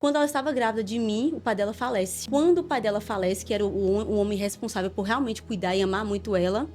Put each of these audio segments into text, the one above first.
Quando ela estava grávida de mim, o pai dela falece. Quando o pai dela falece, que era o homem responsável por realmente cuidar e amar muito ela,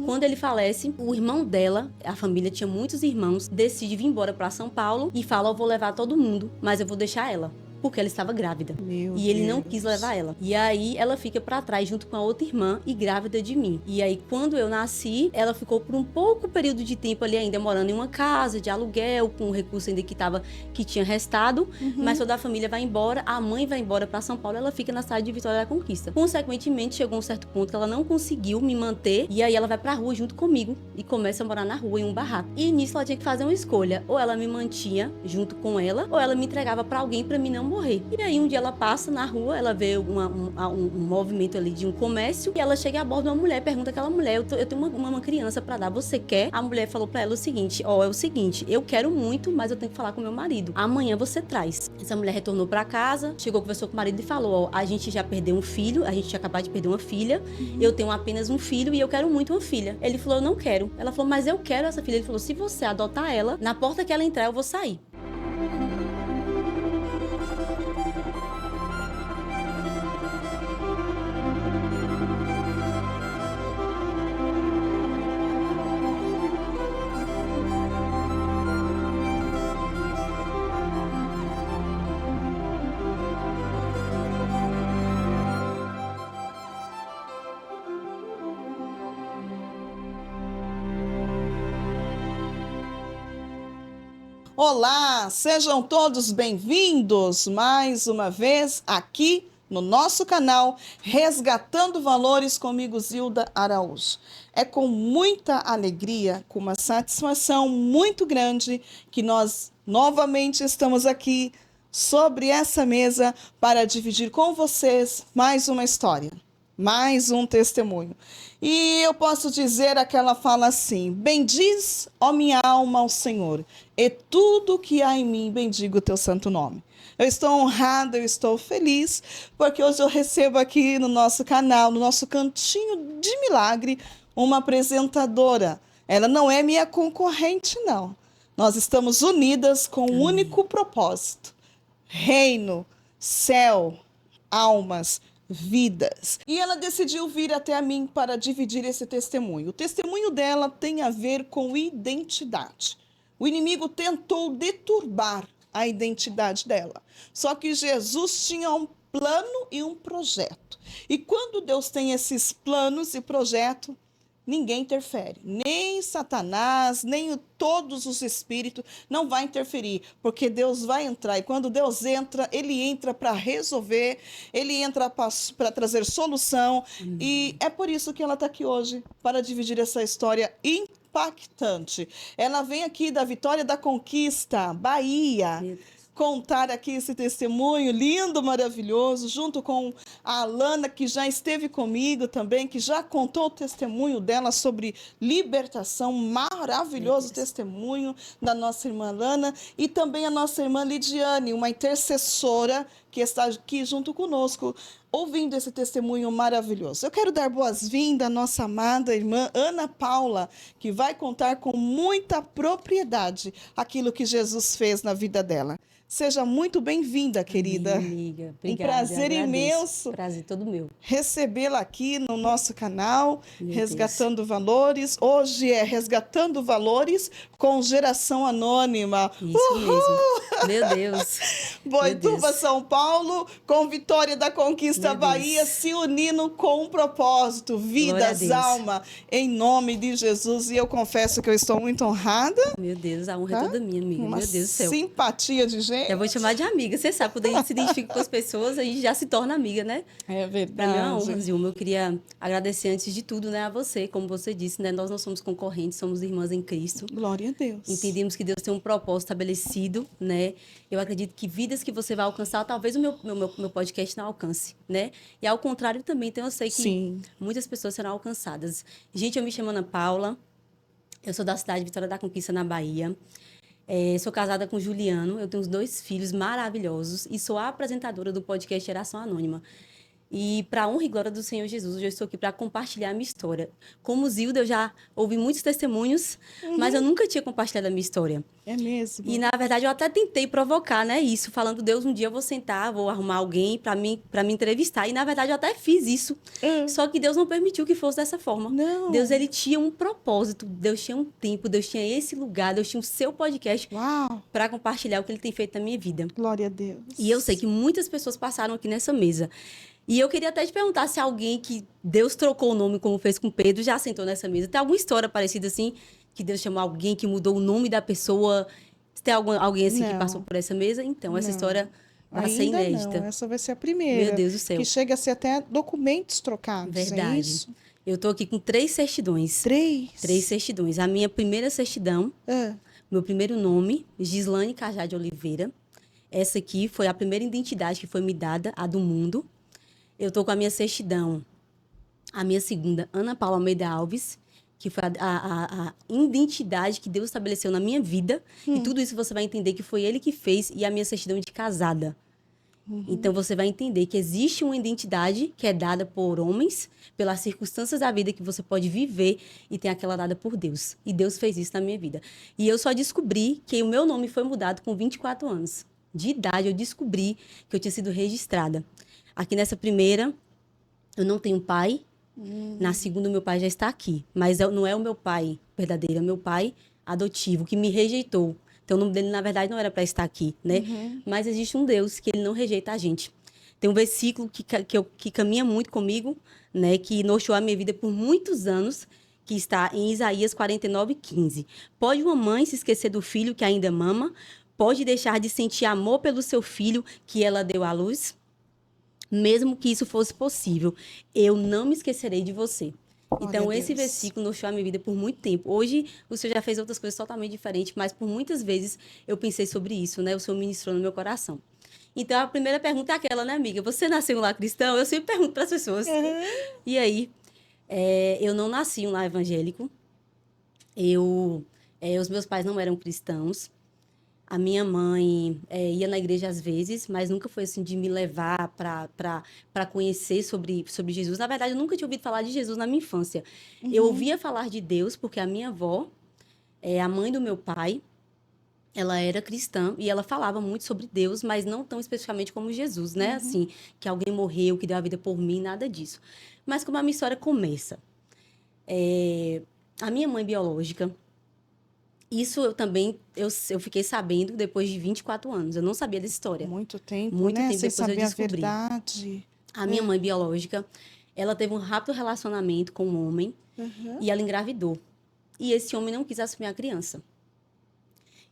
quando ele falece, o irmão dela, a família tinha muitos irmãos, decide vir embora para São Paulo e fala: eu vou levar todo mundo, mas eu vou deixar ela. Porque ela estava grávida. Meu E ele Deus. não quis levar ela. E aí ela fica pra trás junto com a outra irmã e grávida de mim. E aí quando eu nasci, ela ficou por um pouco período de tempo ali ainda morando em uma casa de aluguel, com o recurso ainda que tinha restado. Mas toda a família vai embora, a mãe vai embora pra São Paulo, ela fica na cidade de Vitória da Conquista. Consequentemente, chegou um certo ponto que ela não conseguiu me manter. E aí ela vai pra rua junto comigo e começa a morar na rua em um barraco. E nisso ela tinha que fazer uma escolha. Ou ela me mantinha junto com ela, ou ela me entregava pra alguém pra mim não morrer. E aí um dia ela passa na rua, ela vê um movimento ali de um comércio, e ela chega a bordo de uma mulher, pergunta àquela mulher: eu tenho uma criança pra dar, você quer? A mulher falou pra ela o seguinte: é o seguinte, eu quero muito, mas eu tenho que falar com meu marido, amanhã você traz. Essa mulher retornou pra casa, chegou, conversou com o marido e falou: a gente já perdeu um filho, a gente tinha acabado de perder uma filha, eu tenho apenas um filho e eu quero muito uma filha. Ele falou: eu não quero. Ela falou: mas eu quero essa filha. Ele falou: se você adotar ela, na porta que ela entrar eu vou sair. Olá, sejam todos bem-vindos mais uma vez aqui no nosso canal Resgatando Valores, comigo, Zilda Araújo. É com muita alegria, com uma satisfação muito grande que nós novamente estamos aqui sobre essa mesa para dividir com vocês mais uma história, mais um testemunho. E eu posso dizer aquela fala assim: bendiz, ó minha alma, ao Senhor, e tudo que há em mim, bendiga o teu santo nome. Eu estou honrada, eu estou feliz, porque hoje eu recebo aqui no nosso canal, no nosso cantinho de milagre, uma apresentadora. Ela não é minha concorrente, não. Nós estamos unidas com um único propósito: reino, céu, almas, vidas. E ela decidiu vir até a mim para dividir esse testemunho. O testemunho dela tem a ver com identidade. O inimigo tentou deturbar a identidade dela. Só que Jesus tinha um plano e um projeto. E quando Deus tem esses planos e projeto, ninguém interfere, nem Satanás, nem todos os espíritos não vai interferir, porque Deus vai entrar, e quando Deus entra, ele entra para resolver, ele entra para trazer solução, e é por isso que ela está aqui hoje, para dividir essa história impactante. Ela vem aqui da Vitória da Conquista, Bahia, contar aqui esse testemunho lindo, maravilhoso, junto com a Alana, que já esteve comigo também, que já contou o testemunho dela sobre libertação, maravilhoso testemunho da nossa irmã Alana, e também a nossa irmã Lidiane, uma intercessora que está aqui junto conosco, ouvindo esse testemunho maravilhoso. Eu quero dar boas-vindas à nossa amada irmã Ana Paula, que vai contar com muita propriedade aquilo que Jesus fez na vida dela. Seja muito bem-vinda, querida. Amém, amiga. Obrigada, um prazer imenso. Prazer todo meu. Recebê-la aqui no nosso canal, Meu Resgatando Valores. Hoje é Resgatando Valores com Geração Anônima. Isso mesmo. Meu Deus. Boituva, São Paulo, com Vitória da Conquista, Meu Bahia, Deus. se unindo com um propósito, Glória a vidas, Deus. alma, em nome de Jesus. E eu confesso que eu estou muito honrada. Meu Deus, a honra é toda minha, amiga. Uma Meu Deus do céu. simpatia de gente. Eu vou te chamar de amiga. Você sabe, quando a gente se identifica com as pessoas, a gente já se torna amiga, né? É Pra mim é uma honra, verdade. Zilma. Eu queria agradecer antes de tudo, né, a você. Como você disse, né? Nós não somos concorrentes, somos irmãs em Cristo. Glória a Deus. Entendemos que Deus tem um propósito estabelecido, né? Eu acredito que vidas que você vai alcançar, talvez o meu podcast não alcance, né? E ao contrário também, então eu sei que Sim. muitas pessoas serão alcançadas. Gente, eu me chamo Ana Paula, eu sou da cidade de Vitória da Conquista, na Bahia. Sou casada com Juliano, eu tenho 2 filhos maravilhosos e sou a apresentadora do podcast Geração Anônima. E para a honra e glória do Senhor Jesus, hoje eu estou aqui para compartilhar a minha história. Como Zilda, eu já ouvi muitos testemunhos, mas eu nunca tinha compartilhado a minha história. É mesmo? E, na verdade, eu até tentei provocar, né, isso, falando, Deus, um dia eu vou sentar, vou arrumar alguém para me entrevistar. E, na verdade, eu até fiz isso. Ah, Só que Deus não permitiu que fosse dessa forma. Deus, não. ele tinha um propósito, Deus tinha um tempo, Deus tinha esse lugar, Deus tinha o seu podcast Uau, para compartilhar o que ele tem feito na minha vida. glória a E eu sei Deus. que muitas pessoas passaram aqui nessa mesa. E eu queria até te perguntar se alguém que Deus trocou o nome, como fez com Pedro, já sentou nessa mesa. Tem alguma história parecida assim, que Deus chamou alguém que mudou o nome da pessoa? Se tem alguém assim que passou Não, por essa mesa? Então, essa não. história vai ser Ainda não. inédita. Essa vai ser a Meu primeira, Deus do céu. que chega a ser até documentos trocados, é Verdade. isso? Eu tô aqui com 3 certidões. 3 3. certidões. A minha primeira certidão, Ah, meu primeiro nome, Gislane Cajá de Oliveira. Essa aqui foi a primeira identidade que foi me dada, a do mundo. Eu tô com a minha certidão, a minha segunda, Ana Paula Almeida Alves, que foi a identidade que Deus estabeleceu na minha vida. E tudo isso você vai entender que foi Ele que fez, e a minha certidão de casada. Então você vai entender que existe uma identidade que é dada por homens, pelas circunstâncias da vida que você pode viver, e tem aquela dada por Deus. E Deus fez isso na minha vida. E eu só descobri que o meu nome foi mudado com 24 anos de idade. Eu descobri que eu tinha sido registrada. Aqui nessa primeira, eu não tenho pai. Na segunda, meu pai já está aqui. Mas não é o meu pai verdadeiro, é o meu pai adotivo, que me rejeitou. Então, o nome dele, na verdade, não era para estar aqui, né? Mas existe um Deus que ele não rejeita a gente. Tem um versículo que caminha muito comigo, né? Que norteou a minha vida por muitos anos, que está em Isaías 49:15. Pode uma mãe se esquecer do filho que ainda mama? Pode deixar de sentir amor pelo seu filho que ela deu à luz? Mesmo que isso fosse possível, eu não me esquecerei de você. glória a Então, esse Deus. versículo norteou a minha vida por muito tempo. Hoje, o Senhor já fez outras coisas totalmente diferentes, mas por muitas vezes eu pensei sobre isso, né? O Senhor ministrou no meu coração. Então, a primeira pergunta é aquela, né, amiga? Você nasceu em um lar cristão? Eu sempre pergunto para as pessoas. E aí, eu não nasci em um lar evangélico. Os meus pais não eram cristãos. A minha mãe ia na igreja às vezes, mas nunca foi assim de me levar para conhecer sobre Jesus. Na verdade, eu nunca tinha ouvido falar de Jesus na minha infância. Eu ouvia falar de Deus porque a minha avó, a mãe do meu pai, ela era cristã e ela falava muito sobre Deus, mas não tão especificamente como Jesus, né? Assim, que alguém morreu, que deu a vida por mim, nada disso. Mas como a minha história começa? A minha mãe biológica, isso eu também, eu fiquei sabendo depois de 24 anos. Eu não sabia dessa história. Muito tempo, Muito né? tempo Sem depois eu saber a descobri. verdade. A minha mãe biológica, ela teve um rápido relacionamento com um homem e ela engravidou. E esse homem não quis assumir a criança.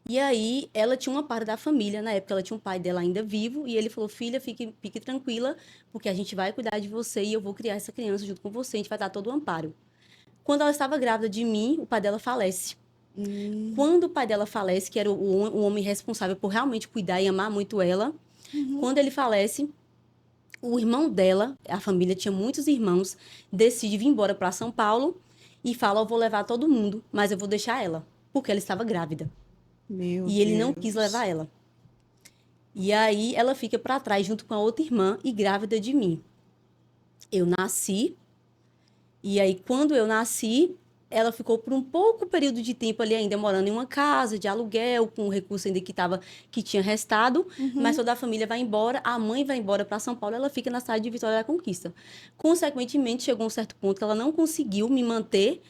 E aí, ela tinha uma parte da família, na época ela tinha um pai dela ainda vivo, e ele falou, filha, fique tranquila, porque a gente vai cuidar de você e eu vou criar essa criança junto com você, a gente vai dar todo o amparo. Quando ela estava grávida de mim, o pai dela falece. Quando o pai dela falece, que era o homem responsável por realmente cuidar e amar muito ela, quando ele falece, o irmão dela, a família tinha muitos irmãos, decide vir embora para São Paulo e fala, eu vou levar todo mundo, mas eu vou deixar ela, porque ela estava grávida. Meu E ele não quis Deus. levar ela. E aí ela fica para trás junto com a outra irmã e grávida de mim. Eu nasci, e aí quando eu nasci, ela ficou por um pouco período de tempo ali ainda morando em uma casa de aluguel, com o recurso ainda que tinha restado, mas toda a família vai embora, a mãe vai embora para São Paulo, ela fica na cidade de Vitória da Conquista. Consequentemente, chegou um certo ponto que ela não conseguiu me manter,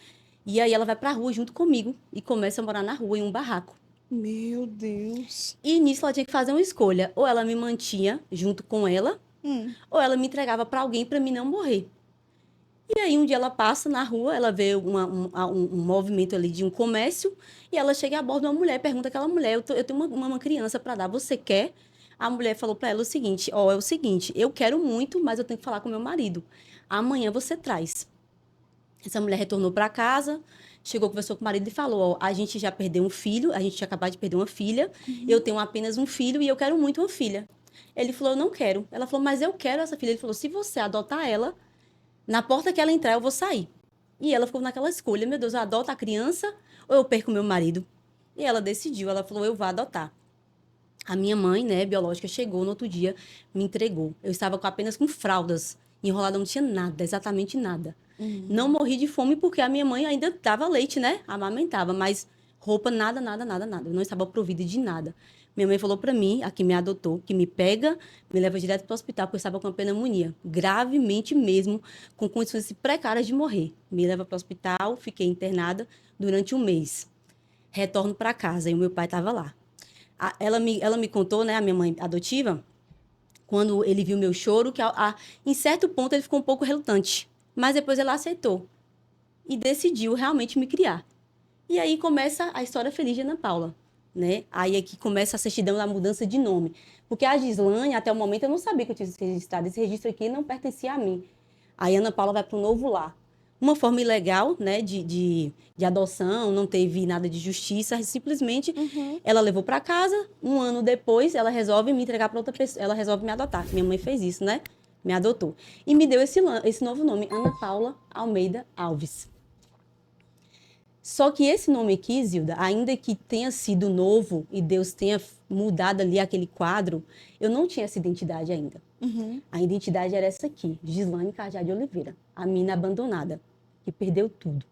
e aí ela vai para a rua junto comigo e começa a morar na rua em um barraco. Meu Deus. E nisso ela tinha que fazer uma escolha. Ou ela me mantinha junto com ela, ou ela me entregava para alguém para mim não morrer. E aí um dia ela passa na rua, ela vê um movimento ali de um comércio, e ela chega a bordo de uma mulher, pergunta àquela mulher, eu tenho uma criança para dar, você quer? A mulher falou para ela o seguinte, é o seguinte, eu quero muito, mas eu tenho que falar com meu marido. Amanhã você traz. Essa mulher retornou para casa, chegou, conversou com o marido e falou, a gente já perdeu um filho, a gente tinha acabado de perder uma filha, eu tenho apenas um filho e eu quero muito uma filha. Ele falou, eu não quero. Ela falou, mas eu quero essa filha. Ele falou, se você adotar ela, na porta que ela entrar, eu vou sair. E ela ficou naquela escolha, meu Deus, eu adoto a criança ou eu perco meu marido? E ela decidiu, ela falou, eu vou adotar. A minha mãe, né, biológica, chegou no outro dia, me entregou. Eu estava apenas com fraldas, enrolada, não tinha nada, exatamente nada. Não morri de fome porque a minha mãe ainda dava leite, né, amamentava, mas Roupa, nada, nada, nada, nada. Eu não estava provida de nada. Minha mãe falou para mim, a que me adotou, que me pega, me leva direto para o hospital, porque eu estava com uma pneumonia, gravemente mesmo, com condições precárias de morrer. Me leva para o hospital, fiquei internada durante um mês. Retorno para casa e o meu pai estava lá. Ela me contou, né, a minha mãe adotiva, quando ele viu meu choro, que em certo ponto ele ficou um pouco relutante, mas depois ela aceitou e decidiu realmente me criar. E aí começa a história feliz de Ana Paula, né? Aí é que começa a certidão da mudança de nome. Porque a Gislane, até o momento, eu não sabia que eu tinha sido registrada. Esse registro aqui não pertencia a mim. Aí a Ana Paula vai para um novo lar. Uma forma ilegal, né, de adoção, não teve nada de justiça, simplesmente ela levou para casa, um ano depois ela resolve me entregar para outra pessoa, ela resolve me adotar. Minha mãe fez isso, né? Me adotou. E me deu esse novo nome, Ana Paula Almeida Alves. Só que esse nome aqui, Zilda, ainda que tenha sido novo e Deus tenha mudado ali aquele quadro, eu não tinha essa identidade ainda. A identidade era essa aqui, Gislane Cardeal de Oliveira, a mina abandonada, que perdeu tudo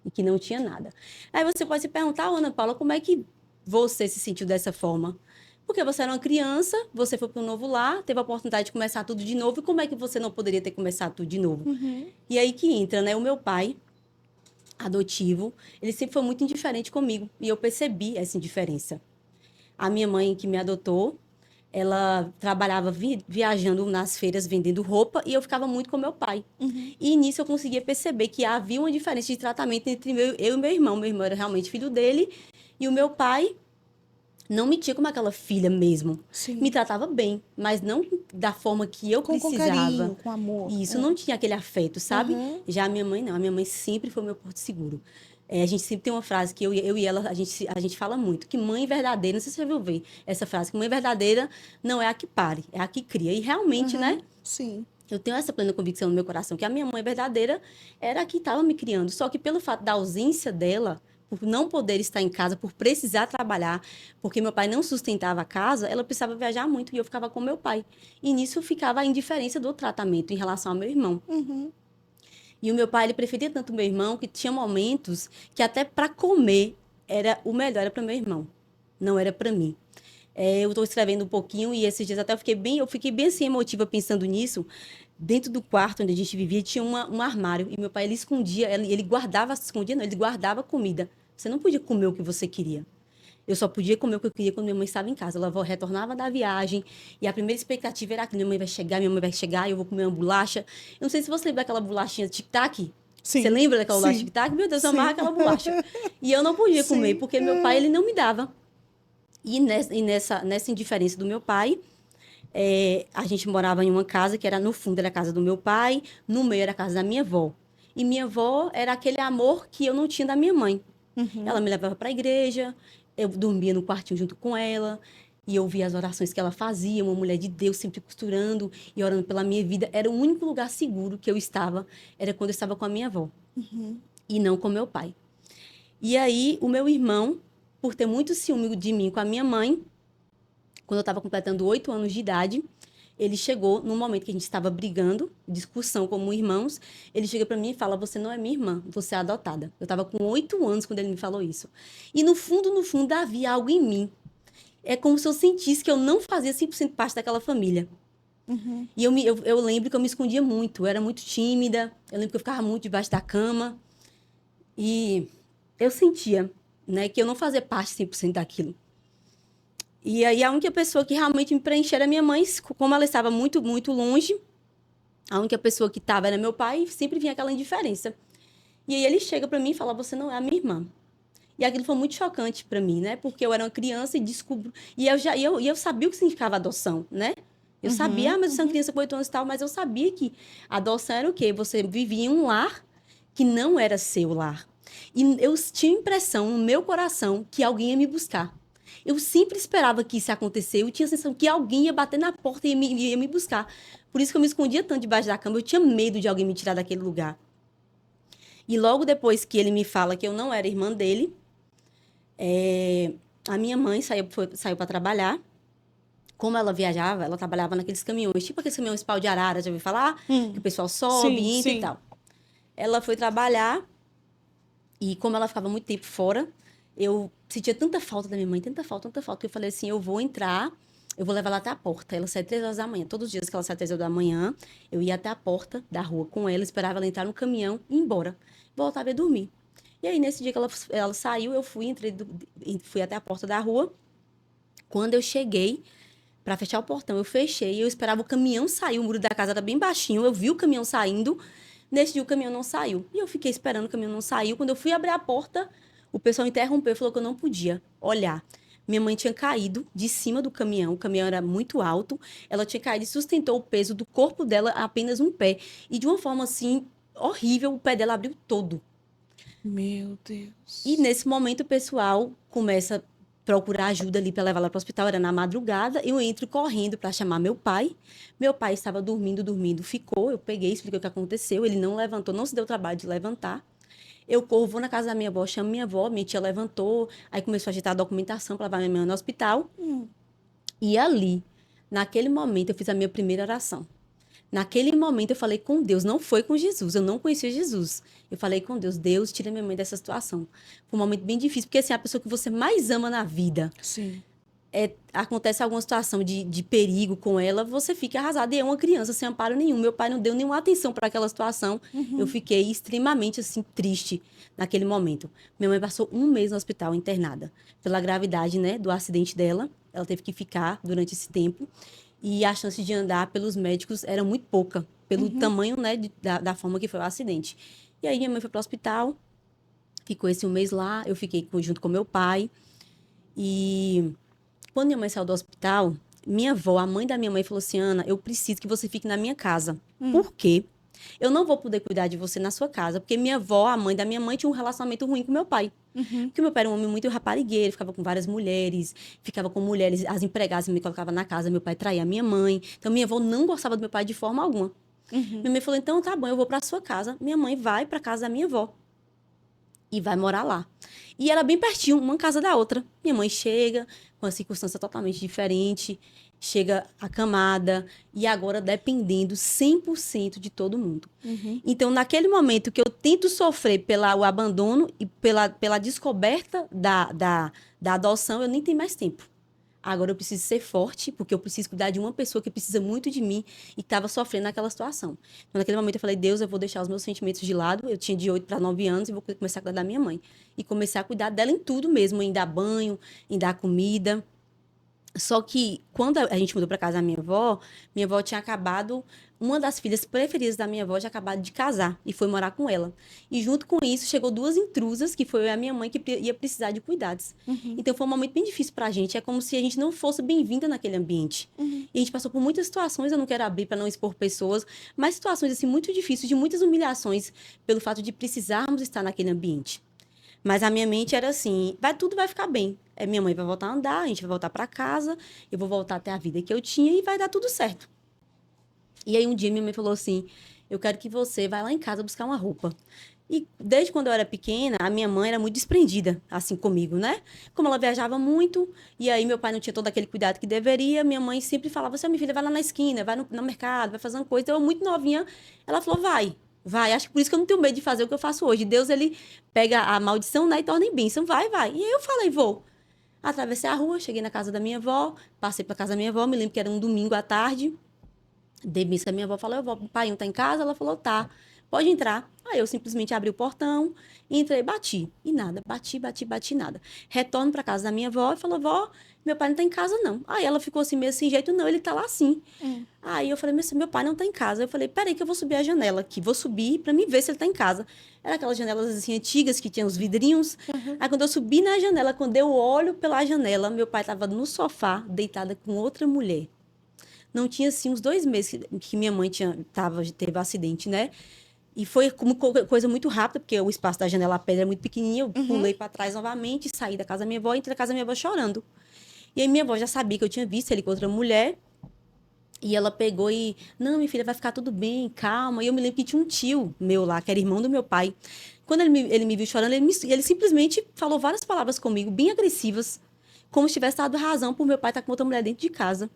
e que não tinha nada. Aí você pode se perguntar, Ana Paula, como é que você se sentiu dessa forma? Porque você era uma criança, você foi para um novo lar, teve a oportunidade de começar tudo de novo, e como é que você não poderia ter começado tudo de novo? E aí que entra, né? O meu pai adotivo, ele sempre foi muito indiferente comigo e eu percebi essa indiferença. A minha mãe que me adotou, ela trabalhava viajando nas feiras vendendo roupa e eu ficava muito com meu pai. E nisso eu conseguia perceber que havia uma diferença de tratamento entre eu e meu irmão. Meu irmão era realmente filho dele e o meu pai não me tinha como aquela filha mesmo. Sim. Me tratava bem, mas não da forma que eu Com precisava. carinho, com amor. E isso não tinha aquele afeto, sabe? Já a minha mãe não. A minha mãe sempre foi meu porto seguro. A gente sempre tem uma frase que eu e ela, a gente fala muito, que mãe verdadeira, não sei se você já ouviu ver essa frase, que mãe verdadeira não é a que pare, é a que cria. E realmente, né? Sim. Eu tenho essa plena convicção no meu coração que a minha mãe verdadeira era a que estava me criando. Só que pelo fato da ausência dela, por não poder estar em casa, por precisar trabalhar, porque meu pai não sustentava a casa, ela precisava viajar muito e eu ficava com meu pai. E nisso ficava a indiferença do tratamento em relação ao meu irmão. E o meu pai, ele preferia tanto o meu irmão que tinha momentos que até para comer era o melhor era para meu irmão, não era para mim. Eu estou escrevendo um pouquinho e esses dias até eu fiquei bem assim emotiva pensando nisso. Dentro do quarto onde a gente vivia tinha um armário e meu pai ele escondia, ele guardava, escondia não, ele guardava comida. Você não podia comer o que você queria. Eu só podia comer o que eu queria quando minha mãe estava em casa. Ela retornava da viagem e a primeira expectativa era que minha mãe vai chegar, e eu vou comer uma bolacha. Eu não sei se você lembra daquela bolachinha tic-tac. Sim. Você lembra daquela bolacha Sim. tic-tac? Meu Deus, eu Sim. amava aquela bolacha. E eu não podia Sim. comer, porque meu pai ele não me dava. E nessa indiferença do meu pai, a gente morava em uma casa que era no fundo era a casa do meu pai, no meio era a casa da minha avó. E minha avó era aquele amor que eu não tinha da minha mãe. Ela me levava para a igreja, eu dormia no quartinho junto com ela, e eu via as orações que ela fazia, uma mulher de Deus sempre costurando e orando pela minha vida. Era o único lugar seguro que eu estava, era quando eu estava com a minha avó, e não com meu pai. E aí, o meu irmão, por ter muito ciúme de mim com a minha mãe, quando eu estava completando 8 anos de idade, ele chegou num momento que a gente estava brigando, discussão como irmãos. Ele chega para mim e fala: Você não é minha irmã, você é adotada. Eu estava com 8 anos quando ele me falou isso. E no fundo, havia algo em mim. É como se eu sentisse que eu não fazia 100% parte daquela família. E eu lembro que eu me escondia muito, eu era muito tímida. Eu lembro que eu ficava muito debaixo da cama. E eu sentia, né, que eu não fazia parte 100% daquilo. E aí a única pessoa que realmente me preenchia era minha mãe, como ela estava muito, muito longe, a única pessoa que estava era meu pai, e sempre vinha aquela indiferença. E aí ele chega para mim e fala: Você não é a minha irmã. E aquilo foi muito chocante para mim, né? Porque eu era uma criança e descubro. E eu sabia o que significava adoção, né? Eu sabia, mas eu sou uma criança com 8 anos e tal, mas eu sabia que adoção era o quê? Você vivia em um lar que não era seu lar. E eu tinha a impressão no meu coração que alguém ia me buscar. Eu sempre esperava que isso ia acontecer. Eu tinha a sensação que alguém ia bater na porta e ia me buscar. Por isso que eu me escondia tanto debaixo da cama. Eu tinha medo de alguém me tirar daquele lugar. E logo depois que ele me fala que eu não era irmã dele, a minha mãe saiu para trabalhar. Como ela viajava, ela trabalhava naqueles caminhões, tipo aqueles caminhões pau de arara, já ouviu falar? Que o pessoal sobe, entra e tal. Ela foi trabalhar e como ela ficava muito tempo fora, eu sentia tanta falta da minha mãe, tanta falta, que eu falei assim, eu vou entrar, eu vou levar ela até a porta. Ela sai 3 horas da manhã. Todos os dias que ela sai 3 horas da manhã, eu ia até a porta da rua com ela, esperava ela entrar no caminhão e ir embora. Voltava a dormir. E aí, nesse dia que ela saiu, eu fui, fui até a porta da rua. Quando eu cheguei, para fechar o portão, eu fechei, eu esperava o caminhão sair, o muro da casa era bem baixinho, eu vi o caminhão saindo, nesse dia o caminhão não saiu. E eu fiquei esperando o caminhão não saiu. Quando eu fui abrir a porta, o pessoal interrompeu e falou que eu não podia olhar. Minha mãe tinha caído de cima do caminhão, o caminhão era muito alto, ela tinha caído e sustentou o peso do corpo dela a apenas um pé. E de uma forma assim, horrível, o pé dela abriu todo. Meu E Deus. nesse momento o pessoal começa a procurar ajuda ali para levar ela para o hospital, era na madrugada, eu entro correndo para chamar meu pai. Meu pai estava dormindo, ficou, eu peguei, expliquei o que aconteceu, ele não levantou, não se deu o trabalho de levantar. Eu corro, vou na casa da minha avó, chamo minha tia levantou, aí começou a agitar a documentação para levar minha mãe no hospital. E ali, naquele momento, eu fiz a minha primeira oração. Naquele momento eu falei com Deus, não foi com Jesus, eu não conhecia Jesus. Eu falei com Deus, Deus, tira minha mãe dessa situação. Foi um momento bem difícil, porque assim, a pessoa que você mais ama na vida, Sim. acontece alguma situação de perigo com ela, você fica arrasada. E é uma criança sem amparo nenhum. Meu pai não deu nenhuma atenção para aquela situação. Eu fiquei extremamente assim, triste naquele momento. Minha mãe passou um mês no hospital internada, pela gravidade, né, do acidente dela. Ela teve que ficar durante esse tempo. E a chance de andar pelos médicos era muito pouca, pelo tamanho, né, da forma que foi o acidente. E aí minha mãe foi para o hospital, ficou esse um mês lá, eu fiquei junto com meu pai. E quando minha mãe saiu do hospital, minha avó, a mãe da minha mãe, falou assim: Ana, eu preciso que você fique na minha casa. Por quê? Eu não vou poder cuidar de você na sua casa, porque minha avó, a mãe da minha mãe, tinha um relacionamento ruim com meu pai. Porque meu pai era um homem muito raparigueiro, ficava com várias mulheres, ficava com mulheres, as empregadas me colocavam na casa, meu pai traía a minha mãe. Então minha avó não gostava do meu pai de forma alguma. Minha mãe falou: então tá bom, eu vou para sua casa. Minha mãe vai para casa da minha avó e vai morar lá. E era bem pertinho, uma casa da outra. Minha mãe chega com uma circunstância totalmente diferente, chega acamada e agora dependendo 100% de todo mundo. Então, naquele momento que eu tento sofrer pelo abandono e pela descoberta da adoção, eu nem tenho mais tempo. Agora eu preciso ser forte, porque eu preciso cuidar de uma pessoa que precisa muito de mim e estava sofrendo naquela situação. Então, naquele momento eu falei: Deus, eu vou deixar os meus sentimentos de lado. Eu tinha de 8 para 9 anos e vou começar a cuidar da minha mãe. E começar a cuidar dela em tudo mesmo, em dar banho, em dar comida. Só que quando a gente mudou para casa da minha avó tinha acabado, uma das filhas preferidas da minha avó tinha acabado de casar e foi morar com ela. E junto com isso chegou 2 intrusas, que foi eu e a minha mãe, que ia precisar de cuidados. Então foi um momento bem difícil pra gente, é como se a gente não fosse bem-vinda naquele ambiente. E a gente passou por muitas situações, eu não quero abrir para não expor pessoas, mas situações assim muito difíceis, de muitas humilhações pelo fato de precisarmos estar naquele ambiente. Mas a minha mente era assim: tudo vai ficar bem. Minha mãe vai voltar a andar, a gente vai voltar para casa, eu vou voltar a ter a vida que eu tinha e vai dar tudo certo. E aí um dia minha mãe falou assim: eu quero que você vá lá em casa buscar uma roupa. E desde quando eu era pequena, a minha mãe era muito desprendida, assim, comigo, né? Como ela viajava muito, e aí meu pai não tinha todo aquele cuidado que deveria, minha mãe sempre falava assim: minha filha, vai lá na esquina, vai no mercado, vai fazer uma coisa. Então, eu muito novinha, ela falou: vai. Vai, acho que por isso que eu não tenho medo de fazer o que eu faço hoje. Deus, ele pega a maldição, né, e torna em bênção. Vai, vai. E aí eu falei: vou. Atravessei a rua, cheguei na casa da minha avó, passei pra casa da minha avó, me lembro que era um domingo à tarde. Dei missa a minha avó, falou: o pai não tá em casa? Ela falou: tá, pode entrar. Aí eu simplesmente abri o portão, entrei, bati. E nada, bati, nada. Retorno pra casa da minha avó e falou: vó, meu pai não tá em casa, não. Aí ela ficou assim, meio sem jeito: não, ele tá lá sim. Aí eu falei: meu pai não tá em casa. Eu falei: peraí que eu vou subir a janela aqui, vou subir pra me ver se ele tá em casa. Era aquelas janelas assim antigas que tinham os vidrinhos. Aí quando eu subi na janela, quando eu olho pela janela, meu pai tava no sofá, deitada com outra mulher. Não tinha, assim, uns 2 meses que minha mãe teve acidente, né? E foi como coisa muito rápida, porque o espaço da janela, a pedra é muito pequenininha. Eu pulei para trás novamente, saí da casa da minha avó, entrei na casa da minha avó chorando. E aí minha avó já sabia que eu tinha visto ele com outra mulher. E ela pegou e: não, minha filha, vai ficar tudo bem, calma. E eu me lembro que tinha um tio meu lá, que era irmão do meu pai. Quando ele me viu chorando, ele simplesmente falou várias palavras comigo, bem agressivas, como se tivesse dado razão por meu pai estar com outra mulher dentro de casa.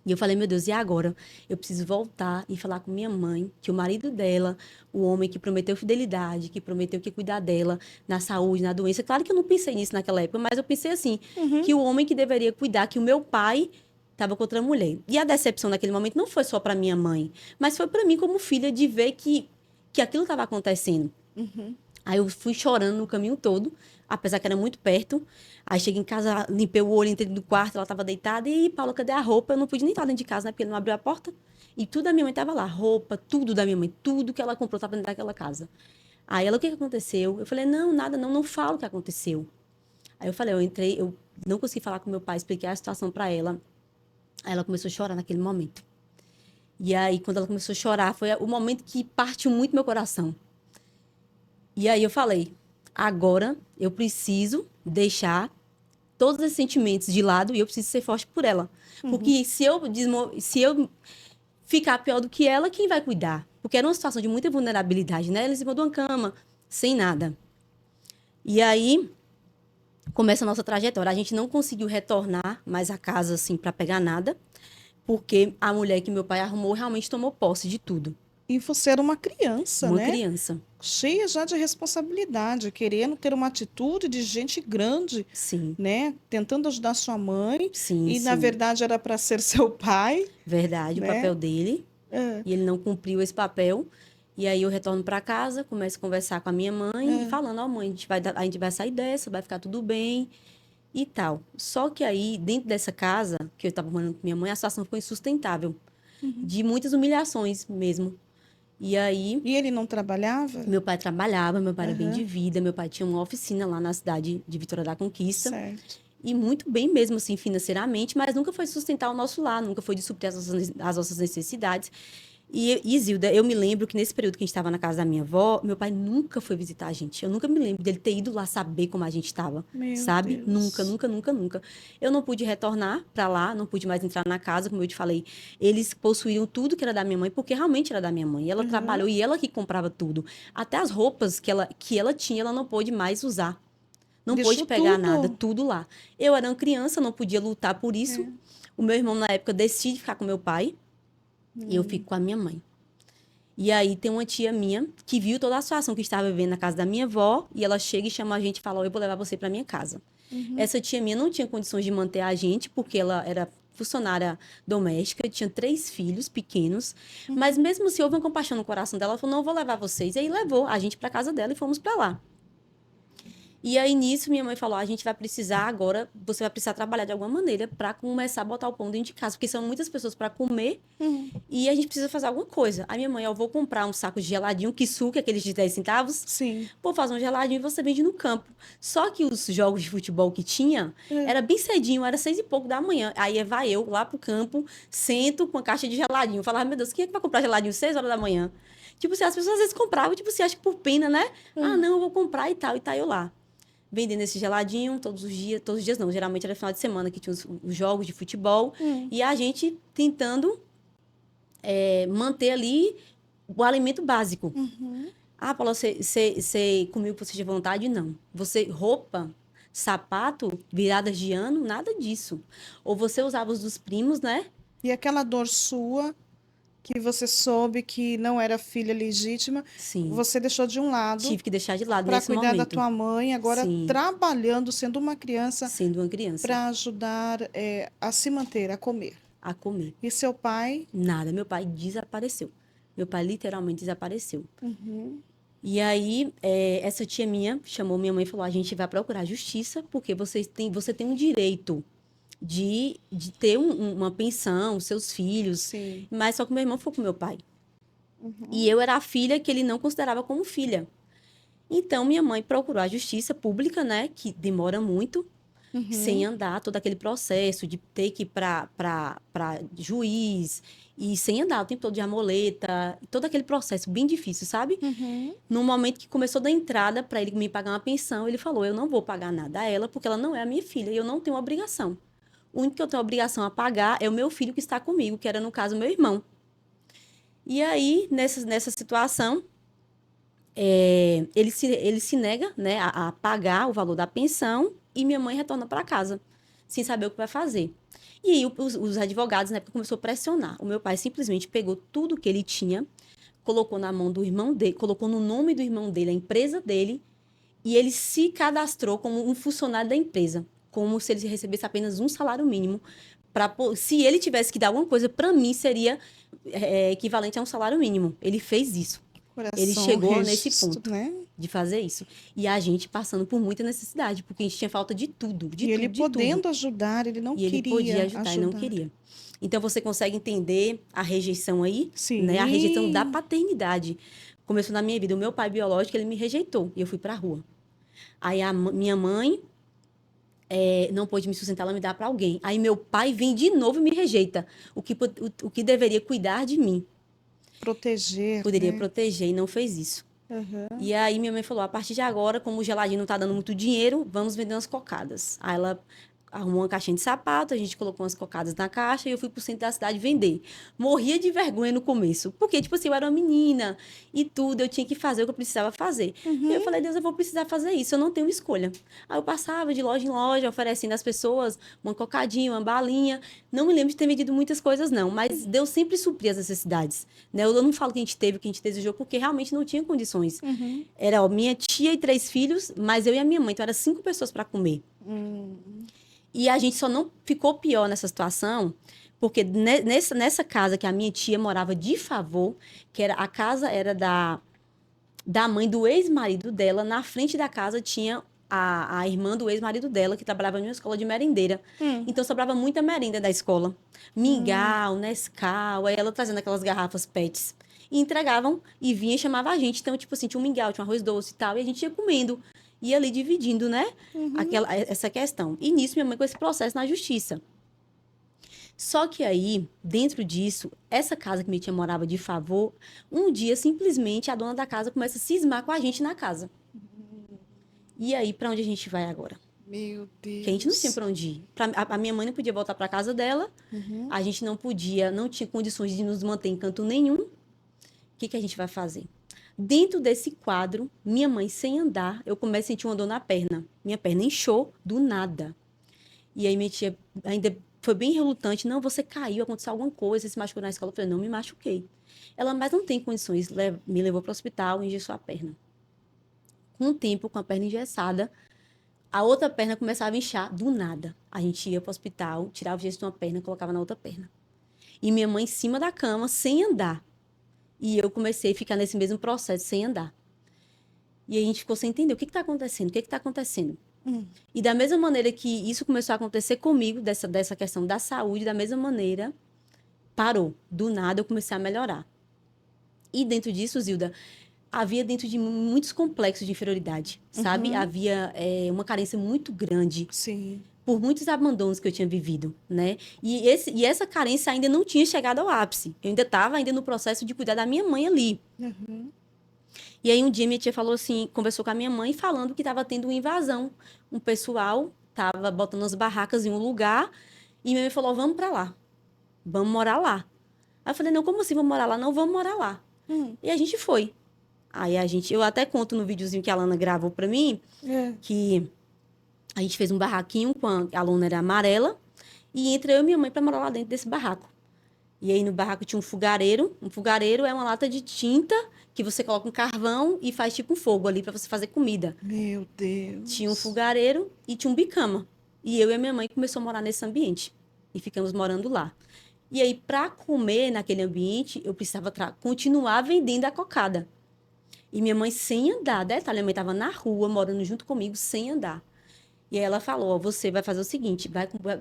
E eu falei, meu Deus, e agora? Eu preciso voltar e falar com minha mãe, que o marido dela, o homem que prometeu fidelidade, que prometeu que ia cuidar dela na saúde, na doença. Claro que eu não pensei nisso naquela época, mas eu pensei assim, Uhum. que o homem que deveria cuidar, que o meu pai estava com outra mulher. E a decepção naquele momento não foi só para minha mãe, mas foi para mim como filha de ver que aquilo estava acontecendo. Uhum. Aí eu fui chorando no caminho todo, apesar que era muito perto. Aí cheguei em casa, limpei o olho, entrei no quarto, ela estava deitada. E, Paula, cadê a roupa? Eu não pude nem estar dentro de casa, né? Porque ele não abriu a porta. E tudo da minha mãe estava lá. Roupa, tudo da minha mãe. Tudo que ela comprou estava dentro daquela casa. Aí ela, o que que aconteceu? Eu falei, não, nada, não falo o que aconteceu. Aí eu falei, eu entrei, eu não consegui falar com meu pai, expliquei a situação para ela. Aí ela começou a chorar naquele momento. E aí, quando ela começou a chorar, foi o momento que partiu muito meu coração. E aí eu falei, agora eu preciso deixar todos esses sentimentos de lado e eu preciso ser forte por ela. Porque se eu ficar pior do que ela, quem vai cuidar? Porque era uma situação de muita vulnerabilidade, né? Ela em cima de uma cama, sem nada. E aí começa a nossa trajetória. A gente não conseguiu retornar mais à casa assim para pegar nada, porque a mulher que meu pai arrumou realmente tomou posse de tudo. E você era uma criança, Uma né? criança. Cheia já de responsabilidade, querendo ter uma atitude de gente grande, Sim, né? Tentando ajudar sua mãe, sim, e na sim. verdade era para ser seu pai, Verdade, o né? papel dele. É, E ele não cumpriu esse papel. E aí eu retorno para casa, começo a conversar com a minha mãe e é. falando, ó, mãe, a gente vai sair dessa, vai ficar tudo bem e tal. Só que aí, dentro dessa casa que eu estava morando com minha mãe, a situação ficou insustentável, de muitas humilhações mesmo. E aí, E ele não trabalhava? meu pai trabalhava, meu pai era bem de Aham, vida, meu pai tinha uma oficina lá na cidade de Vitória da Conquista. certo. E muito bem mesmo, assim, financeiramente, mas nunca foi sustentar o nosso lar, nunca foi de suprir as nossas necessidades. E, Zilda, eu me lembro que nesse período que a gente estava na casa da minha avó, meu pai nunca foi visitar a gente. Eu nunca me lembro dele ter ido lá saber como a gente estava, Meu sabe? Nunca, Deus. nunca, nunca, nunca. Eu não pude retornar para lá, não pude mais entrar na casa, como eu te falei. Eles possuíam tudo que era da minha mãe, porque realmente era da minha mãe. Ela Aham. trabalhou e ela que comprava tudo. Até as roupas que ela tinha, ela não pôde mais usar. Não pôde Deixou pegar nada, tudo. tudo lá. Eu era uma criança, não podia lutar por isso. É. O meu irmão, na época, decide ficar com meu pai e eu fico com a minha mãe. E aí tem uma tia minha que viu toda a situação que estava vivendo na casa da minha avó e ela chega e chama a gente e fala: "Ó, eu vou levar você para minha casa." Essa tia minha não tinha condições de manter a gente porque ela era funcionária doméstica, tinha 3 filhos pequenos, mas mesmo assim houve uma compaixão no coração dela, ela falou: "Não, eu vou levar vocês." E aí levou a gente para casa dela e fomos para lá. E aí, nisso, minha mãe falou: a gente vai precisar agora, você vai precisar trabalhar de alguma maneira para começar a botar o pão dentro de casa, porque são muitas pessoas para comer Uhum. e a gente precisa fazer alguma coisa. Aí minha mãe, eu vou comprar um saco de geladinho, que suco, aqueles de 10 centavos, Sim. vou fazer um geladinho e você vende no campo. Só que os jogos de futebol que tinha, É. era bem cedinho, era 6 e pouco da manhã. Aí vai eu lá pro campo, sento com a caixa de geladinho. Eu falava, meu Deus, quem é que vai comprar geladinho 6 horas da manhã? Tipo assim, as pessoas às vezes compravam, tipo assim, acho que por pena, né? Ah, não, eu vou comprar e tal, eu lá vendendo esse geladinho todos os dias não, geralmente era final de semana que tinha os jogos de futebol, e a gente tentando manter ali o alimento básico. Uhum. Ah, Paula, você comigo por de vontade? Não. Você, roupa, sapato, viradas de ano, nada disso. Ou você usava os dos primos, né? E aquela dor sua, que você soube que não era filha legítima, Sim. você deixou de um lado Tive que deixar de lado para nesse cuidar da momento. tua mãe, agora Sim, trabalhando, sendo uma criança, sendo uma criança, para ajudar a se manter, a comer. a comer. E seu pai? Nada. Meu pai desapareceu. Meu pai literalmente desapareceu. Uhum. E aí, essa tia minha chamou minha mãe e falou: a gente vai procurar justiça, porque você tem um direito de ter uma pensão, seus filhos. Sim. Mas só que meu irmão foi com meu pai. E eu era a filha que ele não considerava como filha. Então, minha mãe procurou a justiça pública, né? Que demora muito, sem Uhum. andar todo aquele processo de ter que ir para juiz e sem andar o tempo todo de amoleta, todo aquele processo bem difícil, sabe? Uhum. No momento que começou da entrada para ele me pagar uma pensão, ele falou: eu não vou pagar nada a ela porque ela não é a minha filha e eu não tenho obrigação. O único que eu tenho obrigação a pagar é o meu filho que está comigo, que era no caso meu irmão. E aí, nessa situação, ele se nega, né, a pagar o valor da pensão e minha mãe retorna para casa, sem saber o que vai fazer. E aí os advogados, na época, começaram a pressionar. O meu pai simplesmente pegou tudo que ele tinha, colocou na mão do irmão dele, colocou no nome do irmão dele, a empresa dele, e ele se cadastrou como um funcionário da empresa, como se ele recebesse apenas um salário mínimo. Se ele tivesse que dar alguma coisa, para mim seria equivalente a um salário mínimo. Ele fez isso. Ele chegou nesse ponto, né, de fazer isso. E a gente passando por muita necessidade, porque a gente tinha falta de tudo, de e tudo, ele de podendo tudo. ajudar, ele não E queria ele podia ajudar e não queria. Então, você consegue entender a rejeição aí? Sim. Né? A rejeição da paternidade. Começou na minha vida. O meu pai biológico, ele me rejeitou. E eu fui pra rua. Aí, minha mãe não pôde me sustentar, ela me dá para alguém. Aí, meu pai vem de novo e me rejeita. O que deveria cuidar de mim. Proteger, Poderia né? proteger e não fez isso. Uhum. E aí, minha mãe falou, a partir de agora, como o geladinho não tá dando muito dinheiro, vamos vender umas cocadas. Aí, ela arrumou uma caixinha de sapato, a gente colocou umas cocadas na caixa e eu fui pro centro da cidade vender. Morria de vergonha no começo, porque, tipo assim, eu era uma menina e tudo, eu tinha que fazer o que eu precisava fazer. E eu falei, Deus, eu vou precisar fazer isso, eu não tenho escolha. Aí eu passava de loja em loja, oferecendo às pessoas uma cocadinha, uma balinha. Não me lembro de ter vendido muitas coisas, não, mas Deus sempre supria as necessidades. Né? Eu não falo que a gente teve, o que a gente desejou, porque realmente não tinha condições. Era minha tia e 3 filhos, mas eu e a minha mãe, então era 5 pessoas para comer. E a gente só não ficou pior nessa situação, porque nessa casa que a minha tia morava de favor, a casa era da mãe do ex-marido dela, na frente da casa tinha a irmã do ex-marido dela, que trabalhava em uma escola de merendeira. Então sobrava muita merenda da escola. Mingau, Nescau, aí ela trazendo aquelas garrafas PETs. E entregavam e vinha e chamava a gente. Então, tipo assim, tinha um mingau, tinha um arroz doce e tal, e a gente ia comendo. E ali dividindo, né? Essa questão. E nisso, minha mãe com esse processo na justiça. Só que aí, dentro disso, essa casa que minha tia morava de favor, um dia, simplesmente, a dona da casa começa a cismar com a gente na casa. E aí, para onde a gente vai agora? Meu Deus. Porque a gente não tinha para onde ir. A minha mãe não podia voltar para casa dela, a gente não tinha condições de nos manter em canto nenhum. O que a gente vai fazer? Dentro desse quadro, minha mãe sem andar, eu começo a sentir uma dor na perna. Minha perna inchou do nada. E aí minha tia ainda foi bem relutante. Não, você caiu, aconteceu alguma coisa, você se machucou na escola. Eu falei, não, me machuquei. Ela, mas não tem condições. Me levou para o hospital e engessou a perna. Com o tempo, com a perna engessada, a outra perna começava a inchar do nada. A gente ia para o hospital, tirava o gesso de uma perna e colocava na outra perna. E minha mãe em cima da cama, sem andar. E eu comecei a ficar nesse mesmo processo, sem andar. E a gente ficou sem entender o que está acontecendo, o que está acontecendo. E da mesma maneira que isso começou a acontecer comigo, dessa questão da saúde, da mesma maneira, parou. Do nada eu comecei a melhorar. E dentro disso, Zilda, havia dentro de muitos complexos de inferioridade, sabe? Havia uma carência muito grande. Sim. Por muitos abandonos que eu tinha vivido, né? E essa carência ainda não tinha chegado ao ápice. Eu ainda estava no processo de cuidar da minha mãe ali. E aí um dia minha tia falou assim, conversou com a minha mãe falando que estava tendo uma invasão. Um pessoal estava botando as barracas em um lugar e minha mãe falou, vamos para lá. Vamos morar lá. Aí eu falei, não, como assim vamos morar lá? Não, vamos morar lá. E a gente foi. Aí eu até conto no videozinho que a Lana gravou para mim, que a gente fez um barraquinho com a lona era amarela e entra eu e minha mãe para morar lá dentro desse barraco. E aí no barraco tinha um fogareiro. Um fogareiro é uma lata de tinta que você coloca um carvão e faz tipo um fogo ali para você fazer comida. Meu Deus. Tinha um fogareiro e tinha um bicama. E eu e a minha mãe começou a morar nesse ambiente. E ficamos morando lá. E aí, para comer naquele ambiente, eu precisava continuar vendendo a cocada. E minha mãe sem andar. Detalhe, minha mãe estava na rua, morando junto comigo, sem andar. E aí ela falou, ó, você vai fazer o seguinte,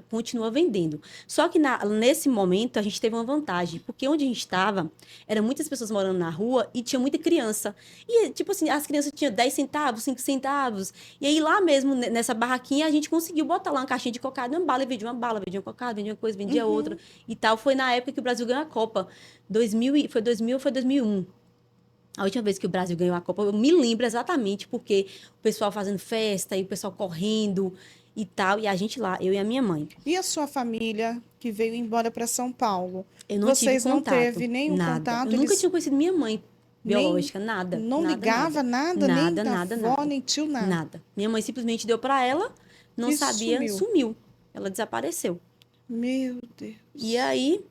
continua vendendo. Só que nesse momento a gente teve uma vantagem, porque onde a gente estava, eram muitas pessoas morando na rua e tinha muita criança. E tipo assim, as crianças tinham 10 centavos, 5 centavos. E aí lá mesmo, nessa barraquinha, a gente conseguiu botar lá uma caixinha de cocada, uma bala, e vendia uma bala, vendia uma cocada, vendia uma coisa, vendia outra e tal. Foi na época que o Brasil ganhou a Copa. Foi 2000 ou foi 2001? A última vez que o Brasil ganhou a Copa, eu me lembro exatamente, porque o pessoal fazendo festa e o pessoal correndo e tal, e a gente lá, eu e a minha mãe. E a sua família que veio embora para São Paulo? Eu não Vocês tive contato, não teve nenhum nada. contato? Eu nunca tinha conhecido minha mãe biológica, nada. Não nada, ligava nada, nada, nem nada, avó, nada. nem tio, nada. Nada. Minha mãe simplesmente deu para ela, não E sabia, sumiu. Ela desapareceu. Meu Deus. E aí,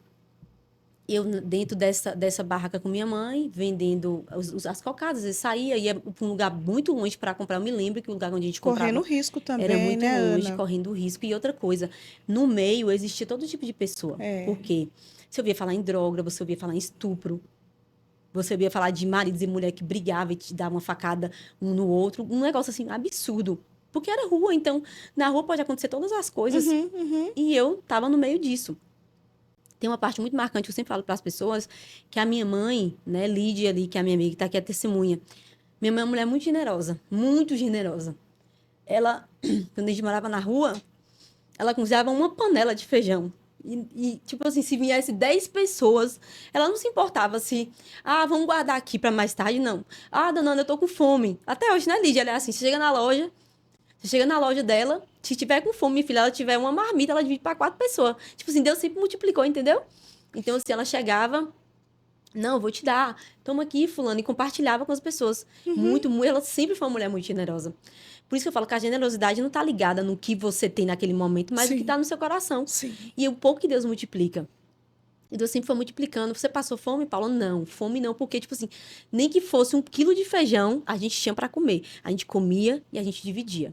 eu dentro dessa barraca com minha mãe, vendendo as cocadas, às vezes saía, ia para um lugar muito longe para comprar. Eu me lembro que o lugar onde a gente Correndo comprava risco era também, muito né, longe, Ana? correndo risco. E outra coisa, no meio existia todo tipo de pessoa. É. Porque você ouvia falar em droga, você ouvia falar em estupro, você ouvia falar de maridos e mulher que brigavam e te davam uma facada um no outro. Um negócio assim, absurdo. Porque era rua, então na rua pode acontecer todas as coisas. Uhum, uhum. E eu tava no meio disso. Tem uma parte muito marcante que eu sempre falo para as pessoas, que a minha mãe, né, Lídia ali, que é a minha amiga, que está aqui a testemunha. Minha mãe é uma mulher muito generosa, muito generosa. Ela, quando a gente morava na rua, ela cozinhava uma panela de feijão. Tipo assim, se viesse 10 pessoas, ela não se importava se, vamos guardar aqui para mais tarde, não. Dona Ana, eu tô com fome. Até hoje, né, Lídia? Ela é assim, você chega na loja dela, se tiver com fome, minha filha, ela tiver uma marmita, ela divide para 4 pessoas. Tipo assim, Deus sempre multiplicou, entendeu? Então, assim, ela chegava, não, eu vou te dar, toma aqui, fulano, e compartilhava com as pessoas. Ela sempre foi uma mulher muito generosa. Por isso que eu falo que a generosidade não tá ligada no que você tem naquele momento, mas no que Sim, tá no seu coração. sim. E o pouco que Deus multiplica. E Deus sempre foi multiplicando. Você passou fome, Paulo? Não, fome não, porque, tipo assim, nem que fosse 1 quilo de feijão, a gente tinha para comer. A gente comia e a gente dividia.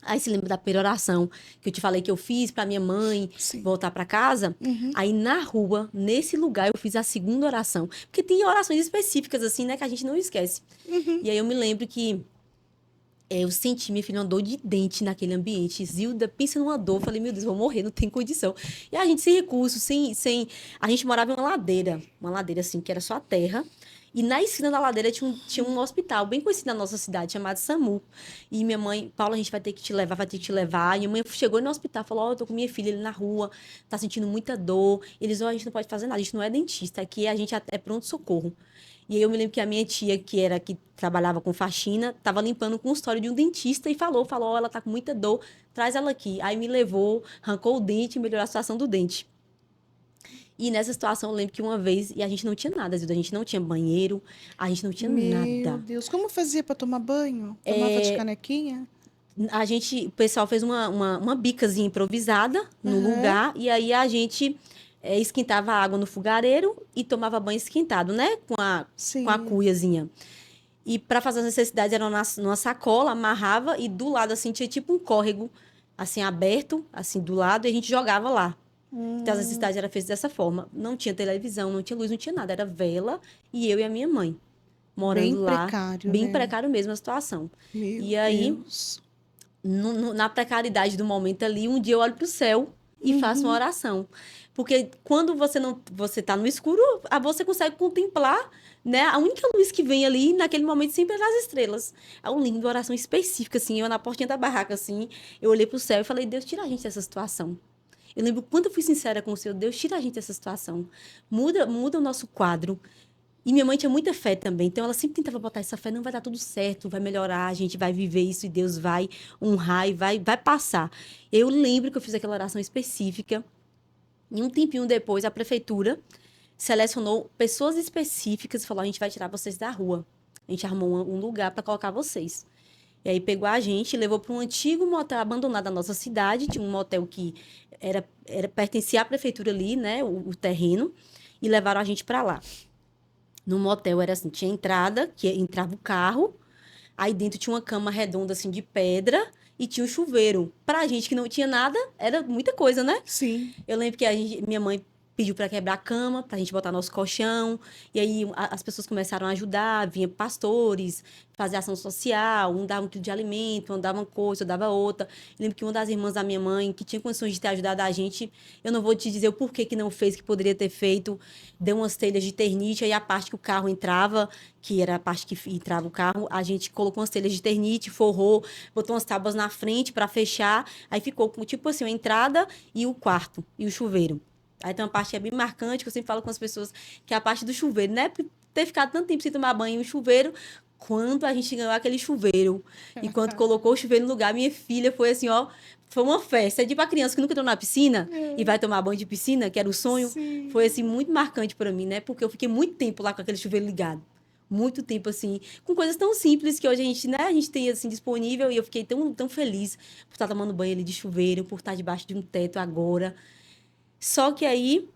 Aí se lembra da peroração que eu te falei que eu fiz para minha mãe Sim. voltar para casa? Uhum. Aí na rua, nesse lugar, eu fiz a segunda oração. Porque tem orações específicas, assim, né, que a gente não esquece. E aí eu me lembro que eu senti, minha filha, uma dor de dente naquele ambiente. Zilda, pensa numa dor. Falei, meu Deus, vou morrer, não tem condição. E a gente sem recurso, sem. A gente morava em uma ladeira assim, que era só a terra. E na esquina da ladeira tinha um hospital bem conhecido na nossa cidade, chamado SAMU. E minha mãe, Paula, a gente vai ter que te levar, vai ter que te levar. E minha mãe chegou no hospital, falou: eu tô com minha filha ali na rua, tá sentindo muita dor. Eles, a gente não pode fazer nada, a gente não é dentista, aqui a gente é pronto-socorro. E aí eu me lembro que a minha tia, que trabalhava com faxina, estava limpando o consultório de um dentista e falou, ela tá com muita dor, traz ela aqui. Aí me levou, arrancou o dente e melhorou a situação do dente. E nessa situação eu lembro que uma vez, e a gente não tinha nada, Zilda, a gente não tinha banheiro, a gente não tinha Meu nada. Deus, como fazia para tomar banho? Tomava de canequinha? O pessoal fez uma bicazinha improvisada no Aham. lugar, e aí a gente esquentava a água no fogareiro e tomava banho esquentado, né? Com a Sim. cuiazinha. E para fazer as necessidades era numa sacola, amarrava e do lado assim tinha tipo um córrego assim aberto, assim do lado, e a gente jogava lá. Então as necessidades eram feitas dessa forma. Não tinha televisão, não tinha luz, não tinha nada, era vela e eu e a minha mãe Bem morando lá, precário, bem né? precário mesmo a situação. Meu E aí, Deus. na precariedade do momento ali, um dia eu olho para o céu e faço uma Uhum. oração. Porque quando você tá no escuro, você consegue contemplar, né? A única luz que vem ali naquele momento sempre é das estrelas. É um lindo, uma oração específica assim, eu na portinha da barraca assim, eu olhei para o céu e falei: "Deus, tira a gente dessa situação". Eu lembro quando eu fui sincera com o Senhor: "Deus, tira a gente dessa situação. Muda o nosso quadro". E minha mãe tinha muita fé também, então ela sempre tentava botar essa fé: não, vai dar tudo certo, vai melhorar, a gente vai viver isso e Deus vai honrar e vai passar. Eu lembro que eu fiz aquela oração específica e um tempinho depois a prefeitura selecionou pessoas específicas e falou: a gente vai tirar vocês da rua. A gente arrumou um lugar para colocar vocês. E aí pegou a gente e levou para um antigo motel abandonado da nossa cidade. Tinha um motel que pertencia à prefeitura ali, né? O terreno. E levaram a gente para lá. No motel era assim, tinha entrada, que entrava o carro, aí dentro tinha uma cama redonda assim de pedra e tinha um chuveiro. Pra gente que não tinha nada, era muita coisa, né? Sim. Eu lembro que minha mãe pediu para quebrar a cama, para a gente botar nosso colchão. E aí as pessoas começaram a ajudar, vinha pastores, fazer ação social, um dava 1 quilo de alimento, um dava uma coisa, eu dava outra. Eu lembro que uma das irmãs da minha mãe, que tinha condições de ter ajudado a gente, eu não vou te dizer o porquê que não fez, que poderia ter feito, deu umas telhas de ternite, aí a parte que o carro entrava, que era a parte que entrava o carro, a gente colocou umas telhas de ternite, forrou, botou umas tábuas na frente para fechar, aí ficou com tipo assim, a entrada e o quarto, e o chuveiro. Aí tem uma parte que é bem marcante, que eu sempre falo com as pessoas, que é a parte do chuveiro, né? Por ter ficado tanto tempo sem tomar banho em chuveiro, quando a gente ganhou aquele chuveiro, e quando colocou o chuveiro no lugar, minha filha foi assim, ó, foi uma festa. É tipo a criança que nunca entrou na piscina e vai tomar banho de piscina, que era o sonho. Sim. Foi assim, muito marcante para mim, né? Porque eu fiquei muito tempo lá com aquele chuveiro ligado. muito tempo, assim, com coisas tão simples que hoje a gente, né, a gente tem, assim, disponível. E eu fiquei tão feliz por estar tomando banho ali de chuveiro, por estar debaixo de um teto agora. Só que aí,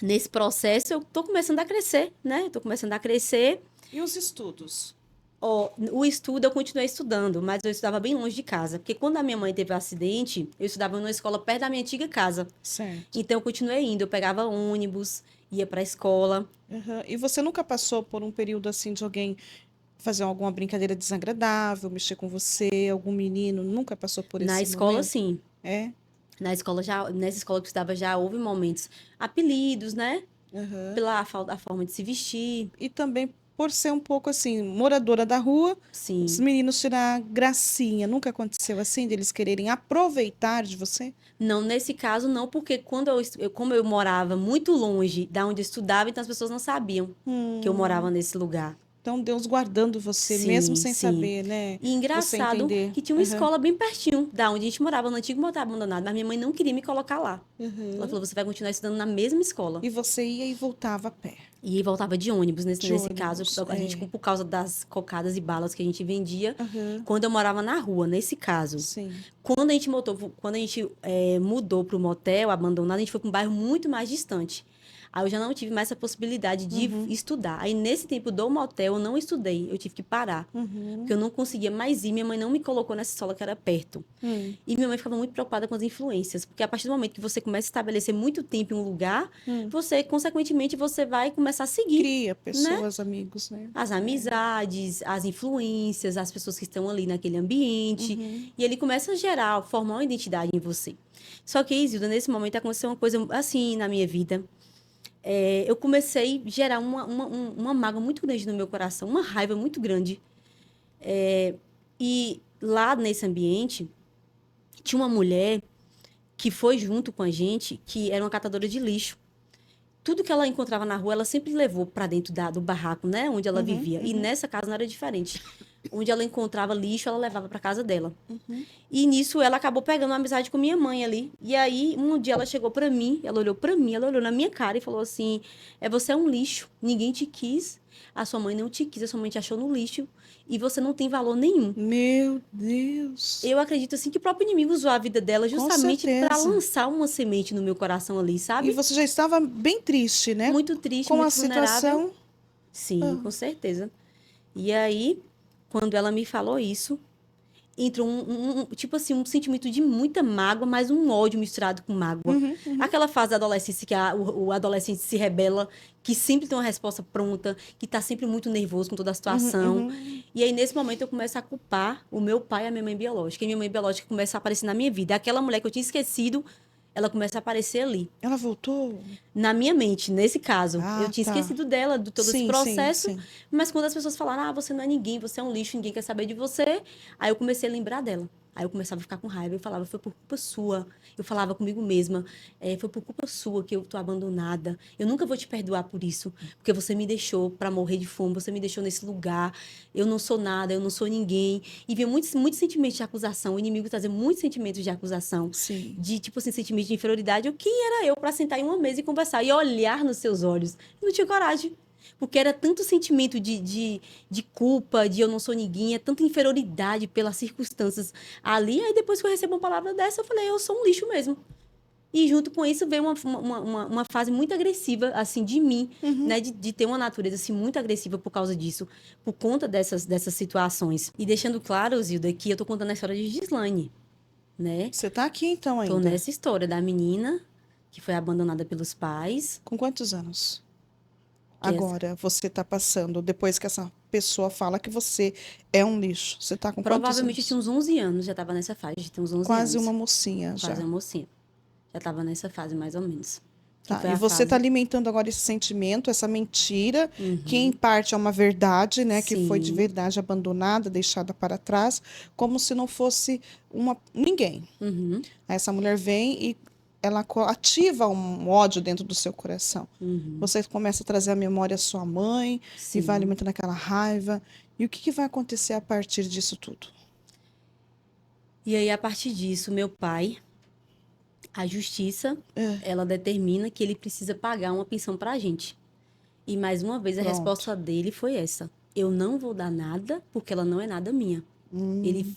nesse processo, eu tô começando a crescer, né? Tô começando a crescer. E os estudos? Ó, o estudo eu continuei estudando, mas eu estudava bem longe de casa. Porque quando a minha mãe teve o acidente, eu estudava numa escola perto da minha antiga casa. Certo. Então eu continuei indo, eu pegava ônibus, ia para a escola. Aham. E você nunca passou por um período assim de alguém fazer alguma brincadeira desagradável, mexer com você, algum menino nunca passou por Na esse escola, momento? sim. É? Na escola já, nessa escola que eu estudava já houve momentos, apelidos, né? Aham. Pela a forma de se vestir, E também por ser um pouco assim, moradora da rua, os sim. meninos tirar gracinha. Nunca aconteceu assim, deles quererem aproveitar de você? Não, nesse caso não, porque quando como eu morava muito longe da onde eu estudava, então as pessoas não sabiam que eu morava Hum, nesse lugar. então Deus guardando você, mesmo Sim, sem sim. saber, né? E Você engraçado entender. que tinha uma Aham, escola bem pertinho da onde a gente morava, no antigo motel abandonado, mas minha mãe não queria me colocar lá. Ela aham. falou: você vai continuar estudando na mesma escola. E você ia e voltava a pé, E voltava de ônibus. Nesse, de nesse caso, ônibus. a gente, É. por causa das cocadas e balas que a gente vendia, Aham, quando eu morava na rua, nesse caso. sim. Quando a gente mudou para o motel abandonado, a gente foi para um bairro muito mais distante. Aí eu já não tive mais essa possibilidade de Uhum, estudar. Aí nesse tempo do motel eu não estudei, eu tive que parar. Porque uhum, eu não conseguia mais ir, minha mãe não me colocou nessa escola que era perto. hum, E minha mãe ficava muito preocupada com as influências, porque a partir do momento que você começa a estabelecer muito tempo em um lugar, hum. você, consequentemente, você vai começar a seguir, Cria né? pessoas, amigos, né? As É. amizades, as influências, as pessoas que estão ali naquele ambiente. Uhum, E ele começa a gerar, formar uma identidade em você. Só que, Isilda, nesse momento aconteceu uma coisa assim na minha vida. Eu comecei a gerar uma mágoa muito grande no meu coração, uma raiva muito grande. E lá nesse ambiente, tinha uma mulher que foi junto com a gente, que era uma catadora de lixo. Tudo que ela encontrava na rua, ela sempre levou para dentro do barraco, né, onde ela uhum, vivia. E uhum, nessa casa não era diferente. Onde ela encontrava lixo, ela levava para casa dela. uhum. E nisso ela acabou pegando uma amizade com minha mãe ali. E aí um dia ela chegou para mim, ela olhou para mim, ela olhou na minha cara e falou assim: você é um lixo, ninguém te quis, a sua mãe não te quis, a sua mãe te achou no lixo e você não tem valor nenhum. Meu Deus, Eu acredito assim que o próprio inimigo usou a vida dela com justamente para certeza. lançar uma semente no meu coração ali, E sabe? você já estava bem triste, né? Muito triste, Com a muito vulnerável. situação. Sim, Ah, com certeza. E aí, quando ela me falou isso, entrou tipo assim, um sentimento de muita mágoa, mas um ódio misturado com mágoa. uhum, uhum, Aquela fase da adolescência que o adolescente se rebela, que sempre tem uma resposta pronta, que tá sempre muito nervoso com toda a uhum, situação. uhum. E aí, nesse momento, eu começo a culpar o meu pai e a minha mãe biológica. E minha mãe biológica começa a aparecer na minha vida. Aquela mulher que eu tinha esquecido, ela começa a aparecer ali. Ela voltou? Na minha mente, nesse caso. Eu Ah, tinha tá. esquecido dela, de todo esse Sim, sim, processo, sim. mas quando as pessoas falaram, você não é ninguém, você é um lixo, ninguém quer saber de você, aí eu comecei a lembrar dela. Aí eu começava a ficar com raiva, eu falava, foi por culpa sua. Eu falava comigo mesma, foi por culpa sua que eu tô abandonada. Eu nunca vou te perdoar por isso, porque você me deixou para morrer de fome, você me deixou nesse lugar. Eu não sou nada, eu não sou ninguém. E vinha muitos sentimentos de acusação, o inimigo trazia muitos sentimentos de acusação, Sim. de tipo assim, sentimento de inferioridade. Quem era eu para sentar em uma mesa e conversar e olhar nos seus olhos? Eu não tinha coragem. Porque era tanto sentimento de culpa, de eu não sou ninguém, é tanta inferioridade pelas circunstâncias ali. Aí depois que eu recebo uma palavra dessa, eu falei, eu sou um lixo mesmo. E junto com isso veio uma fase muito agressiva, assim, de mim, Uhum. né? De ter uma natureza, assim, muito agressiva por causa disso, por conta dessas situações. E deixando claro, Zilda, que eu tô contando a história de Gislaine, né? Você tá aqui então Tô ainda? nessa história da menina que foi abandonada pelos pais, Com quantos anos? que é Agora você tá passando, depois que essa pessoa fala que você é um lixo. Você tá com quantos provavelmente tinha anos? uns 11 anos, já estava nessa fase, de ter uns 11 Quase uma anos, mocinha quase já. uma mocinha. Já estava nessa fase, mais ou menos. Que Tá, foi e a você tá fase. alimentando agora esse sentimento, essa mentira, que em Uhum. parte é uma verdade, né, que foi de Sim. verdade abandonada, deixada para trás, como se não fosse uma ninguém. Uhum. Aí essa mulher vem e ela ativa um ódio dentro do seu coração. Uhum. Você começa a trazer à memória a sua mãe e vai Sim. alimentando aquela raiva. E o que que vai acontecer a partir disso tudo? E aí, a partir disso, meu pai, a justiça, É. ela determina que ele precisa pagar uma pensão pra gente. E mais uma vez a Pronto. resposta dele foi essa: eu não vou dar nada porque ela não é nada minha.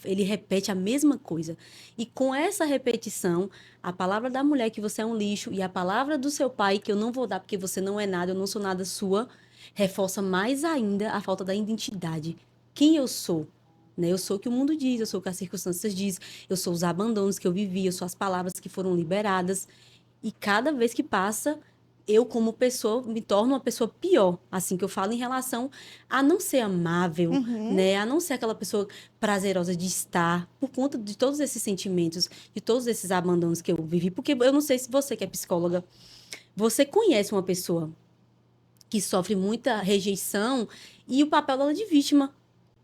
Ele repete a mesma coisa. E com essa repetição, a palavra da mulher que você é um lixo e a palavra do seu pai que eu não vou dar porque você não é nada, eu não sou nada sua, reforça mais ainda a falta da identidade. Quem eu sou? Né? Eu sou o que o mundo diz, eu sou o que as circunstâncias dizem, eu sou os abandonos que eu vivi, eu sou as palavras que foram liberadas. E cada vez que passa, eu, como pessoa, me torno uma pessoa pior. Assim que eu falo em relação a não ser amável, né? A não ser aquela pessoa prazerosa de estar, por conta de todos esses sentimentos, de todos esses abandonos que eu vivi. Porque eu não sei se você, que é psicóloga, você conhece uma pessoa que sofre muita rejeição e o papel dela é de vítima.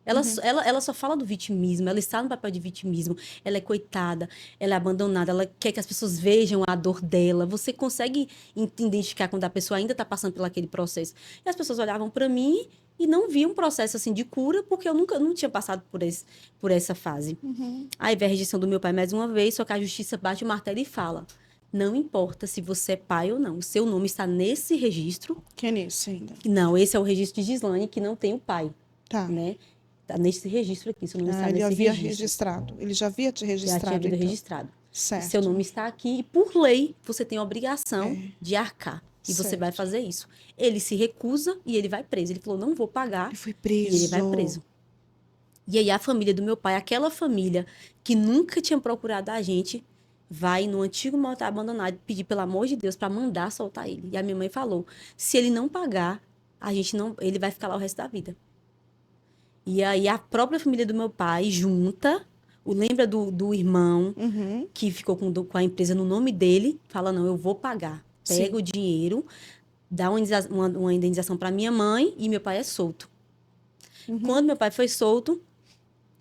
Ela só fala do vitimismo, ela está no papel de vitimismo, ela é coitada, ela é abandonada, ela quer que as pessoas vejam a dor dela. Você consegue identificar quando a pessoa ainda está passando por aquele processo. E as pessoas olhavam para mim e não viam um processo assim de cura, porque eu nunca não tinha passado por essa fase. Aí vem a rejeição do meu pai mais uma vez, só que a justiça bate o martelo e fala: não importa se você é pai ou não, o seu nome está nesse registro. Que é nisso ainda. Não, esse é o registro de Gislane, que não tem o pai, Tá. né? Tá nesse registro aqui, seu nome está Ele nesse havia registro. registrado. Ele já havia te Já registrado, tinha havido então. registrado. Certo. Seu nome está aqui e, por lei, você tem a obrigação de arcar. E você Certo. vai fazer isso. Ele se recusa e ele vai preso. Ele falou: não vou pagar. Ele foi E preso. ele vai preso. E aí a família do meu pai, aquela família que nunca tinha procurado a gente, vai no antigo motel abandonado pedir, pelo amor de Deus, para mandar soltar ele. E a minha mãe falou: se ele não pagar, a gente não, ele vai ficar lá o resto da vida. E aí a própria família do meu pai junta, lembra do irmão que ficou com a empresa no nome dele, fala: não, eu vou pagar. Pega Sim. o dinheiro, dá uma indenização para minha mãe e meu pai é solto. Quando meu pai foi solto,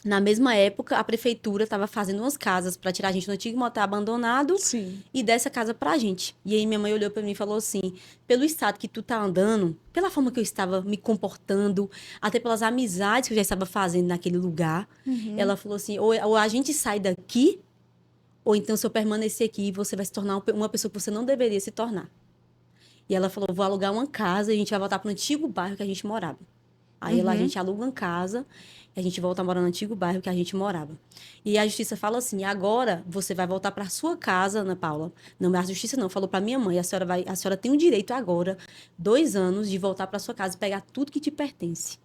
na mesma época, a prefeitura estava fazendo umas casas para tirar a gente do antigo motel abandonado Sim. e dessa casa pra gente. E aí minha mãe olhou para mim e falou assim: pelo estado que tu tá andando, pela forma que eu estava me comportando, até pelas amizades que eu já estava fazendo naquele lugar, ela falou assim: ou a gente sai daqui, ou então se eu permanecer aqui, você vai se tornar uma pessoa que você não deveria se tornar. E ela falou: vou alugar uma casa e a gente vai voltar pro antigo bairro que a gente morava. Aí lá a gente aluga uma casa e a gente volta a morar no antigo bairro que a gente morava. E a justiça fala assim: agora você vai voltar para sua casa, Ana Paula. Não, a justiça não, falou para minha mãe: a senhora tem o direito agora, 2 anos, de voltar para sua casa e pegar tudo que te pertence.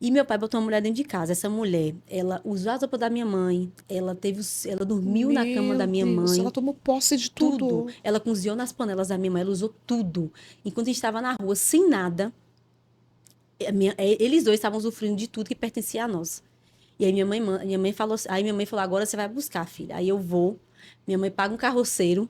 E meu pai botou uma mulher dentro de casa. Essa mulher, ela usou as roupas da minha mãe, ela dormiu na cama da minha Deus, mãe. ela tomou posse de tudo. Ela cozinhou nas panelas da minha mãe, ela usou tudo. Enquanto a gente estava na rua sem nada, eles dois estavam usufruindo de tudo que pertencia a nós. E aí minha mãe falou, agora você vai buscar, filha. Aí eu vou, minha mãe paga um carroceiro,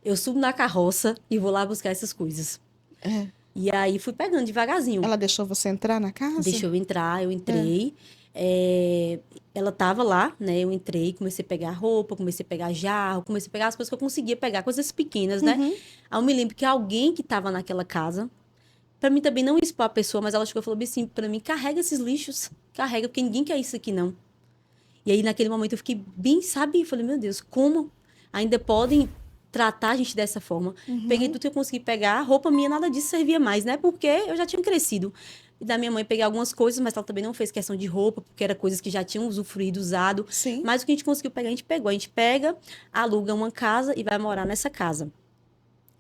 eu subo na carroça e vou lá buscar essas coisas. É. E aí fui pegando devagarzinho. Ela deixou você entrar na casa? Deixou eu entrar, eu entrei. Ela tava lá, né? Eu entrei, comecei a pegar roupa, comecei a pegar jarro, comecei a pegar as coisas que eu conseguia pegar, coisas pequenas, né? Aí eu me lembro que alguém que tava naquela casa, pra mim também não expor a pessoa, mas ela chegou e falou assim pra mim: carrega esses lixos, carrega, porque ninguém quer isso aqui, não. E aí, naquele momento, eu fiquei bem, sabe? Eu falei: meu Deus, como ainda podem tratar a gente dessa forma? Peguei tudo que eu consegui pegar, roupa minha, nada disso servia mais, né? Porque eu já tinha crescido. E da minha mãe peguei algumas coisas, mas ela também não fez questão de roupa, porque era coisas que já tinham usufruído, usado. Sim. Mas o que a gente conseguiu pegar, a gente pegou. A gente pega, aluga uma casa e vai morar nessa casa.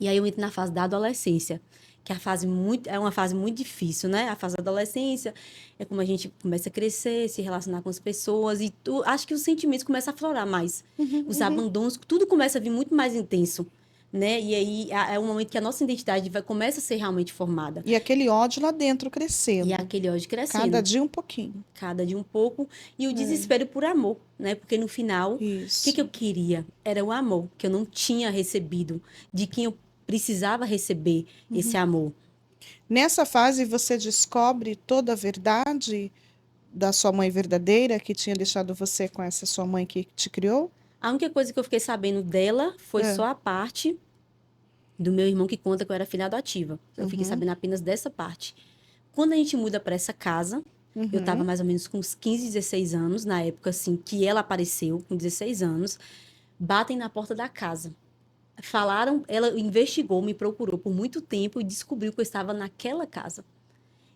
E aí eu entro na fase da adolescência, que é uma fase muito difícil, né? A fase da adolescência é como a gente começa a crescer, se relacionar com as pessoas e acho que os sentimentos começam a aflorar mais. Os abandonos, tudo começa a vir muito mais intenso, né? E aí é um momento que a nossa identidade começa a ser realmente formada. E aquele ódio lá dentro crescendo. E aquele ódio crescendo. Cada dia um pouquinho. Cada dia um pouco. E o desespero por amor, né? Porque no final, o Isso. que eu queria? Era o amor que eu não tinha recebido, de quem eu precisava receber esse amor. Nessa fase, você descobre toda a verdade da sua mãe verdadeira, que tinha deixado você com essa sua mãe que te criou? A única coisa que eu fiquei sabendo dela foi só a parte do meu irmão que conta que eu era filha adotiva. Eu fiquei sabendo apenas dessa parte. Quando a gente muda para essa casa, eu estava mais ou menos com uns 15, 16 anos, na época assim que ela apareceu, com 16 anos, batem na porta da casa. Falaram, ela investigou, me procurou por muito tempo e descobriu que eu estava naquela casa.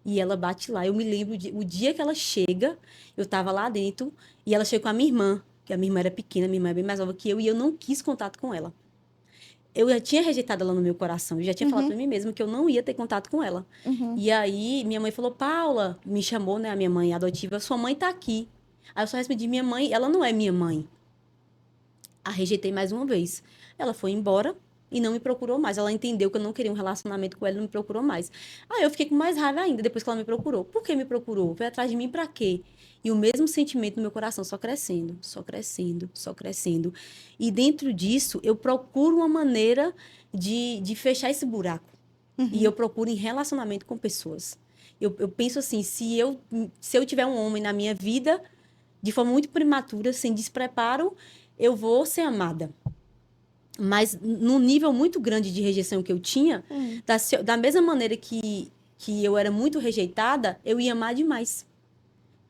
E ela bate lá. Eu me lembro, o dia que ela chega, eu estava lá dentro, e ela chega com a minha irmã, que a minha irmã era pequena, minha irmã é bem mais nova que eu, e eu não quis contato com ela. Eu já tinha rejeitado ela no meu coração, eu já tinha falado Uhum, pra mim mesma que eu não ia ter contato com ela. uhum. E aí, minha mãe falou, Paula, me chamou, né, a minha mãe adotiva, sua mãe tá aqui. Aí eu só respondi, minha mãe, ela não é minha mãe. A rejeitei mais uma vez. Ela foi embora e não me procurou mais. Ela entendeu que eu não queria um relacionamento com ela e não me procurou mais. Aí eu fiquei com mais raiva ainda depois que ela me procurou. Por que me procurou? Veio atrás de mim pra quê? E o mesmo sentimento no meu coração, só crescendo, só crescendo, só crescendo. E dentro disso, eu procuro uma maneira de fechar esse buraco. E eu procuro em relacionamento com pessoas. Eu penso assim, se eu tiver um homem na minha vida, de forma muito prematura, sem despreparo, eu vou ser amada. Mas num nível muito grande de rejeição que eu tinha, da mesma maneira que eu era muito rejeitada, eu ia amar demais.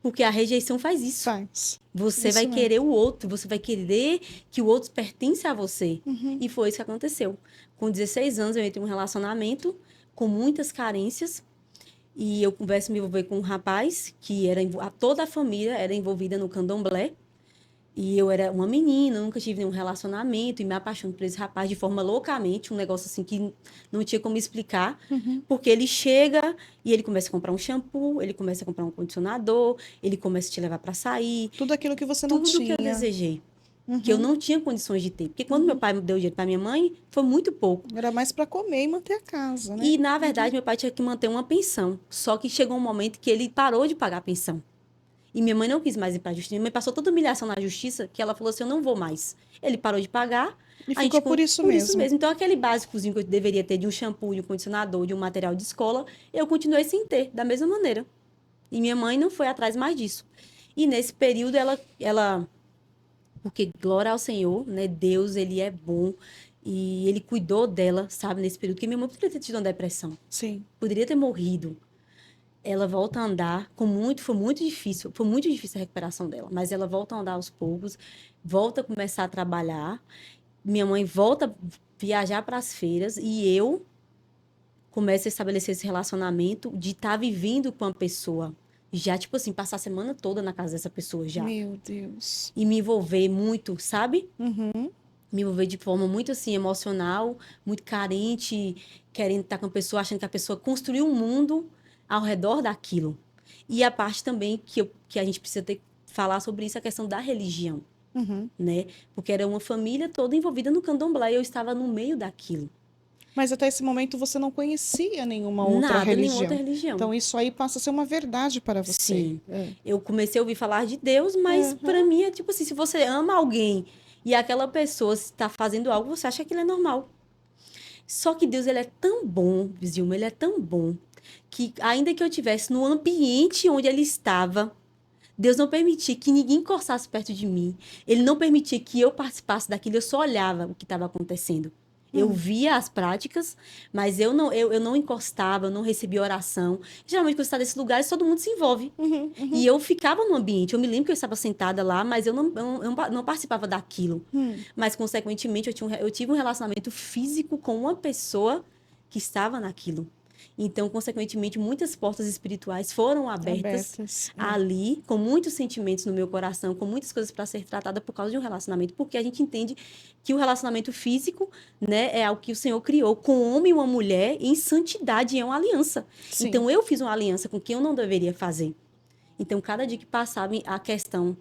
Porque a rejeição faz isso. Faz. Você vai Isso mesmo. querer o outro, você vai querer que o outro pertence a você. E foi isso que aconteceu. Com 16 anos, eu entrei em um relacionamento com muitas carências. E eu converso me envolver com um rapaz que toda a família era envolvida no candomblé. E eu era uma menina, nunca tive nenhum relacionamento e me apaixono por esse rapaz de forma loucamente, um negócio assim que não tinha como explicar, porque ele chega e ele começa a comprar um shampoo, ele começa a comprar um condicionador, ele começa a te levar para sair, Tudo aquilo que você não tudo que eu tinha. desejei, que eu não tinha condições de ter, porque quando meu pai deu dinheiro para minha mãe, foi muito pouco. Era mais para comer e manter a casa, né? E na verdade meu pai tinha que manter uma pensão, só que chegou um momento que ele parou de pagar a pensão. E minha mãe não quis mais ir para a justiça. Minha mãe passou tanta humilhação na justiça que ela falou assim: eu não vou mais. Ele parou de pagar. E A gente, ficou por isso por isso mesmo. mesmo. Então, aquele básicozinho que eu deveria ter de um shampoo, de um condicionador, de um material de escola, eu continuei sem ter, da mesma maneira. E minha mãe não foi atrás mais disso. E nesse período, porque glória ao Senhor, né? Deus, ele é bom. E ele cuidou dela, sabe, nesse período. Porque minha mãe poderia ter tido uma depressão. Sim. Poderia ter morrido. Ela volta a andar foi muito difícil a recuperação dela, mas ela volta a andar aos poucos, volta a começar a trabalhar, minha mãe volta a viajar para as feiras e eu começo a estabelecer esse relacionamento de estar vivendo com a pessoa, já tipo assim, passar a semana toda na casa dessa pessoa já, Meu Deus. e me envolver muito, sabe? Uhum. Me envolver de forma muito assim emocional, muito carente, querendo estar com a pessoa, achando que a pessoa construiu um mundo ao redor daquilo. E a parte também que a gente precisa falar sobre isso, a questão da religião, Uhum. né? Porque era uma família toda envolvida no candomblé e eu estava no meio daquilo. Mas até esse momento você não conhecia nenhuma outra Nada, nenhuma outra religião. religião. Então isso aí passa a ser uma verdade para você. Sim, É. eu comecei a ouvir falar de Deus, mas para Uhum. mim é tipo assim, se você ama alguém e aquela pessoa está fazendo algo, você acha que ele é normal. Só que Deus, ele é tão bom, Zilma, ele é tão bom, que ainda que eu estivesse no ambiente onde ele estava, Deus não permitia que ninguém encostasse perto de mim. Ele não permitia que eu participasse daquilo, eu só olhava o que estava acontecendo. Eu via as práticas, mas eu não encostava, eu não recebia oração. Geralmente, quando você está nesses lugares, todo mundo se envolve. Uhum. E eu ficava no ambiente. Eu me lembro que eu estava sentada lá, mas eu não participava daquilo. Mas, consequentemente, eu tive um relacionamento físico com uma pessoa que estava naquilo. Então, consequentemente, muitas portas espirituais foram abertas Abertas. É. ali, com muitos sentimentos no meu coração, com muitas coisas para ser tratada por causa de um relacionamento, porque a gente entende que o relacionamento físico, né, é algo que o Senhor criou com um homem e uma mulher em santidade, é uma aliança. Sim. Então, eu fiz uma aliança com quem eu não deveria fazer. Então, cada dia que passava, a questão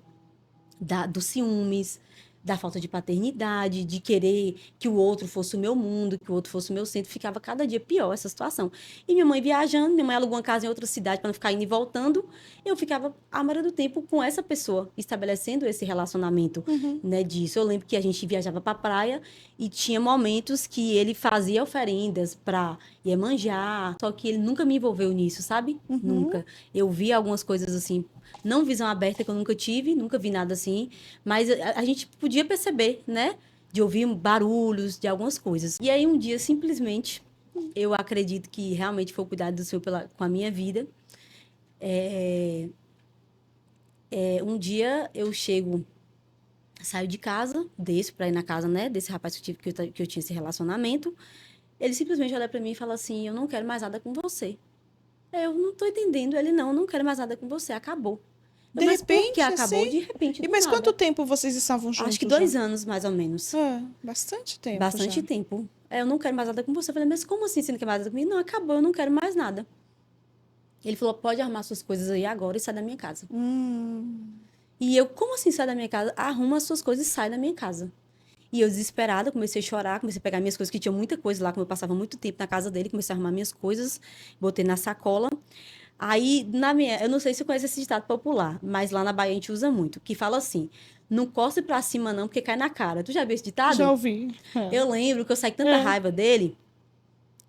dos ciúmes, da falta de paternidade, de querer que o outro fosse o meu mundo, que o outro fosse o meu centro, ficava cada dia pior essa situação. E minha mãe viajando, minha mãe alugou uma casa em outra cidade para não ficar indo e voltando, eu ficava a maioria do tempo com essa pessoa, estabelecendo esse relacionamento, né, disso. Eu lembro que a gente viajava para a praia e tinha momentos que ele fazia oferendas para Iemanjá, só que ele nunca me envolveu nisso, sabe? Nunca. Eu vi algumas coisas assim, não visão aberta que eu nunca tive, nunca vi nada assim, mas a gente podia perceber, né? De ouvir barulhos, de algumas coisas. E aí um dia, simplesmente, eu acredito que realmente foi o cuidado do Senhor com a minha vida. Um dia eu chego Saio de casa, desço pra ir na casa, né, desse rapaz que eu tinha esse relacionamento. Ele simplesmente olha pra mim e fala assim: eu não quero mais nada com você. Eu não tô entendendo. Ele: não quero mais nada com você, acabou. De Mas por que repente, acabou? assim? De repente, do Mas quanto nada. tempo vocês estavam Acho que juntos já? 2 anos, mais ou menos. Bastante tempo Bastante já. tempo. Eu não quero mais nada com você. Eu falei: mas como assim você não quer mais nada comigo? Não, acabou, eu não quero mais nada. Ele falou: pode arrumar suas coisas aí agora e sai da minha casa. Hum, E eu: como assim sai da minha casa? Arruma as suas coisas e sai da minha casa. E eu, desesperada, comecei a chorar, comecei a pegar minhas coisas, que tinha muita coisa lá, como eu passava muito tempo na casa dele, comecei a arrumar minhas coisas, botei na sacola. Aí, eu não sei se você conhece esse ditado popular, mas lá na Bahia a gente usa muito, que fala assim: não corre pra cima não, porque cai na cara. Tu já viu esse já ditado? ouvi. Eu lembro que eu saí com tanta É. raiva dele,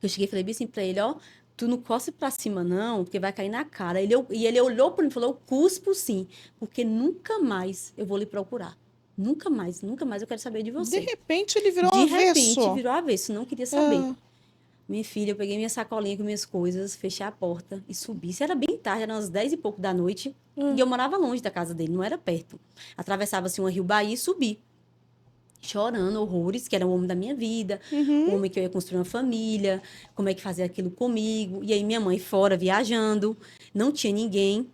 que eu cheguei e falei bem assim pra ele: ó, tu não corre pra cima não, porque vai cair na cara. E ele olhou pra mim e falou: eu cuspo sim, porque nunca mais eu vou lhe procurar. Nunca mais eu quero saber de De você. repente ele virou De repente, avesso. virou avesso, não queria saber. Ah, Minha filha, eu peguei minha sacolinha com minhas coisas, fechei a porta e subi. Isso era bem tarde, eram umas 10 e pouco da noite. E ah. eu morava longe da casa dele, não era perto. Atravessava-se uma Rio Bahia e subi. Chorando horrores, que era o homem da minha vida, o Uhum, homem que eu ia construir uma família, como é que fazia aquilo comigo. E aí minha mãe fora viajando, não tinha ninguém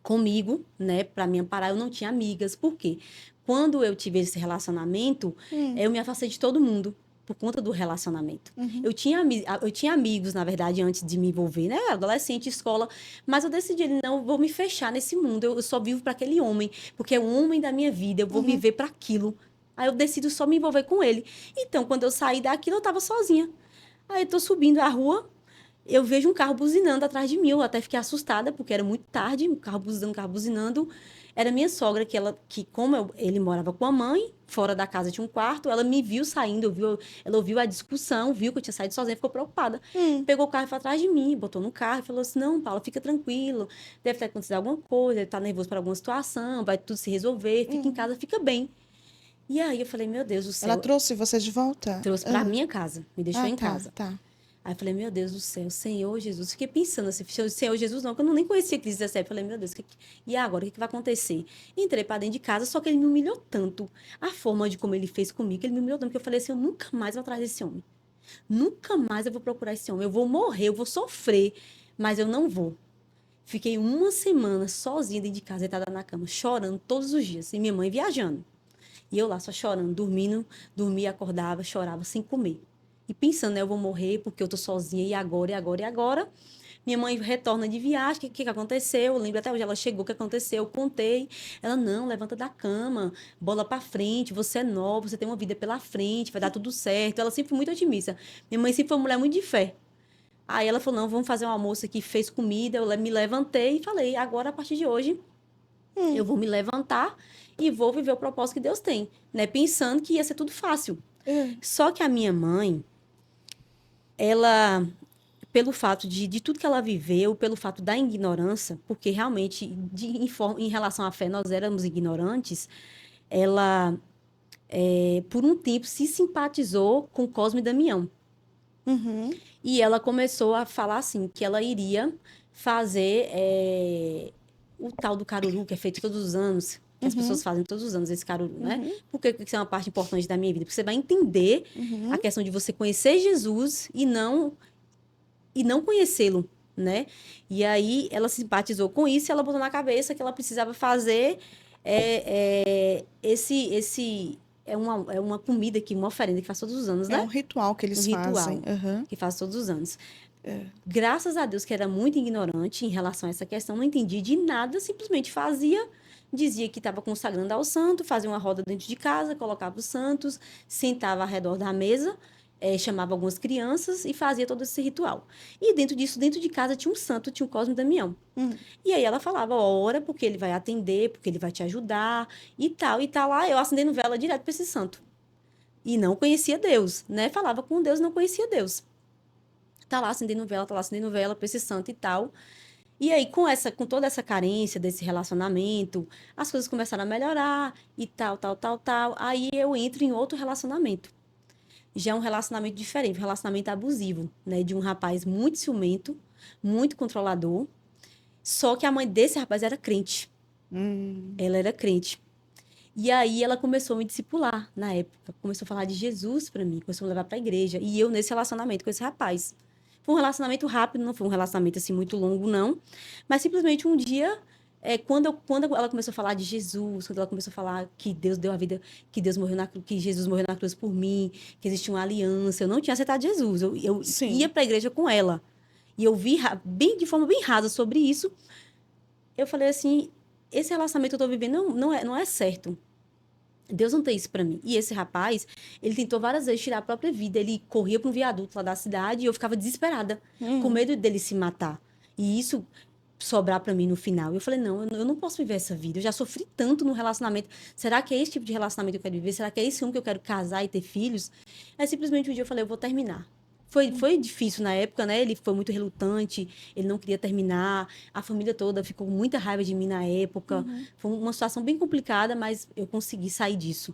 comigo, né, para me amparar, eu não tinha amigas. Por quê? Quando eu tive esse relacionamento, hum, eu me afastei de todo mundo por conta do relacionamento. uhum, Eu tinha amigos, na verdade, antes de me envolver, né, adolescente, escola, mas eu decidi, não, eu vou me fechar nesse mundo, eu só vivo para aquele homem, porque é o homem da minha vida, eu vou uhum. viver para aquilo. Aí eu decido só me envolver com ele. Então, quando eu saí daquilo, eu estava sozinha. Aí eu tô subindo a rua, eu vejo um carro buzinando atrás de mim. Eu até fiquei assustada, porque era muito tarde, um carro buzinando, um carro buzinando. Era minha sogra, que como ele morava com a mãe, fora da casa tinha um quarto, ela me viu saindo, ela ouviu a discussão, viu que eu tinha saído sozinha, ficou preocupada. Hum. Pegou o carro e foi atrás de mim, botou no carro e falou assim: não, Paula, fica tranquilo, deve ter acontecido alguma coisa, deve estar nervoso para alguma situação, vai tudo se resolver, fica em Uhum. casa, fica bem. E aí eu falei: meu Deus do Ela céu, trouxe você de volta? trouxe para minha casa, me deixou Ah, em tá, casa. tá. Aí eu falei: meu Deus do céu, Senhor Jesus. Fiquei pensando assim, Senhor Jesus não, que eu nem conhecia Cris 17. Falei: meu Deus, e agora? O que vai acontecer? Entrei para dentro de casa, só que ele me humilhou tanto. A forma de como ele fez comigo, ele me humilhou tanto, que eu falei assim: eu nunca mais vou atrás desse homem. Nunca mais eu vou procurar esse homem. Eu vou morrer, eu vou sofrer, mas eu não vou. Fiquei uma semana sozinha dentro de casa, deitada na cama, chorando todos os dias. E minha mãe viajando. E eu lá só chorando, dormindo, dormia, acordava, chorava sem comer. E pensando, né, eu vou morrer porque eu tô sozinha, e agora, e agora, e agora? Minha mãe retorna de viagem, o que aconteceu? Eu lembro até hoje, ela chegou, o que aconteceu? Eu contei. Ela: não, levanta da cama, bola pra frente, você é nova, você tem uma vida pela frente, vai dar tudo certo. Ela sempre foi muito otimista. Minha mãe sempre foi uma mulher muito de fé. Aí ela falou: não, vamos fazer um almoço aqui, fez comida, eu me levantei e falei: agora, a partir de hoje, eu Hum, vou me levantar e vou viver o propósito que Deus tem, né? Pensando que ia ser tudo fácil. é. Só que a minha mãe, ela, pelo fato de tudo que ela viveu, pelo fato da ignorância, porque realmente, em relação à fé, nós éramos ignorantes, ela, por um tempo, se simpatizou com Cosme e Damião. Uhum, E ela começou a falar assim, que ela iria fazer o tal do caruru, que é feito todos os anos, que as uhum, pessoas fazem todos os anos esse caruru, né? uhum, Por que isso é uma parte importante da minha vida? Porque você vai entender a uhum. questão de você conhecer Jesus e não conhecê-lo, né? E aí ela se simpatizou com isso e ela botou na cabeça que ela precisava fazer esse é uma comida que uma oferenda que faz todos os anos, É né? um ritual que Um eles fazem. ritual Aham. que faz todos os anos. É. Graças a Deus que era muito ignorante em relação a essa questão, não entendia de nada, simplesmente fazia, dizia que estava consagrando ao santo, fazia uma roda dentro de casa, colocava os santos, sentava ao redor da mesa, chamava algumas crianças e fazia todo esse ritual. E dentro disso, dentro de casa, tinha um santo, tinha o Cosme e Damião. Hum, E aí ela falava: ora, porque ele vai atender, porque ele vai te ajudar e tal. E tá lá eu acendendo vela direto para esse santo. E não conhecia Deus, né? Falava com Deus, não conhecia Deus. Tá lá acendendo vela para esse santo e tal. E aí, com toda essa carência desse relacionamento, as coisas começaram a melhorar e tal, tal, tal, tal. Aí eu entro em outro relacionamento. Já é um relacionamento diferente, um relacionamento abusivo, né? De um rapaz muito ciumento, muito controlador. Só que a mãe desse rapaz era crente. hum, Ela era crente. E aí ela começou a me discipular na época. Começou a falar de Jesus pra mim, começou a me levar pra igreja. E eu nesse relacionamento com esse rapaz. Foi um relacionamento rápido, não foi um relacionamento assim muito longo, não. Mas simplesmente um dia, quando ela começou a falar de Jesus, quando ela começou a falar que Deus deu a vida, que Deus morreu que Jesus morreu na cruz por mim, que existia uma aliança, eu não tinha aceitado Jesus. Eu ia Sim. pra igreja com ela. E eu vi de forma bem rasa sobre isso. Eu falei assim, esse relacionamento que eu tô vivendo não é certo. Deus não tem isso pra mim. E esse rapaz, ele tentou várias vezes tirar a própria vida. Ele corria para um viaduto lá da cidade e eu ficava desesperada, com medo dele se matar. E isso sobrar pra mim no final. Eu falei, não, eu não posso viver essa vida. Eu já sofri tanto no relacionamento. Será que é esse tipo de relacionamento que eu quero viver? Será que é esse um que eu quero casar e ter filhos? Aí simplesmente um dia eu falei, eu vou terminar. Foi difícil na época, né? Ele foi muito relutante, ele não queria terminar, a família toda ficou com muita raiva de mim na época. Foi uma situação bem complicada, mas eu consegui sair disso.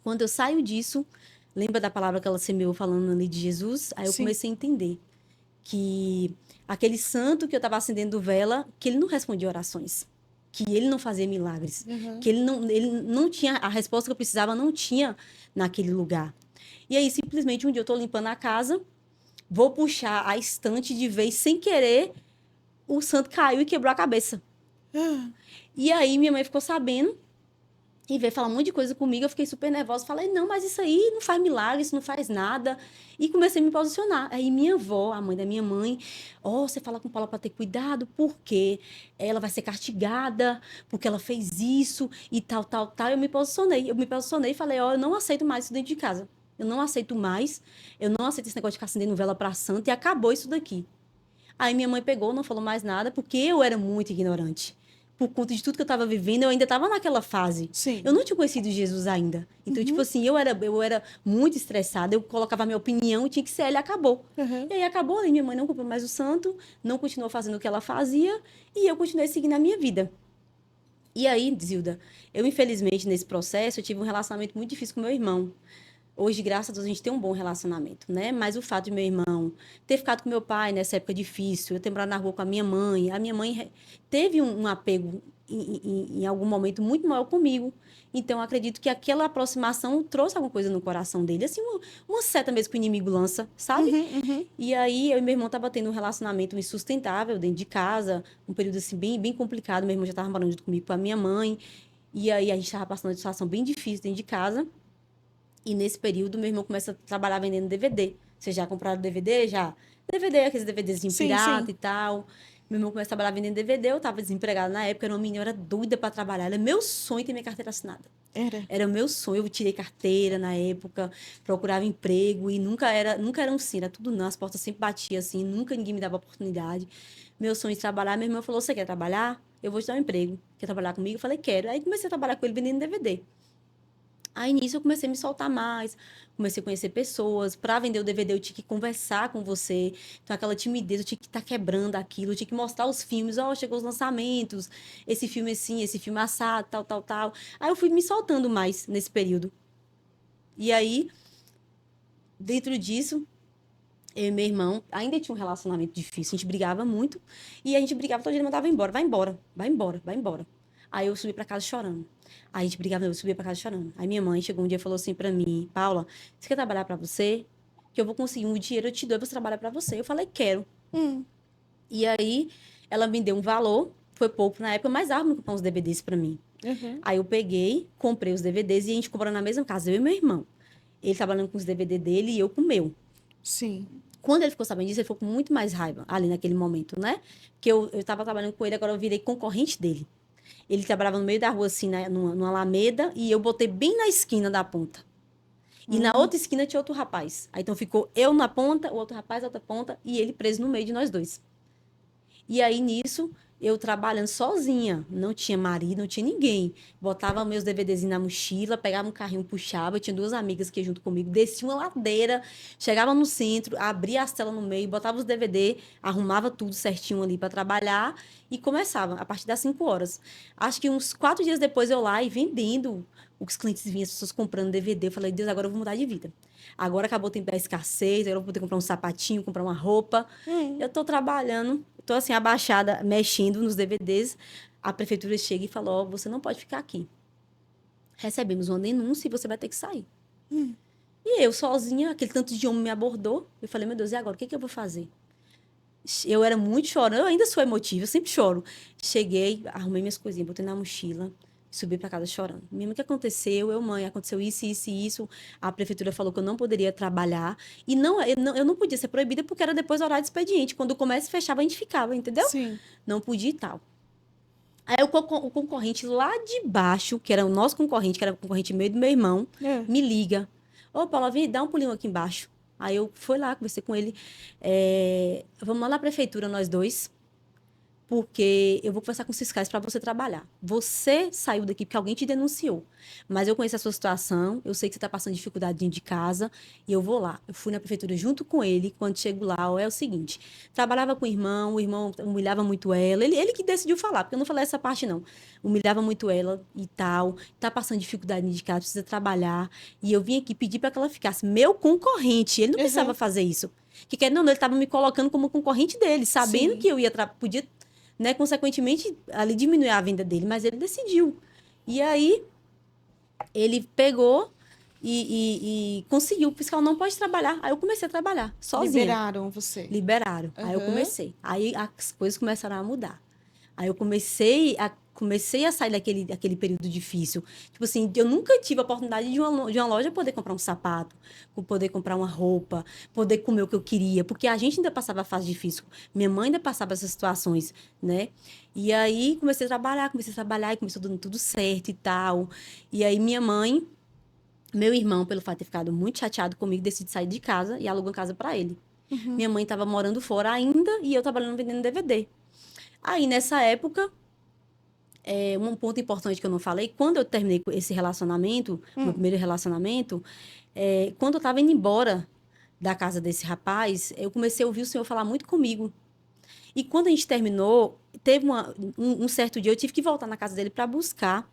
Quando eu saio disso, lembra da palavra que ela semeou falando ali de Jesus? Aí eu Sim. comecei a entender que aquele santo que eu estava acendendo vela, que ele não respondia orações, que ele não fazia milagres, que ele não tinha a resposta que eu precisava, não tinha naquele lugar. E aí, simplesmente, um dia eu tô limpando a casa, vou puxar a estante de vez sem querer, o santo caiu e quebrou a cabeça. Ah, E aí, minha mãe ficou sabendo e veio falar um monte de coisa comigo. Eu fiquei super nervosa. Falei, não, mas isso aí não faz milagre, isso não faz nada. E comecei a me posicionar. Aí, minha avó, a mãe da minha mãe, você fala com Paula para ter cuidado, porque ela vai ser castigada, porque ela fez isso e tal, tal, tal. Eu me posicionei e falei, eu não aceito mais isso dentro de casa. Eu não aceito mais, eu não aceito esse negócio de ficar acendendo vela para santo e acabou isso daqui. Aí minha mãe pegou, não falou mais nada, porque eu era muito ignorante. Por conta de tudo que eu estava vivendo, eu ainda estava naquela fase. Eu sim. não tinha conhecido Jesus ainda. Então, tipo assim, eu era muito estressada, eu colocava a minha opinião e tinha que ser ela e acabou. Uhum. E aí acabou, aí minha mãe não comprou mais o santo, não continuou fazendo o que ela fazia, e eu continuei seguindo a minha vida. E aí, Zilda, eu infelizmente nesse processo, eu tive um relacionamento muito difícil com meu irmão. Hoje, graças a Deus, a gente tem um bom relacionamento, né? Mas o fato de meu irmão ter ficado com meu pai nessa época difícil, eu ter morado na rua com a minha mãe teve um apego em algum momento muito maior comigo. Então, eu acredito que aquela aproximação trouxe alguma coisa no coração dele, assim, uma seta mesmo que o inimigo lança, sabe? E aí, eu e meu irmão tava tendo um relacionamento insustentável dentro de casa, um período assim bem, bem complicado. Meu irmão já tava morando junto comigo com a minha mãe. E aí, a gente tava passando uma situação bem difícil dentro de casa. E nesse período, meu irmão começa a trabalhar vendendo DVD. Vocês já compraram DVD? Já. DVD, aqueles DVDzinho Sim, pirata sim. e tal. Meu irmão começa a trabalhar vendendo DVD. Eu tava desempregada na época, era uma menina, eu era doida pra trabalhar. Era meu sonho ter minha carteira assinada. Era. Era o meu sonho. Eu tirei carteira na época, procurava emprego e nunca era um sim, era tudo não. As portas sempre batiam assim, nunca ninguém me dava oportunidade. Meu sonho de trabalhar, meu irmão falou: Você quer trabalhar? Eu vou te dar um emprego. Quer trabalhar comigo? Eu falei: Quero. Aí comecei a trabalhar com ele vendendo DVD. Aí nisso eu comecei a me soltar mais, comecei a conhecer pessoas. Para vender o DVD eu tinha que conversar com você. Então aquela timidez, eu tinha que estar quebrando aquilo, eu tinha que mostrar os filmes, chegou os lançamentos, esse filme assim, esse filme assado, tal, tal, tal. Aí eu fui me soltando mais nesse período. E aí, dentro disso, eu e meu irmão ainda tinha um relacionamento difícil, a gente brigava muito, e a gente brigava todo dia, ele mandava embora, vai embora, vai embora, vai embora. Aí eu subi para casa chorando. Aí a gente brigava, eu subia para casa chorando. Aí minha mãe chegou um dia e falou assim para mim: Paula, você quer trabalhar para você? Que eu vou conseguir um dinheiro, eu te dou, você trabalhar para você. Eu falei: quero. Hum. E aí ela me deu um valor, foi pouco na época, mas dava pra comprar uns DVDs para mim. Uhum. Aí eu peguei, comprei os DVDs e a gente comprou na mesma casa, eu e meu irmão. Ele trabalhando com os DVD dele e eu com o meu. Sim. Quando ele ficou sabendo disso, ele ficou com muito mais raiva ali naquele momento, né? Porque eu tava trabalhando com ele, agora eu virei concorrente dele. Ele trabalhava no meio da rua, assim, numa alameda, e eu botei bem na esquina da ponta. E na outra esquina tinha outro rapaz. Aí então ficou eu na ponta, o outro rapaz na outra ponta, e ele preso no meio de nós dois. E aí, nisso, eu trabalhando sozinha, não tinha marido, não tinha ninguém. Botava meus DVDzinhos na mochila, pegava um carrinho, puxava. Eu tinha duas amigas que iam junto comigo, descia uma ladeira, chegava no centro, abria as telas no meio, botava os DVD, arrumava tudo certinho ali para trabalhar e começava a partir das 5 horas. Acho que uns 4 dias depois eu lá e vendendo, os clientes vinham, as pessoas comprando DVD. Eu falei: Deus, agora eu vou mudar de vida. Agora acabou o tempo da escassez, agora eu vou poder comprar um sapatinho, comprar uma roupa. Eu tô trabalhando, tô assim, abaixada, mexendo nos DVDs. A prefeitura chega e fala: Ó, você não pode ficar aqui. recebemos uma denúncia e você vai ter que sair. E eu sozinha, aquele tanto de homem me abordou. Eu falei, meu Deus, e agora? O que eu vou fazer? Eu era muito chorando, eu ainda sou emotiva, eu sempre choro. Cheguei, arrumei minhas coisinhas, botei na mochila, subi para casa chorando. Minha mãe, o que aconteceu? Mãe, aconteceu isso, isso e isso. A prefeitura falou que eu não poderia trabalhar. E eu não podia ser proibida porque era depois do horário de expediente. Quando o comércio fechava, a gente ficava, entendeu? Sim. Não podia e tal. Aí o concorrente lá de baixo, que era o nosso concorrente, que era o concorrente meio do meu irmão, me liga. Ô, Paula, vem, dá um pulinho aqui embaixo. Aí eu fui lá, conversei com ele. Vamos lá na prefeitura, nós dois, porque eu vou conversar com os fiscais para você trabalhar. Você saiu daqui porque alguém te denunciou. Mas eu conheço a sua situação, eu sei que você está passando dificuldade dentro de casa, e eu vou lá. Eu fui na prefeitura junto com ele, quando chego lá, é o seguinte, trabalhava com o irmão humilhava muito ela, ele que decidiu falar, porque eu não falei essa parte não. Humilhava muito ela e tal, tá passando dificuldade dentro de casa, precisa trabalhar, e eu vim aqui pedir para que ela ficasse meu concorrente, ele não precisava fazer isso. Que querendo ou não, ele estava me colocando como concorrente dele, sabendo que eu ia podia, né, consequentemente, ali diminuir a venda dele, mas ele decidiu. E aí, ele pegou e conseguiu. O fiscal não pode trabalhar. Aí eu comecei a trabalhar, sozinha. Liberaram você? Liberaram. Aí eu comecei. Aí as coisas começaram a mudar. Aí eu comecei a sair daquele período difícil. Tipo assim, eu nunca tive a oportunidade de uma loja poder comprar um sapato, poder comprar uma roupa, poder comer o que eu queria, porque a gente ainda passava fase difícil. Minha mãe ainda passava essas situações, né? E aí comecei a trabalhar e começou dando tudo certo e tal. E aí minha mãe, meu irmão, pelo fato de ter ficado muito chateado comigo, decidiu sair de casa e alugou uma casa para ele. Minha mãe estava morando fora ainda e eu trabalhando vendendo DVD. Aí, nessa época, um ponto importante que eu não falei, quando eu terminei com esse relacionamento, meu primeiro relacionamento, quando eu estava indo embora da casa desse rapaz, eu comecei a ouvir o Senhor falar muito comigo. E quando a gente terminou, teve um certo dia, eu tive que voltar na casa dele para buscar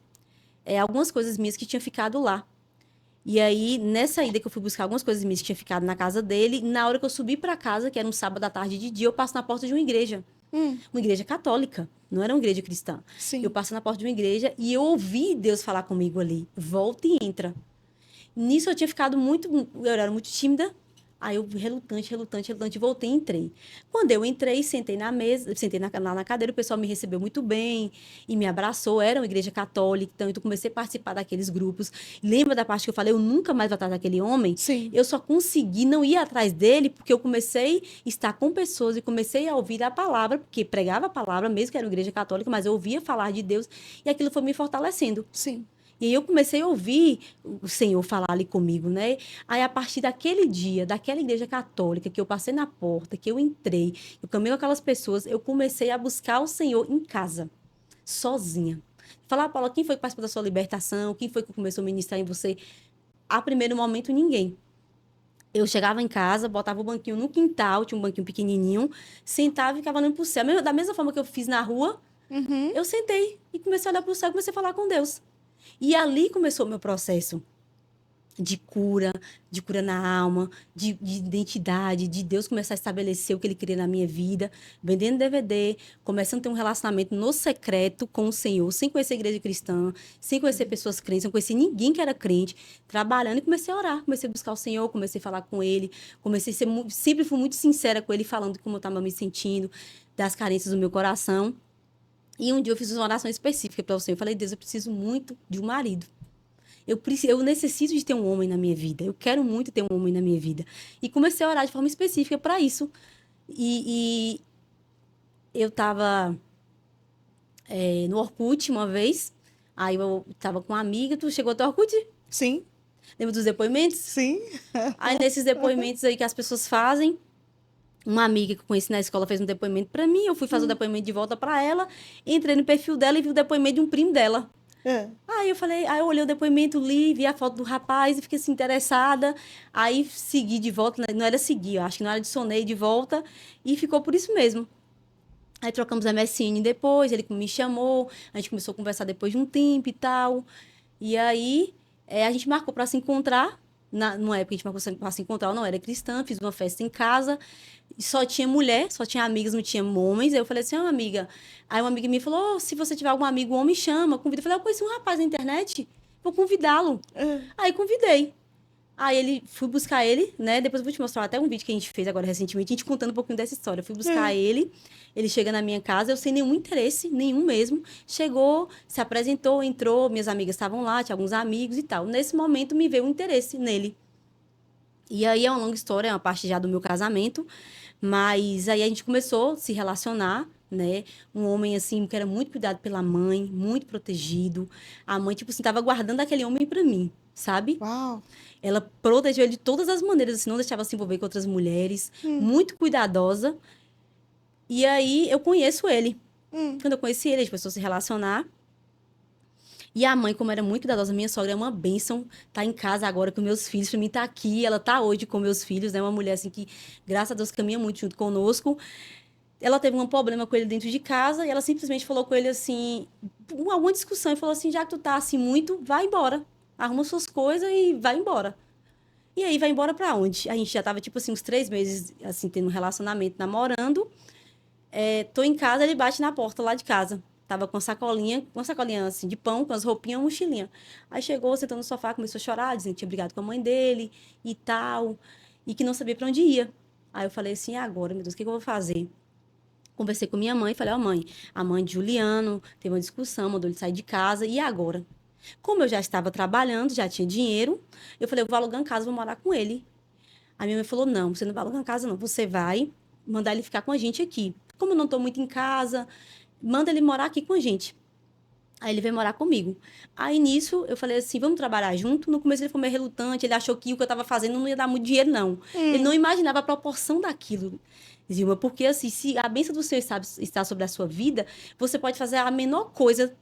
algumas coisas minhas que tinham ficado lá. E aí, nessa ida que eu fui buscar algumas coisas minhas que tinham ficado na casa dele, na hora que eu subi para casa, que era um sábado à tarde de dia, eu passo na porta de uma igreja. Uma igreja católica, não era uma igreja cristã. Sim. Eu passo na porta de uma igreja e eu ouvi Deus falar comigo ali, volta e entra. Nisso eu tinha ficado eu era muito tímida, aí eu relutante, voltei e entrei. Quando eu entrei, sentei na mesa, sentei na cadeira, o pessoal me recebeu muito bem e me abraçou, era uma igreja católica, então eu comecei a participar daqueles grupos. Lembra da parte que eu falei, eu nunca mais vou atrás daquele homem? Sim. Eu só consegui não ir atrás dele porque eu comecei a estar com pessoas e comecei a ouvir a palavra, porque pregava a palavra, mesmo que era uma igreja católica, mas eu ouvia falar de Deus e aquilo foi me fortalecendo. Sim. E aí eu comecei a ouvir o Senhor falar ali comigo, né? Aí, a partir daquele dia, daquela igreja católica, que eu passei na porta, que eu entrei, eu caminhei com aquelas pessoas, eu comecei a buscar o Senhor em casa, sozinha. Falar, Paula, quem foi que participou da sua libertação? Quem foi que começou a ministrar em você? A primeiro momento, ninguém. Eu chegava em casa, botava o banquinho no quintal, tinha um banquinho pequenininho, sentava e ficava olhando pro céu. Da mesma forma que eu fiz na rua, eu sentei e comecei a olhar pro céu e comecei a falar com Deus. E ali começou o meu processo de cura na alma, de identidade, de Deus começar a estabelecer o que Ele queria na minha vida, vendendo DVD, começando a ter um relacionamento no secreto com o Senhor, sem conhecer a igreja cristã, sem conhecer pessoas crentes, sem conhecer ninguém que era crente, trabalhando e comecei a orar, comecei a buscar o Senhor, comecei a falar com Ele, comecei a ser, sempre fui muito sincera com Ele, falando como eu estava me sentindo, das carências do meu coração. E um dia eu fiz uma oração específica para o Senhor. Eu falei, Deus, eu preciso muito de um marido. Eu necessito de ter um homem na minha vida. Eu quero muito ter um homem na minha vida. E comecei a orar de forma específica para isso. E eu estava no Orkut uma vez. Aí eu estava com uma amiga. Tu chegou até o Orkut? Sim. Lembra dos depoimentos? Sim. Aí nesses depoimentos aí que as pessoas fazem, uma amiga que eu conheci na escola fez um depoimento para mim, eu fui fazer o depoimento de volta para ela, entrei no perfil dela e vi o depoimento de um primo dela. Aí eu olhei o depoimento, li, vi a foto do rapaz e fiquei assim, interessada. Aí segui de volta, não era seguir, eu acho que não era adicionei de volta e ficou por isso mesmo. Aí trocamos a MSN depois, ele me chamou, a gente começou a conversar depois de um tempo e tal. E aí a gente marcou para se encontrar. Numa época a gente marcou para se encontrar, eu não era cristã, fiz uma festa em casa. Só tinha mulher, só tinha amigas, não tinha homens. Aí eu falei assim, amiga. Aí uma amiga me falou, se você tiver algum amigo homem, chama, convida. Eu falei, eu conheci um rapaz na internet. vou convidá-lo. Aí convidei. Aí fui buscar ele, né? Depois eu vou te mostrar até um vídeo que a gente fez agora recentemente, a gente contando um pouquinho dessa história. Eu fui buscar ele chega na minha casa, eu sem nenhum interesse, nenhum mesmo. Chegou, se apresentou, entrou, minhas amigas estavam lá, tinha alguns amigos e tal. Nesse momento me veio um interesse nele. E aí é uma longa história, é uma parte já do meu casamento, mas aí a gente começou a se relacionar, né? Um homem, assim, que era muito cuidado pela mãe, muito protegido. A mãe, tipo assim, tava guardando aquele homem pra mim, sabe? Uau. Ela protegeu ele de todas as maneiras, assim, não deixava se envolver com outras mulheres, muito cuidadosa. E aí eu conheço ele. Quando eu conheci ele, a gente começou a se relacionar. E a mãe, como era muito cuidadosa, minha sogra é uma bênção, tá em casa agora com meus filhos, pra mim tá aqui, ela tá hoje com meus filhos, né? Uma mulher assim que, graças a Deus, caminha muito junto conosco. Ela teve um problema com ele dentro de casa e ela simplesmente falou com ele assim, alguma discussão, e falou assim: já que tu tá assim muito, vai embora. Arruma suas coisas e vai embora. E aí, vai embora pra onde? A gente já tava, tipo assim, uns 3 meses, assim, tendo um relacionamento, namorando. Tô em casa, ele bate na porta lá de casa. Tava com uma sacolinha assim de pão, com as roupinhas, uma mochilinha. Aí chegou, sentou no sofá, começou a chorar, dizendo que tinha brigado com a mãe dele e tal, e que não sabia pra onde ia. Aí eu falei assim: "E agora, meu Deus, o que que eu vou fazer?" Conversei com minha mãe, falei: "Ó, mãe, a mãe de Juliano teve uma discussão, mandou ele sair de casa, e agora?" Como eu já estava trabalhando, já tinha dinheiro, eu falei: "Eu vou alugar uma casa, vou morar com ele." A minha mãe falou: "Não, você não vai alugar uma casa, não. Você vai mandar ele ficar com a gente aqui. Como eu não estou muito em casa, manda ele morar aqui com a gente." Aí ele veio morar comigo. Aí nisso eu falei assim: "Vamos trabalhar junto?" No começo ele foi meio relutante, ele achou que o que eu estava fazendo não ia dar muito dinheiro, não. Ele não imaginava a proporção daquilo, Zilma, porque assim, se a bênção do Senhor está sobre a sua vida, você pode fazer a menor coisa,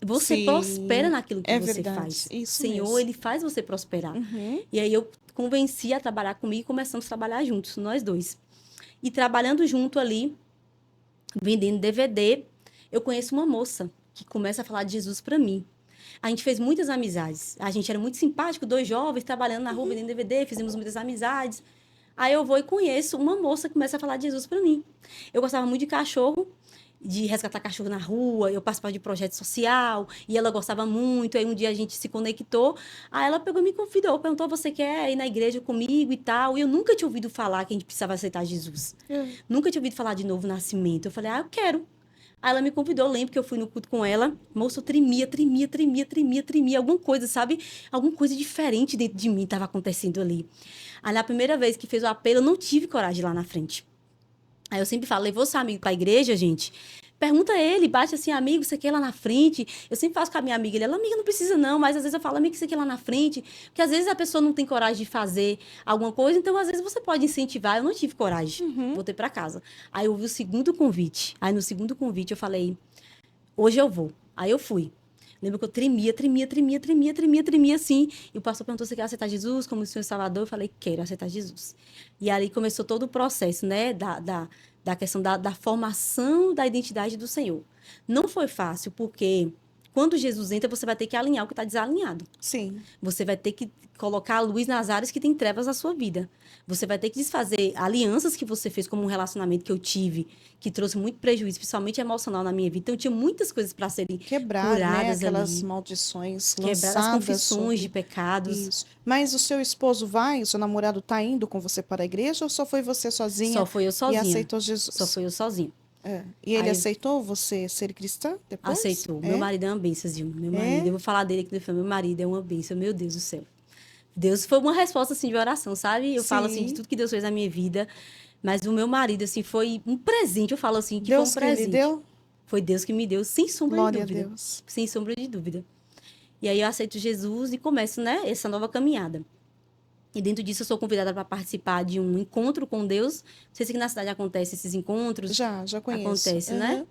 você prospera Sim, naquilo que é você verdade. faz. O Isso Senhor, mesmo. ele faz você prosperar. Uhum. E aí eu convenci a trabalhar comigo e começamos a trabalhar juntos, nós dois. E trabalhando junto ali, vendendo DVD, eu conheço uma moça que começa a falar de Jesus para mim. A gente fez muitas amizades. A gente era muito simpático, dois jovens trabalhando na rua vendendo DVD, fizemos muitas amizades. Aí eu vou e conheço uma moça que começa a falar de Jesus para mim. Eu gostava muito de cachorro, de resgatar cachorro na rua, eu participava de projeto social, e ela gostava muito, aí um dia a gente se conectou, aí ela pegou e me convidou, perguntou: "Você quer ir na igreja comigo e tal?" E eu nunca tinha ouvido falar que a gente precisava aceitar Jesus. Nunca tinha ouvido falar de novo nascimento. Eu falei: "Ah, eu quero." Aí ela me convidou, eu lembro que eu fui no culto com ela, moça, eu tremia, tremia, tremia, tremia, tremia, alguma coisa, sabe? Alguma coisa diferente dentro de mim estava acontecendo ali. Aí na primeira vez que fez o apelo, eu não tive coragem de ir lá na frente. Aí eu sempre falo: "Levou seu amigo pra igreja, gente? Pergunta a ele, bate assim: amigo, você quer ir lá na frente?" Eu sempre faço com a minha amiga, ela: "Amiga, não precisa não", mas às vezes eu falo: "Amiga, você quer ir lá na frente?" Porque às vezes a pessoa não tem coragem de fazer alguma coisa, então às vezes você pode incentivar. Eu não tive coragem, voltei pra casa. Aí eu vi o segundo convite. Aí no segundo convite eu falei: "Hoje eu vou." Aí eu fui. Lembro que eu tremia, tremia, tremia, tremia, tremia, tremia, assim. E o pastor perguntou: "Você quer aceitar Jesus como o Senhor e Salvador?" Eu falei: "Quero aceitar Jesus." E ali começou todo o processo, né, da questão da formação da identidade do Senhor. Não foi fácil, porque quando Jesus entra, você vai ter que alinhar o que está desalinhado. Sim. Você vai ter que colocar a luz nas áreas que tem trevas na sua vida. Você vai ter que desfazer alianças que você fez, como um relacionamento que eu tive, que trouxe muito prejuízo, principalmente emocional na minha vida. Então, tinha muitas coisas para serem Quebrar, né, curadas aquelas ali. maldições Quebrar as lançadas confissões de sobre pecados. isso. Mas o seu esposo vai, o seu namorado tá indo com você para a igreja ou só foi você Só sozinha foi eu e sozinha. aceitou Só Jesus? foi eu sozinha. É. E ele Aí aceitou você ser cristã depois? aceitou. Meu É? marido é uma bênção, Zilma. Meu marido, eu É? vou falar dele aqui no filme. Meu marido é uma bênção, meu Deus do céu. Deus foi uma resposta assim de oração, sabe? Eu falo assim de Sim. tudo que Deus fez na minha vida, mas o meu marido assim foi um presente. Eu falo assim que foi um Deus que lhe presente. deu? Foi Deus que me deu, sem sombra de Glória a dúvida. Deus. Sem sombra de dúvida. E aí eu aceito Jesus e começo, né, essa nova caminhada. E dentro disso eu sou convidada para participar de um encontro com Deus. Não sei se aqui na cidade acontece esses encontros. Já conheço. Acontece, né? Aham.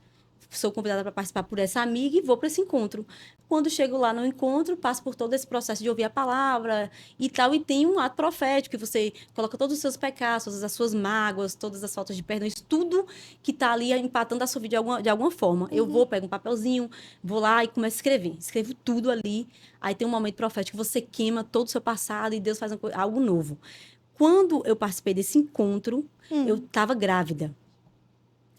Sou convidada para participar por essa amiga e vou para esse encontro. Quando chego lá no encontro, passo por todo esse processo de ouvir a palavra e tal, e tem um ato profético que você coloca todos os seus pecados, todas as suas mágoas, todas as faltas de perdão, isso tudo que está ali empatando a sua vida de alguma forma. Eu vou, pego um papelzinho, vou lá e começo a escrever. Escrevo tudo ali. Aí tem um momento profético que você queima todo o seu passado e Deus faz algo novo. Quando eu participei desse encontro, eu estava grávida.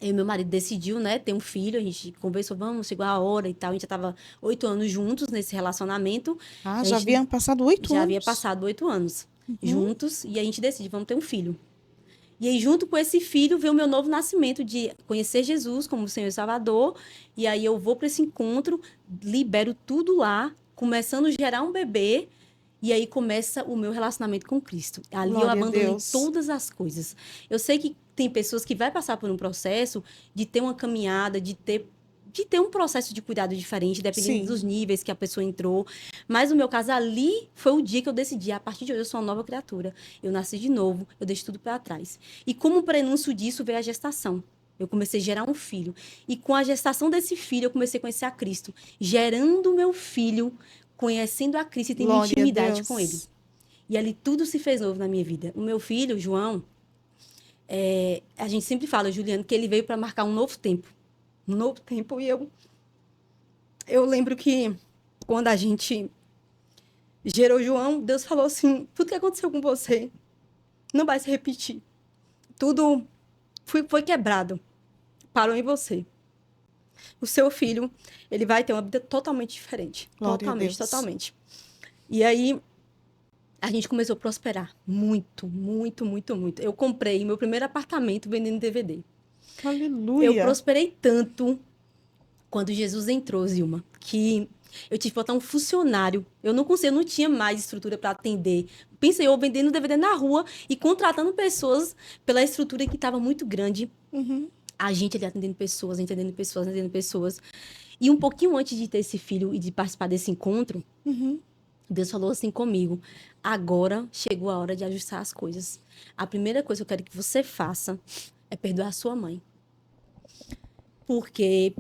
Eu e meu marido decidiu, né, ter um filho, a gente conversou, vamos, chegou a hora e tal, a gente já tava 8 anos juntos nesse relacionamento, Ah, a já gente haviam passado 8 já havia anos. passado 8 anos Uhum. juntos, e a gente decide, vamos ter um filho. E aí, junto com esse filho, veio o meu novo nascimento de conhecer Jesus como Senhor e Salvador, e aí eu vou para esse encontro, libero tudo lá, começando a gerar um bebê, e aí começa o meu relacionamento com Cristo. Ali eu Glória a abandonei Deus. todas as coisas. Eu sei que tem pessoas que vai passar por um processo de ter uma caminhada, de ter um processo de cuidado diferente, dependendo Sim. dos níveis que a pessoa entrou. Mas no meu caso, ali foi o dia que eu decidi, a partir de hoje eu sou uma nova criatura. Eu nasci de novo, eu deixo tudo para trás. E como prenúncio disso veio a gestação. Eu comecei a gerar um filho. E com a gestação desse filho, eu comecei a conhecer a Cristo. Gerando meu filho, conhecendo a Cristo e tendo Glória a intimidade com ele. Deus. E ali tudo se fez novo na minha vida. O meu filho, João, a gente sempre fala, Juliano, que ele veio para marcar um novo tempo. Um novo tempo. E eu lembro que quando a gente gerou João, Deus falou assim: tudo que aconteceu com você não vai se repetir. Tudo foi quebrado. Parou em você. O seu filho, ele vai ter uma vida totalmente diferente. Glória a Totalmente, Deus. totalmente. E aí, a gente começou a prosperar. Muito, muito, muito, muito. Eu comprei meu primeiro apartamento vendendo DVD. Eu Aleluia. prosperei tanto quando Jesus entrou, Zilma, que eu tive que botar um funcionário. Eu não conseguia, eu não tinha mais estrutura para atender. Pensei eu vendendo DVD na rua e contratando pessoas pela estrutura que estava muito grande. Uhum. A gente ali atendendo pessoas, entendendo pessoas, entendendo pessoas. E um pouquinho antes de ter esse filho e de participar desse encontro, Uhum. Deus falou assim comigo: agora chegou a hora de ajustar as coisas. A primeira coisa que eu quero que você faça é perdoar a sua mãe. Porque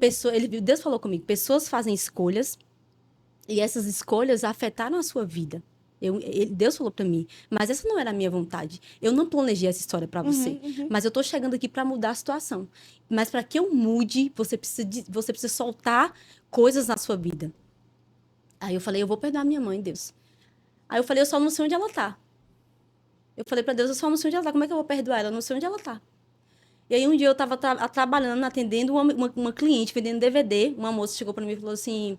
Deus falou comigo, pessoas fazem escolhas e essas escolhas afetaram a sua vida. Deus falou para mim, mas essa não era a minha vontade. Eu não planejei essa história para você, Uhum. Uhum. mas eu tô chegando aqui para mudar a situação. Mas para que eu mude, você precisa soltar coisas na sua vida. Aí eu falei, eu vou perdoar minha mãe, Deus. Aí eu falei, eu só não sei onde ela tá. Eu falei para Deus, eu só não sei onde ela tá. Como é que eu vou perdoar ela? Eu não sei onde ela tá. E aí um dia eu estava trabalhando, atendendo uma cliente, vendendo DVD. Uma moça chegou para mim e falou assim: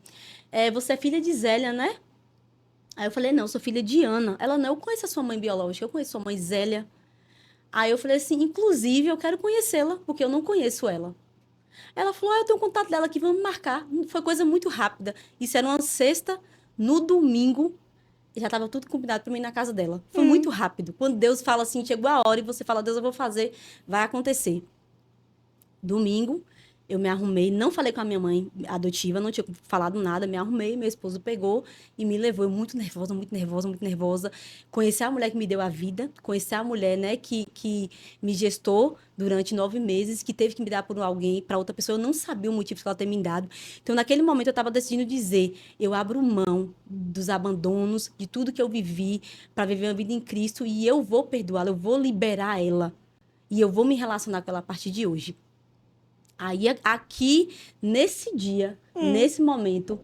você é filha de Zélia, né? Aí eu falei: não, eu sou filha de Ana. Ela: não, eu conheço a sua mãe biológica, eu conheço a sua mãe Zélia. Aí eu falei assim: inclusive eu quero conhecê-la, porque eu não conheço ela. Ela falou: eu tenho o contato dela aqui, vamos marcar. Foi coisa muito rápida. Isso era uma sexta, no domingo. Já estava tudo combinado para mim ir na casa dela. Foi muito rápido. Quando Deus fala assim, chegou a hora e você fala, Deus, eu vou fazer, vai acontecer. Domingo, eu me arrumei, não falei com a minha mãe adotiva, não tinha falado nada, me arrumei, meu esposo pegou e me levou. Eu muito nervosa, muito nervosa, muito nervosa. Conhecer a mulher que me deu a vida, conhecer a mulher, né, que me gestou durante 9 meses, que teve que me dar por alguém, para outra pessoa. Eu não sabia o motivo que ela ter me dado. Então, naquele momento, eu estava decidindo dizer: eu abro mão dos abandonos, de tudo que eu vivi, para viver uma vida em Cristo, e eu vou perdoá-la, eu vou liberar ela. E eu vou me relacionar com ela a partir de hoje. Aí, aqui, nesse dia, nesse momento,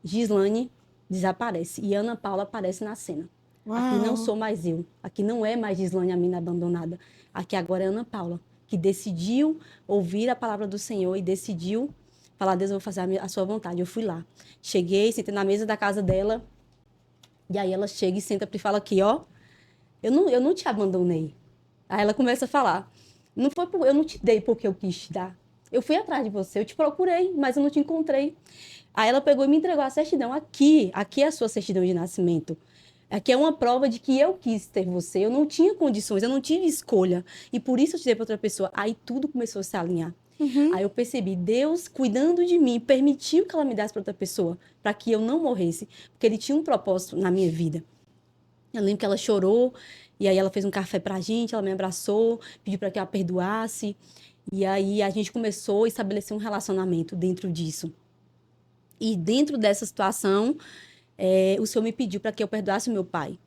Gislane desaparece e Ana Paula aparece na cena. Aqui não Uau. sou mais eu. Aqui não é mais Gislane, a mina abandonada. Aqui agora é Ana Paula, que decidiu ouvir a palavra do Senhor e decidiu falar: Deus, eu vou fazer a sua vontade. Eu fui lá. Cheguei, sentei na mesa da casa dela. E aí ela chega e senta e fala aqui, ó: eu não te abandonei. Aí ela começa a falar: eu não te dei porque eu quis te dar. Eu fui atrás de você, eu te procurei, mas eu não te encontrei. Aí ela pegou e me entregou a certidão. Aqui é a sua certidão de nascimento. Aqui é uma prova de que eu quis ter você. Eu não tinha condições, eu não tive escolha. E por isso eu te dei para outra pessoa. Aí tudo começou a se alinhar. Uhum. Aí eu percebi, Deus cuidando de mim, permitiu que ela me desse para outra pessoa, para que eu não morresse, porque ele tinha um propósito na minha vida. Eu lembro que ela chorou, e aí ela fez um café pra gente, ela me abraçou, pediu para que eu a perdoasse. E aí a gente começou a estabelecer um relacionamento dentro disso. E dentro dessa situação, o Senhor me pediu para que eu perdoasse o meu pai.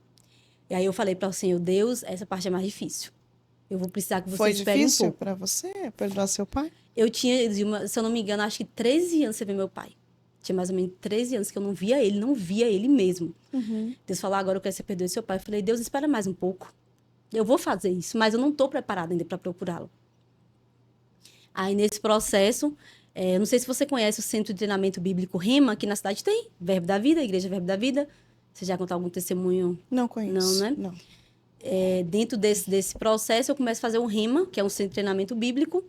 E aí eu falei para o Senhor: Deus, essa parte é mais difícil. Eu vou precisar que você Foi espere um difícil pouco. para você perdoar seu pai? Eu tinha, se eu não me engano, acho que 13 anos sem ver meu pai. Tinha mais ou menos 13 anos que eu não via ele, não via ele mesmo. Deus falou: agora eu quero que você perdoe seu pai. Eu falei: Deus, espera mais um pouco. Eu vou fazer isso, mas eu não estou preparada ainda para procurá-lo. Aí, nesse processo, eu não sei se você conhece o Centro de Treinamento Bíblico Rema, aqui na cidade tem, Verbo da Vida, Igreja Verbo da Vida. Você já contou algum testemunho? Não Não, conheço. né? Não. Dentro desse processo, eu começo a fazer um Rema, que é um Centro de Treinamento Bíblico.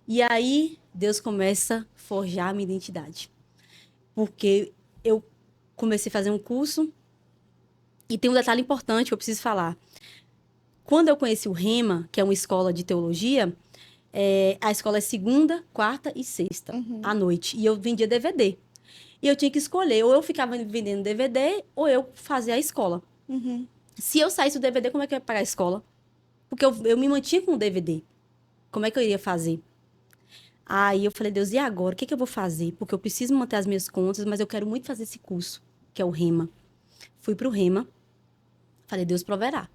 E aí, Deus começa a forjar a minha identidade. Porque eu comecei a fazer um curso, e tem um detalhe importante que eu preciso falar. Quando eu conheci o Rema, que é uma escola de teologia, a escola é segunda, quarta e sexta, à noite. E eu vendia DVD. E eu tinha que escolher, ou eu ficava vendendo DVD, ou eu fazia a escola. Se eu saísse do DVD, como é que eu ia pagar a escola? Porque eu me mantinha com o DVD. Como é que eu iria fazer? Aí eu falei, Deus, e agora? O que eu vou fazer? Porque eu preciso manter as minhas contas, mas eu quero muito fazer esse curso, que é o Rema. Fui pro Rema. Falei, Deus proverá.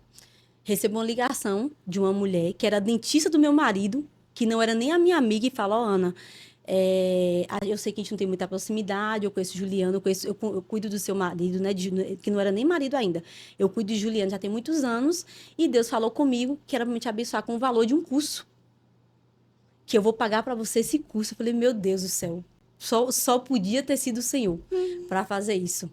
Recebo uma ligação de uma mulher que era dentista do meu marido, que não era nem a minha amiga, e falou, Ana, eu sei que a gente não tem muita proximidade, eu conheço Juliano, eu cuido do seu marido, né, que não era nem marido ainda. Eu cuido de Juliano já tem muitos anos, e Deus falou comigo que era para me te abençoar com o valor de um curso. Que eu vou pagar para você esse curso. Eu falei, meu Deus do céu, só podia ter sido o Senhor para fazer isso.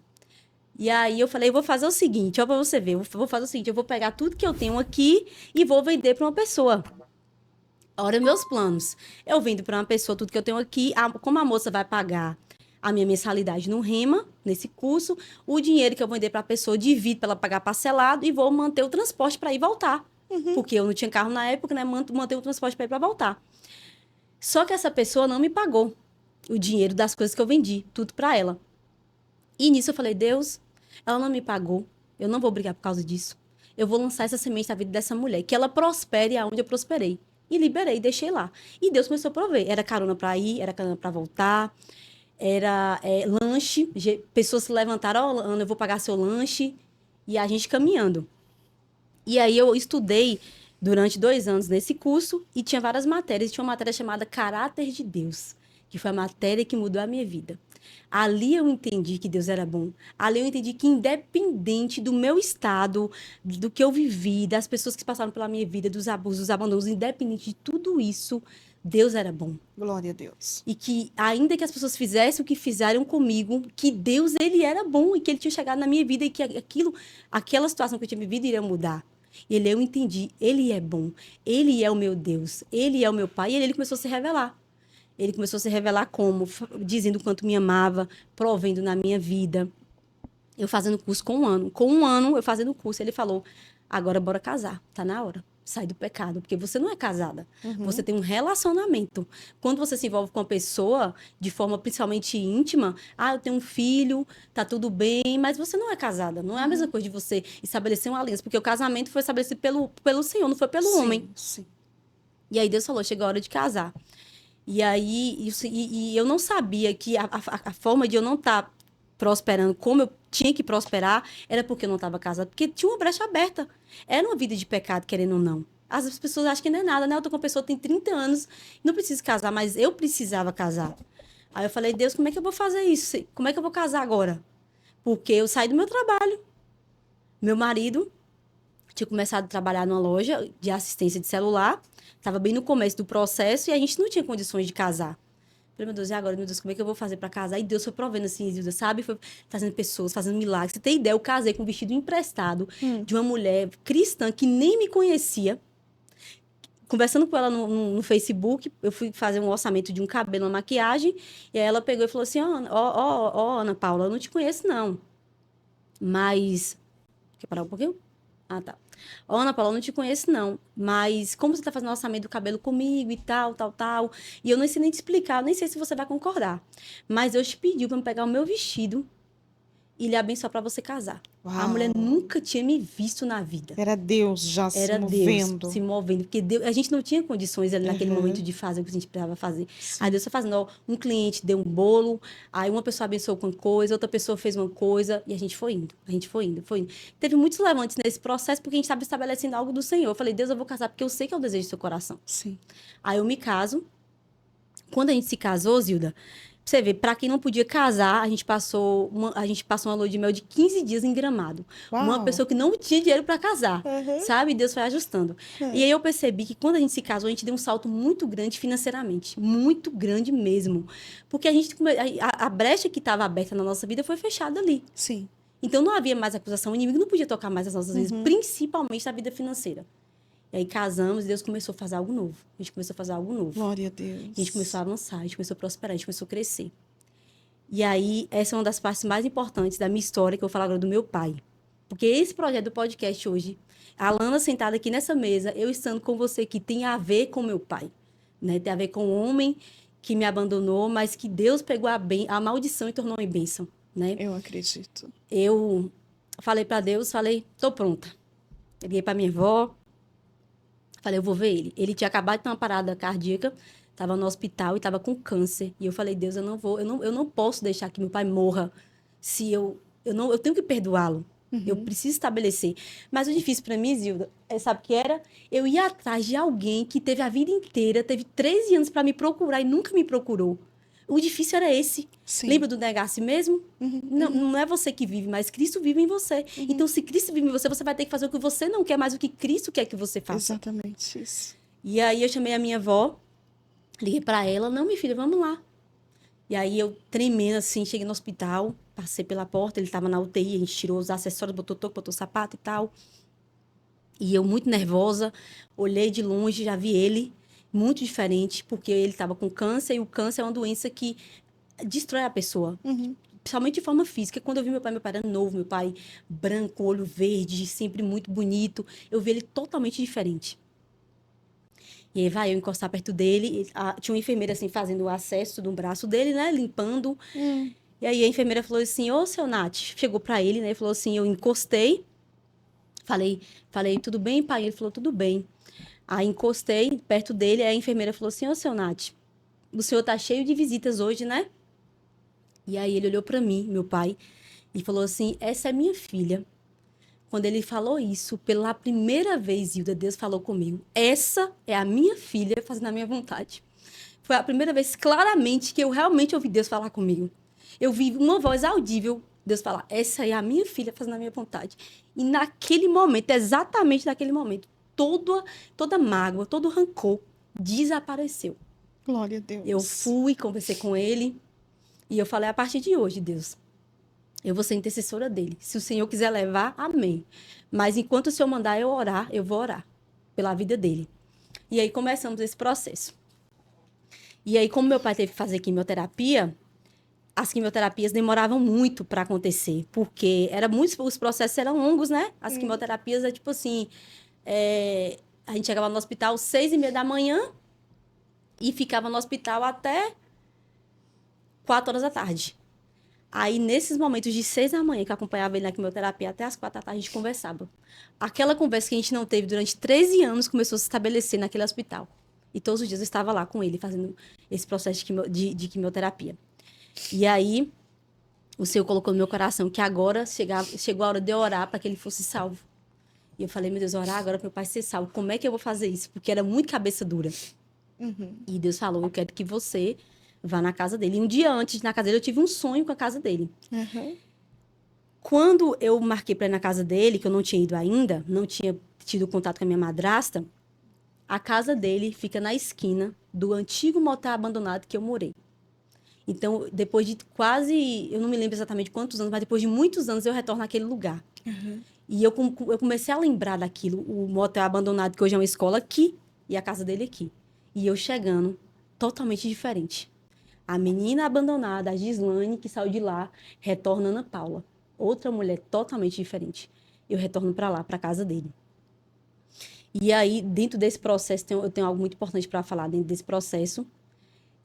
E aí eu falei, eu vou fazer o seguinte, ó, para você ver, eu vou fazer o seguinte, eu vou pegar tudo que eu tenho aqui e vou vender para uma pessoa. Olha meus planos. Eu vendo para uma pessoa tudo que eu tenho aqui, como a moça vai pagar a minha mensalidade no Rema, nesse curso, o dinheiro que eu vou vender para a pessoa, divido para ela pagar parcelado e vou manter o transporte para ir e voltar. Porque eu não tinha carro na época, né? Manter o transporte para ir para voltar. Só que essa pessoa não me pagou o dinheiro das coisas que eu vendi, tudo para ela. E nisso eu falei, Deus, ela não me pagou, eu não vou brigar por causa disso. Eu vou lançar essa semente na vida dessa mulher, que ela prospere aonde eu prosperei. E liberei, deixei lá. E Deus começou a prover. Era carona para ir, era carona para voltar, era lanche. Pessoas se levantaram, ó, Ana, eu vou pagar seu lanche. E a gente caminhando. E aí eu estudei durante 2 anos nesse curso e tinha várias matérias. Tinha uma matéria chamada Caráter de Deus, que foi a matéria que mudou a minha vida. Ali eu entendi que Deus era bom. Ali eu entendi que independente do meu estado, do que eu vivi, das pessoas que passaram pela minha vida, dos abusos, dos abandonos, independente de tudo isso, Deus era bom. Glória a Deus. E que, ainda que as pessoas fizessem o que fizeram comigo, que Deus, ele era bom e que ele tinha chegado na minha vida e que aquela situação que eu tinha vivido iria mudar. E eu entendi, ele é bom, ele é o meu Deus, ele é o meu Pai, e ele começou a se revelar. Ele começou a se revelar como? Dizendo o quanto me amava, provendo na minha vida. Eu fazendo curso com 1 ano. Com 1 ano, eu fazendo curso, ele falou, agora bora casar, tá na hora. Sai do pecado, porque você não é casada. Você tem um relacionamento. Quando você se envolve com uma pessoa, de forma principalmente íntima, eu tenho um filho, tá tudo bem, mas você não é casada. Não é a mesma coisa de você estabelecer uma aliança, porque o casamento foi estabelecido pelo Senhor, não foi pelo homem. Sim. E aí Deus falou, chegou a hora de casar. E aí, eu não sabia que a forma de eu não estar prosperando como eu tinha que prosperar era porque eu não estava casada, porque tinha uma brecha aberta. Era uma vida de pecado, querendo ou não. As pessoas acham que não é nada, né? Eu tô com uma pessoa que tem 30 anos, não preciso casar, mas eu precisava casar. Aí eu falei, Deus, como é que eu vou fazer isso? Como é que eu vou casar agora? Porque eu saí do meu trabalho. Meu marido tinha começado a trabalhar numa loja de assistência de celular, estava bem no começo do processo e a gente não tinha condições de casar. Falei, meu Deus, e agora, meu Deus, como é que eu vou fazer para casar? E Deus foi provendo assim, Zilda, sabe? Foi fazendo pessoas, fazendo milagres. Você tem ideia, eu casei com um vestido emprestado de uma mulher cristã que nem me conhecia. Conversando com ela no Facebook, eu fui fazer um orçamento de um cabelo, uma maquiagem, e aí ela pegou e falou assim, Ana Paula, eu não te conheço, não. Mas... Quer parar um pouquinho? Tá. Ana Paula, eu não te conheço, não. Mas como você tá fazendo o orçamento do cabelo comigo e tal. E eu não sei nem te explicar, nem sei se você vai concordar. Mas eu te pedi para me pegar o meu vestido e lhe abençoar para você casar. Uau. A mulher nunca tinha me visto na vida. Era Deus já Era se movendo. Deus se movendo. Porque Deus, a gente não tinha condições ali naquele momento de fazer o que a gente precisava fazer. Sim. Aí Deus foi fazendo, um cliente deu um bolo, aí uma pessoa abençoou com uma coisa, outra pessoa fez uma coisa, e a gente foi indo. Teve muitos levantes nesse processo, porque a gente estava estabelecendo algo do Senhor. Eu falei, Deus, eu vou casar, porque eu sei que é o desejo do seu coração. Sim. Aí eu me caso. Quando a gente se casou, Zilda, Você vê, para quem não podia casar, a gente passou uma lua de mel de 15 dias em Gramado. Uma Uau. pessoa que não tinha dinheiro para casar, Uhum. sabe? Deus foi ajustando. É. E aí eu percebi que quando a gente se casou, a gente deu um salto muito grande financeiramente, muito grande mesmo. Porque a brecha que estava aberta na nossa vida foi fechada ali. Sim. Então não havia mais acusação, o inimigo não podia tocar mais as nossas vidas, principalmente na vida financeira. E aí casamos e Deus começou a fazer algo novo. A gente começou a fazer algo novo. Glória a Deus. A gente começou a avançar, a gente começou a prosperar, a gente começou a crescer. E aí, essa é uma das partes mais importantes da minha história, que eu vou falar agora do meu pai. Porque esse projeto do podcast hoje, a Alana sentada aqui nessa mesa, eu estando com você aqui, tem a ver com meu pai. Né? Tem a ver com o homem que me abandonou, mas que Deus pegou a maldição e tornou em bênção. Né? Eu acredito. Eu falei para Deus, tô pronta. Liguei para minha avó, falei, eu vou ver ele. Ele tinha acabado de ter uma parada cardíaca, estava no hospital e estava com câncer. E eu falei, Deus, eu não posso deixar que meu pai morra se eu tenho que perdoá-lo. Eu preciso estabelecer. Mas o difícil para mim, Zilda, sabe o que era? Eu ia atrás de alguém que teve a vida inteira, teve 13 anos para me procurar e nunca me procurou. O difícil era esse. Sim. Lembra do negar a si mesmo? Não é você que vive, mas Cristo vive em você. Então, se Cristo vive em você, você vai ter que fazer o que você não quer, mas o que Cristo quer que você faça. Exatamente isso. E aí eu chamei a minha avó, liguei para ela, não, minha filha, vamos lá. E aí eu tremendo assim, cheguei no hospital, passei pela porta, ele estava na UTI, a gente tirou os acessórios, botou toco, botou sapato e tal. E eu muito nervosa, olhei de longe, já vi ele, muito diferente, porque ele estava com câncer, e o câncer é uma doença que destrói a pessoa. Principalmente de forma física. Quando eu vi meu pai era novo, meu pai branco, olho verde, sempre muito bonito. Eu vi ele totalmente diferente. E aí vai eu encostar perto dele, tinha uma enfermeira assim fazendo o acesso do braço dele, né, limpando. E aí a enfermeira falou assim: "Ô, seu Nath", chegou para ele, né, falou assim, eu encostei. Falei, tudo bem, pai? Ele falou, tudo bem. Aí encostei perto dele, aí a enfermeira falou assim: "Ô, seu Nath, o senhor tá cheio de visitas hoje, né?" E aí ele olhou para mim, meu pai, e falou assim: "Essa é minha filha." Quando ele falou isso, pela primeira vez, Hilda, Deus falou comigo: "Essa é a minha filha fazendo a minha vontade." Foi a primeira vez, claramente, que eu realmente ouvi Deus falar comigo. Eu vi uma voz audível, Deus falar: "Essa é a minha filha fazendo a minha vontade." E naquele momento, exatamente naquele momento, toda mágoa, todo rancor desapareceu. Glória a Deus. Eu fui, conversei com ele, e eu falei: a partir de hoje, Deus, eu vou ser intercessora dele. Se o Senhor quiser levar, amém. Mas enquanto o Senhor mandar eu orar, eu vou orar pela vida dele. E aí começamos esse processo. E aí, como meu pai teve que fazer quimioterapia, as quimioterapias demoravam muito para acontecer, porque os processos eram longos, né? As quimioterapias é tipo assim, a gente chegava no hospital às 6:30 da manhã e ficava no hospital até 4 horas da tarde. Aí, nesses momentos de 6 da manhã, que eu acompanhava ele na quimioterapia, até as 4 da tarde, a gente conversava. Aquela conversa que a gente não teve durante 13 anos começou a se estabelecer naquele hospital. E todos os dias eu estava lá com ele, fazendo esse processo de quimioterapia. E aí, o Senhor colocou no meu coração que agora chegou a hora de eu orar para que ele fosse salvo. E eu falei, meu Deus, orar agora para meu pai ser salvo. Como é que eu vou fazer isso? Porque era muito cabeça dura. E Deus falou, eu quero que você vá na casa dele. E um dia antes, na casa dele, eu tive um sonho com a casa dele. Quando eu marquei para ir na casa dele, que eu não tinha ido ainda, não tinha tido contato com a minha madrasta, a casa dele fica na esquina do antigo motel abandonado que eu morei. Então, depois de eu não me lembro exatamente quantos anos, mas depois de muitos anos eu retorno àquele lugar. E eu comecei a lembrar daquilo, o motel abandonado, que hoje é uma escola aqui, e a casa dele aqui. E eu chegando, totalmente diferente. A menina abandonada, a Gislane, que saiu de lá, retorna Ana Paula. Outra mulher totalmente diferente. Eu retorno para lá, para a casa dele. E aí, dentro desse processo, eu tenho algo muito importante para falar. Dentro desse processo,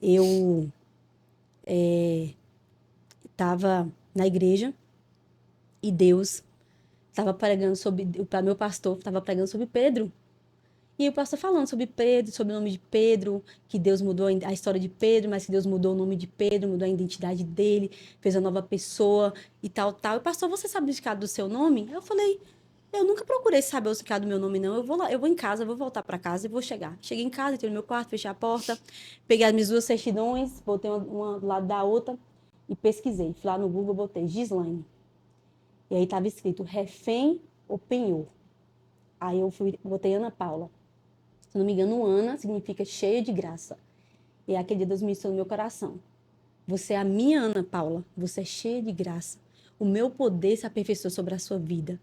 eu estava na igreja e Deus estava pregando meu pastor estava pregando sobre Pedro. E o pastor falando sobre Pedro, sobre o nome de Pedro, que Deus mudou a história de Pedro, mas que Deus mudou o nome de Pedro, mudou a identidade dele, fez uma nova pessoa e tal, tal. E pastor, você sabe o significado do seu nome? Eu falei, Eu nunca procurei saber o significado do meu nome, não. Eu vou lá, eu vou em casa, eu vou voltar para casa e vou chegar. Cheguei em casa, entrei no meu quarto, fechei a porta, peguei as minhas 2 certidões, botei uma do lado da outra e pesquisei. Fui lá no Google, botei Gislaine. E aí estava escrito refém ou penhor. Aí eu botei Ana Paula. Se não me engano, Ana significa cheia de graça. E é aquele dia Deus ministrou no meu coração. Você é a minha Ana Paula, você é cheia de graça. O meu poder se aperfeiçoou sobre a sua vida.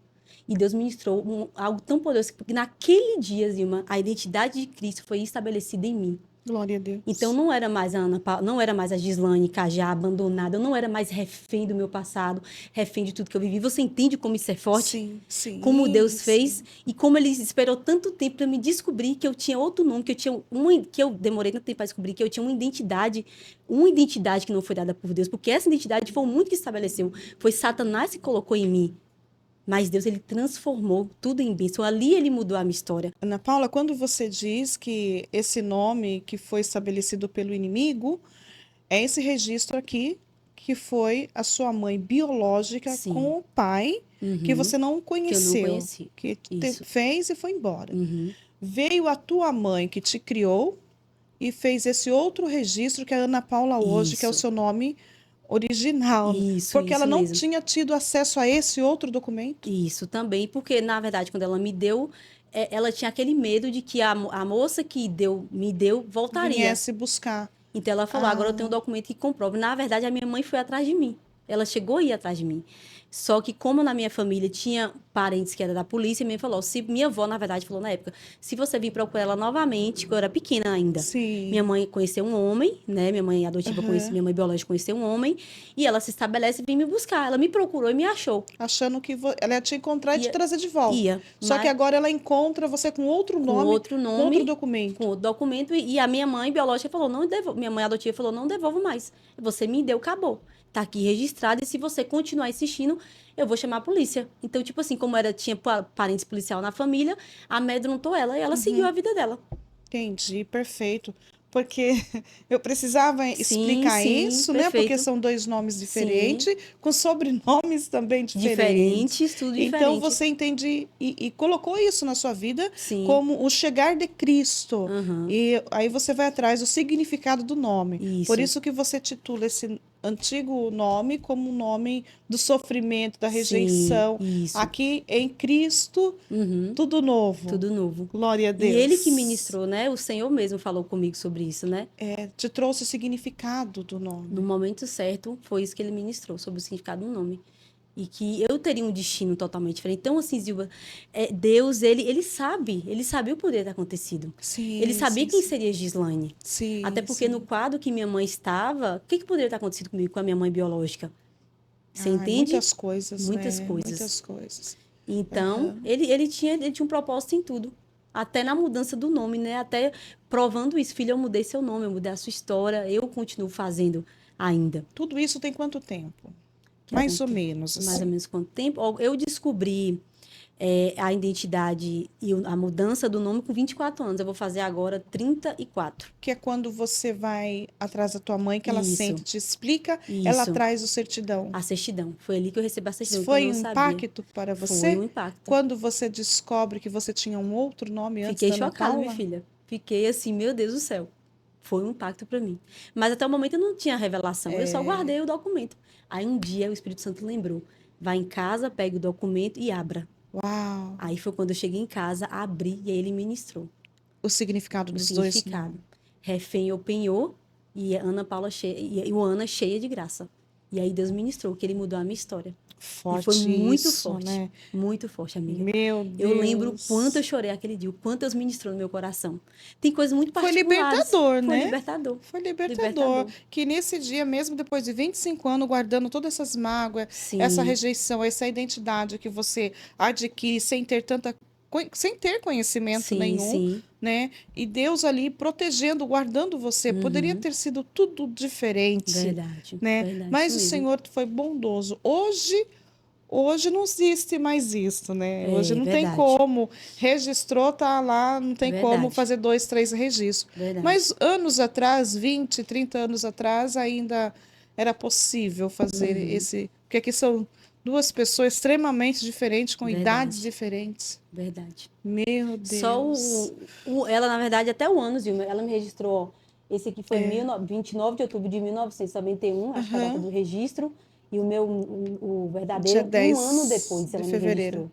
E Deus ministrou algo tão poderoso, porque naquele dia, Zilma, a identidade de Cristo foi estabelecida em mim. Glória a Deus. Então não era mais a Ana Paula, não era mais a Gislaine Cajá abandonada, eu não era mais refém do meu passado, refém de tudo que eu vivi. Você entende como isso é forte? Sim, sim. Como Deus fez sim. e como Ele esperou tanto tempo para me descobrir que eu tinha outro nome, que eu demorei tanto tempo para descobrir que eu tinha uma identidade que não foi dada por Deus, porque essa identidade foi o mundo que estabeleceu, foi Satanás que colocou em mim. Mas Deus, ele transformou tudo em bênção. Ali ele mudou a minha história. Ana Paula, quando você diz que esse nome que foi estabelecido pelo inimigo é esse registro aqui que foi a sua mãe biológica Sim. com o pai que você não Que eu não conheceu, conheci. que Isso. fez e foi embora. Uhum. Veio a tua mãe que te criou e fez esse outro registro que é a Ana Paula hoje, que é o Isso. seu nome original, Isso, porque ela isso não mesmo. tinha tido acesso a esse outro documento. Isso também, porque, na verdade, quando ela me deu, ela tinha aquele medo de que a moça que me deu, voltaria. Viesse buscar. Então ela falou, agora eu tenho um documento que comprova. Na verdade, a minha mãe foi atrás de mim. Ela chegou a ir atrás de mim. Só que como na minha família tinha parentes que era da polícia, minha falou, se minha avó, na verdade, falou na época, se você vir procurar ela novamente, que eu era pequena ainda. Sim. Minha mãe conheceu um homem, né? Minha mãe adotiva conheceu, minha mãe biológica conheceu um homem, e ela se estabelece e vem me buscar. Ela me procurou e me achou. Achando que ela ia te encontrar e te trazer de volta. Ia. Só que agora ela encontra você com outro com nome, outro com nome, outro documento. com outro documento, e a minha mãe biológica falou, não devolvo. Minha mãe adotiva falou, não devolvo mais. Você me deu, acabou. Tá aqui registrado, e se você continuar insistindo, eu vou chamar a polícia. Então, tipo assim, como tinha parentes policial na família, amedrontou ela e ela seguiu a vida dela. Entendi, perfeito. Porque eu precisava explicar sim, isso, né? Porque perfeito. são dois nomes diferentes, com sobrenomes também diferentes. Diferentes, tudo Então diferente. você entende e colocou isso na sua vida Sim. como o chegar de Cristo. Uhum. E aí você vai atrás do significado do nome. Isso. Por isso que você titula esse antigo nome como o nome do sofrimento, da rejeição. Sim, isso. Aqui em Cristo, tudo novo. Tudo novo. Glória a Deus. E ele que ministrou, né? O Senhor mesmo falou comigo sobre isso, né? Te trouxe o significado do nome. No momento certo, foi isso que ele ministrou, sobre o significado do nome. E que eu teria um destino totalmente diferente. Então, assim, Zilba, Deus, ele sabia o poder ter acontecido. Sim, Ele sabia sim, quem sim. seria Gislaine. Sim, Até porque sim. no quadro que minha mãe estava, o que poderia ter acontecido comigo, com a minha mãe biológica? Você entende? Muitas coisas, Muitas né? coisas. Muitas coisas. Então, ele tinha um propósito em tudo. Até na mudança do nome, né? Até provando isso. Filha, eu mudei seu nome, eu mudei a sua história, eu continuo fazendo ainda. Tudo isso tem quanto tempo? Mais ou menos. Mais Assim. ou menos quanto tempo? Eu descobri a identidade e a mudança do nome com 24 anos. Eu vou fazer agora 34. Que é quando você vai atrás da tua mãe, que ela Isso. sente, te explica, Isso. ela traz o certidão. A certidão. Foi ali que eu recebi a certidão. Foi que eu um não sabia. impacto para você? Foi um impacto. Quando você descobre que você tinha um outro nome antes Fiquei da Ana chocada, Paula? minha filha. Fiquei assim, meu Deus do céu. Foi um impacto para mim. Mas até o momento eu não tinha revelação. Eu só guardei o documento. Aí um dia o Espírito Santo lembrou. Vai em casa, pega o documento e abra. Uau! Aí foi quando eu cheguei em casa, abri e aí ele ministrou. O significado O dos significado. dois. Refém ou penhor e Ana Paula e o Ana cheia de graça. E aí Deus ministrou, que ele mudou a minha história. Forte e foi muito isso, forte. né? Muito forte, amiga. Meu Deus. Eu lembro o quanto eu chorei aquele dia, o quanto Deus ministrou no meu coração. Tem coisas muito Foi particulares. libertador, né? Foi libertador. Foi libertador. Que nesse dia, mesmo depois de 25 anos, guardando todas essas mágoas, Sim. essa rejeição, essa identidade que você adquire sem ter conhecimento Sim, nenhum, sim. né? E Deus ali protegendo, guardando você. Poderia ter sido tudo diferente. Verdade. Né? Verdade, Mas isso o mesmo. Senhor foi bondoso. Hoje não existe mais isso, né? Hoje não tem verdade. como. Registrou, tá lá, não tem Verdade. como fazer 2, 3 registros. Verdade. Mas anos atrás, 20, 30 anos atrás, ainda era possível fazer esse. Porque aqui são Duas pessoas extremamente diferentes, com Verdade. idades diferentes. Verdade. Meu Só Deus. ela, na verdade, até o ano, Zilma, ela me registrou. Esse aqui foi É. 29 de outubro de 1991, acho que é a data Aham. do registro. E o meu, o Dia verdadeiro, um ano 10 depois de ela me fevereiro.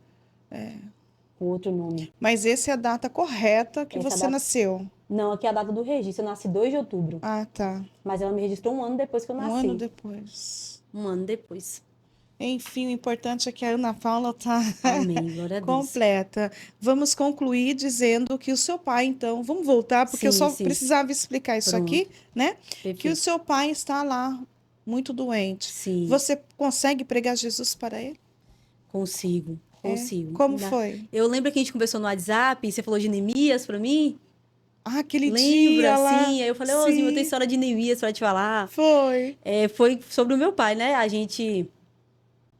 registrou com outro nome. Mas essa é a data correta que Essa você data. nasceu. Não, aqui é a data do registro. Eu nasci 2 de outubro. Ah, tá. Mas ela me registrou um ano depois que eu Um ano nasci. depois. Um ano depois. Enfim, o importante é que a Ana Paula tá Amém. Glória a Deus. completa. Vamos concluir dizendo que o seu pai, então, vamos voltar, porque eu Sim, só sim. precisava explicar isso aqui, Pronto. né? Que o Perfeito. seu pai está lá, muito doente. Sim, Você consegue pregar Jesus para ele? consigo. É. Consigo. Como foi? Eu lembro que a gente conversou no WhatsApp, você falou de Neemias pra mim. Ah, aquele Lembra? dia lá. Sim. Aí eu falei, ô, Zilma, eu tenho Sim, história de Neemias pra te falar. foi. Foi sobre o meu pai, né?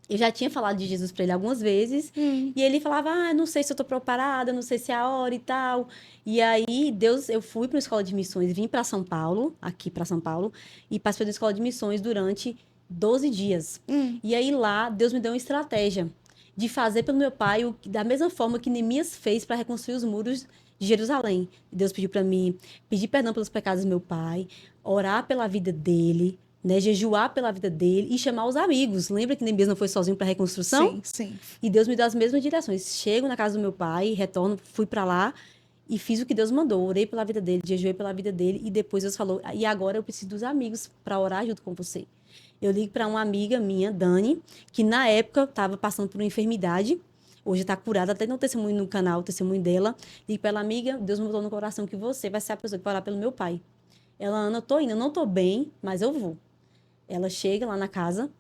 Eu já tinha falado de Jesus pra ele algumas vezes. Hum, E ele falava, não sei se eu tô preparada, não sei se é a hora e tal. E aí, eu fui pra uma escola de missões, vim pra São Paulo, aqui pra São Paulo, e participei da escola de missões durante 12 dias. hum, E aí lá, Deus me deu uma estratégia de fazer pelo meu pai da mesma forma que Neemias fez para reconstruir os muros de Jerusalém. Deus pediu para mim pedir perdão pelos pecados do meu pai, orar pela vida dele, né, jejuar pela vida dele e chamar os amigos. Lembra que Neemias não foi sozinho para a reconstrução? sim, sim. E Deus me deu as mesmas direções. Chego na casa do meu pai, retorno, fui para lá e fiz o que Deus mandou. Orei pela vida dele, jejuei pela vida dele e depois Deus falou: "E agora eu preciso dos amigos para orar junto com você". Eu ligo para uma amiga minha, Dani, que na época estava passando por uma enfermidade. Hoje está curada, até no testemunho no canal, o testemunho dela. Ligo para ela, amiga, Deus me botou no coração que você vai ser a pessoa que vai orar pelo meu pai. Ela, Ana, eu tô indo, eu não tô bem, mas eu vou. Ela chega lá na casa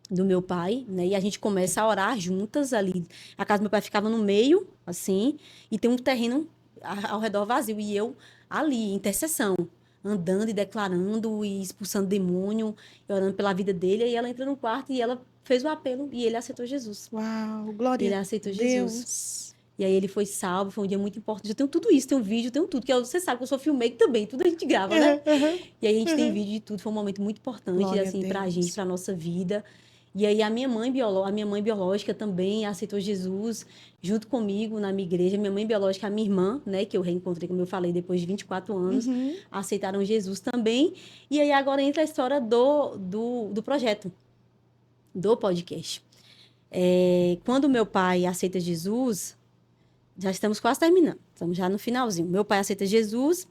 do meu pai, né? E a gente começa a orar juntas ali. A casa do meu pai ficava no meio, assim, e tem um terreno ao redor vazio. E eu ali, intercessão, andando e declarando e expulsando demônio, e orando pela vida dele. E ela entra no quarto e ela fez o apelo e ele aceitou Jesus. Uau, Ele glória a aceitou Jesus. Deus. E aí ele foi salvo, foi um dia muito importante. Eu tenho tudo isso, tenho vídeo, tenho tudo. Você sabe que eu sou filmmaker também, tudo a gente grava, né? Aham, E aí a gente tem aham. vídeo de tudo, foi um momento muito importante, Glória a assim, pra gente, Deus. pra nossa vida. E aí a minha mãe biológica também aceitou Jesus junto comigo na minha igreja. Minha mãe biológica, a minha irmã, né, que eu reencontrei, como eu falei, depois de 24 anos, Uhum. aceitaram Jesus também. E aí agora entra a história do projeto, do podcast. Quando meu pai aceita Jesus, já estamos quase terminando, estamos já no finalzinho. Meu pai aceita Jesus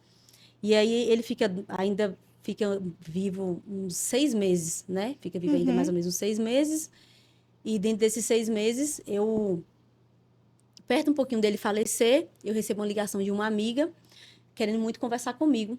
e aí ele ainda fica vivo uns 6 meses, né? Fica vivo ainda mais Uhum. ou menos uns 6 meses. E dentro desses 6 meses, perto um pouquinho dele falecer, eu recebo uma ligação de uma amiga querendo muito conversar comigo.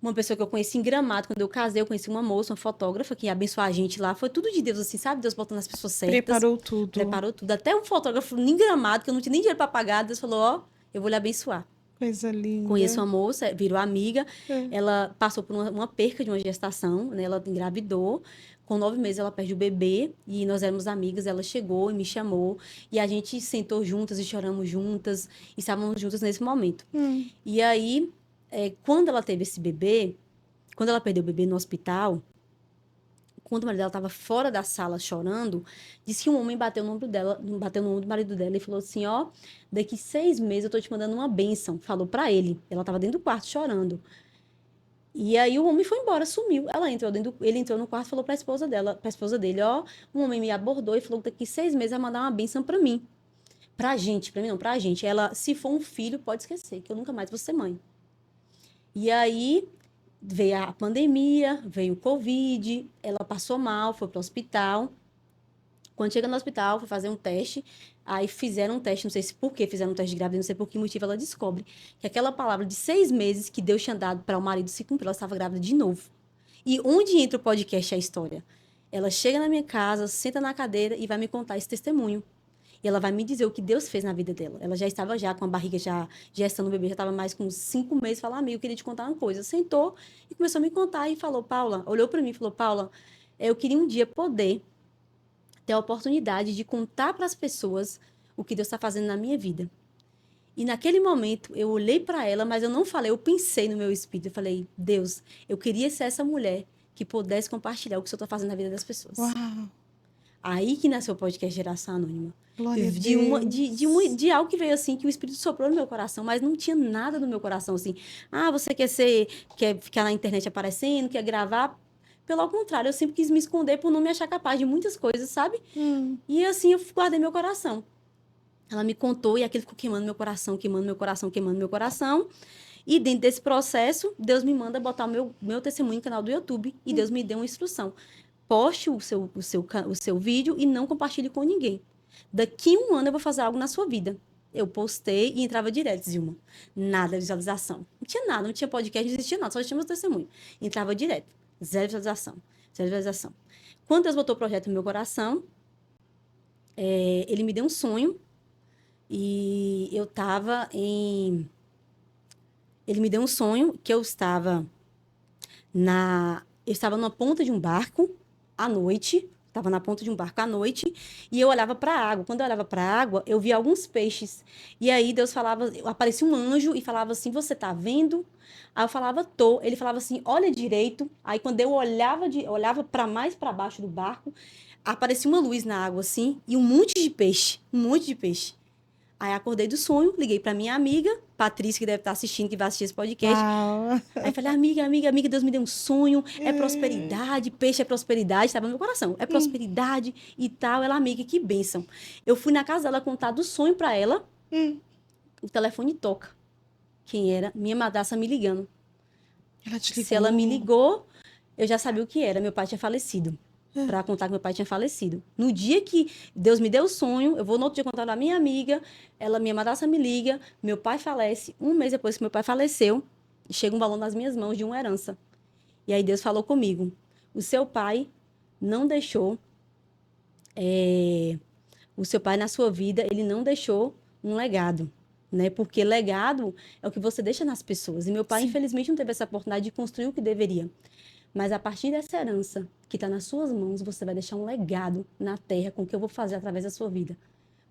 Uma pessoa que eu conheci em Gramado, quando eu casei, eu conheci uma moça, uma fotógrafa, que abençoou a gente lá. Foi tudo de Deus, assim, sabe? Deus botando as pessoas certas. Preparou tudo. Preparou tudo. Até um fotógrafo em Gramado, que eu não tinha nem dinheiro para pagar, Deus falou, ó, eu vou lhe abençoar. Coisa Conheço linda. uma moça, virou amiga. É. Ela passou por uma perca de uma gestação, né? Ela engravidou. Com 9 meses ela perde o bebê e nós éramos amigas. Ela chegou e me chamou e a gente sentou juntas e choramos juntas e estávamos juntas nesse momento. Hum. E aí, quando ela teve esse bebê, quando ela perdeu o bebê no hospital, quando o marido dela estava fora da sala chorando, disse que um homem bateu no ombro dela, bateu no ombro do marido dela e falou assim, ó, daqui 6 meses eu tô te mandando uma bênção. Falou para ele. Ela estava dentro do quarto chorando. E aí o homem foi embora, sumiu. Ele entrou no quarto e falou para a esposa dele, ó, um homem me abordou e falou que daqui 6 meses vai mandar uma bênção para mim. Pra gente, para mim não, pra gente. Ela, se for um filho, pode esquecer, que eu nunca mais vou ser mãe. E aí veio a pandemia, veio o Covid, ela passou mal, foi pro hospital. Quando chega no hospital, foi fazer um teste, aí fizeram um teste, não sei se por que fizeram um teste de gravidez, não sei por que motivo, ela descobre que aquela palavra de 6 meses que Deus tinha dado para o marido se cumpriu, ela estava grávida de novo. E onde entra o podcast, a história? Ela chega na minha casa, senta na cadeira e vai me contar esse testemunho. E ela vai me dizer o que Deus fez na vida dela. Ela já estava já com a barriga já gestando o bebê, já estava mais com uns 5 meses. Falou, amigo, eu queria te contar uma coisa. Sentou e começou a me contar e falou, Paula, olhou para mim e falou, Paula, eu queria um dia poder ter a oportunidade de contar para as pessoas o que Deus está fazendo na minha vida. E naquele momento, eu olhei para ela, mas eu não falei, eu pensei no meu espírito. Eu falei, Deus, eu queria ser essa mulher que pudesse compartilhar o que o Senhor está fazendo na vida das pessoas. Uau. Aí que nasceu o podcast Geração Anônima. Glória a De algo que veio assim, que o Espírito soprou no meu coração, mas não tinha nada no meu coração assim. Ah, você quer ficar na internet aparecendo, quer gravar? Pelo contrário, eu sempre quis me esconder por não me achar capaz de muitas coisas, sabe? E assim eu guardei meu coração. Ela me contou e aquilo ficou queimando meu coração, queimando meu coração, queimando meu coração. E dentro desse processo, Deus me manda botar o meu testemunho no canal do YouTube e Deus me deu uma instrução. Poste o seu vídeo e não compartilhe com ninguém. Daqui a um ano eu vou fazer algo na sua vida. Eu postei e entrava direto, Zilma. Nada de visualização. Não tinha nada, não tinha podcast, não existia nada, só tinha meu testemunho. Entrava direto. Zero visualização. Zero visualização. Quando Deus botou o projeto no meu coração, ele me deu um sonho e eu estava em... Ele me deu um sonho que eu estava numa ponta de um barco à noite, estava na ponta de um barco à noite, e eu olhava para a água. Quando eu olhava para a água, eu via alguns peixes. E aí Deus falava, aparecia um anjo e falava assim: "Você tá vendo?" Aí eu falava: "Tô". Ele falava assim: "Olha direito". Aí quando eu olhava para mais para baixo do barco, aparecia uma luz na água assim, e um monte de peixe, um monte de peixe. Aí acordei do sonho, liguei para minha amiga, Patrícia, que deve estar assistindo, que vai assistir esse podcast. Uau. Aí falei: amiga, Deus me deu um sonho, é prosperidade, peixe é prosperidade, estava no meu coração, é prosperidade e tal. Ela, amiga, que bênção. Eu fui na casa dela contar do sonho para ela, o telefone toca. Quem era? Minha madrasta me ligando. Ela te ligou. Se ela me ligou, eu já sabia o que era, meu pai tinha falecido. Para contar que meu pai tinha falecido. No dia que Deus me deu o sonho, eu vou no outro dia contar da minha amiga, minha madrasta me liga, meu pai falece. Um mês depois que meu pai faleceu, chega um valor nas minhas mãos de uma herança. E aí Deus falou comigo: o seu pai não deixou, o seu pai na sua vida, ele não deixou um legado, né? Porque legado é o que você deixa nas pessoas. E meu pai, infelizmente, não teve essa oportunidade de construir o que deveria. Mas a partir dessa herança que está nas suas mãos, você vai deixar um legado na terra com o que eu vou fazer através da sua vida.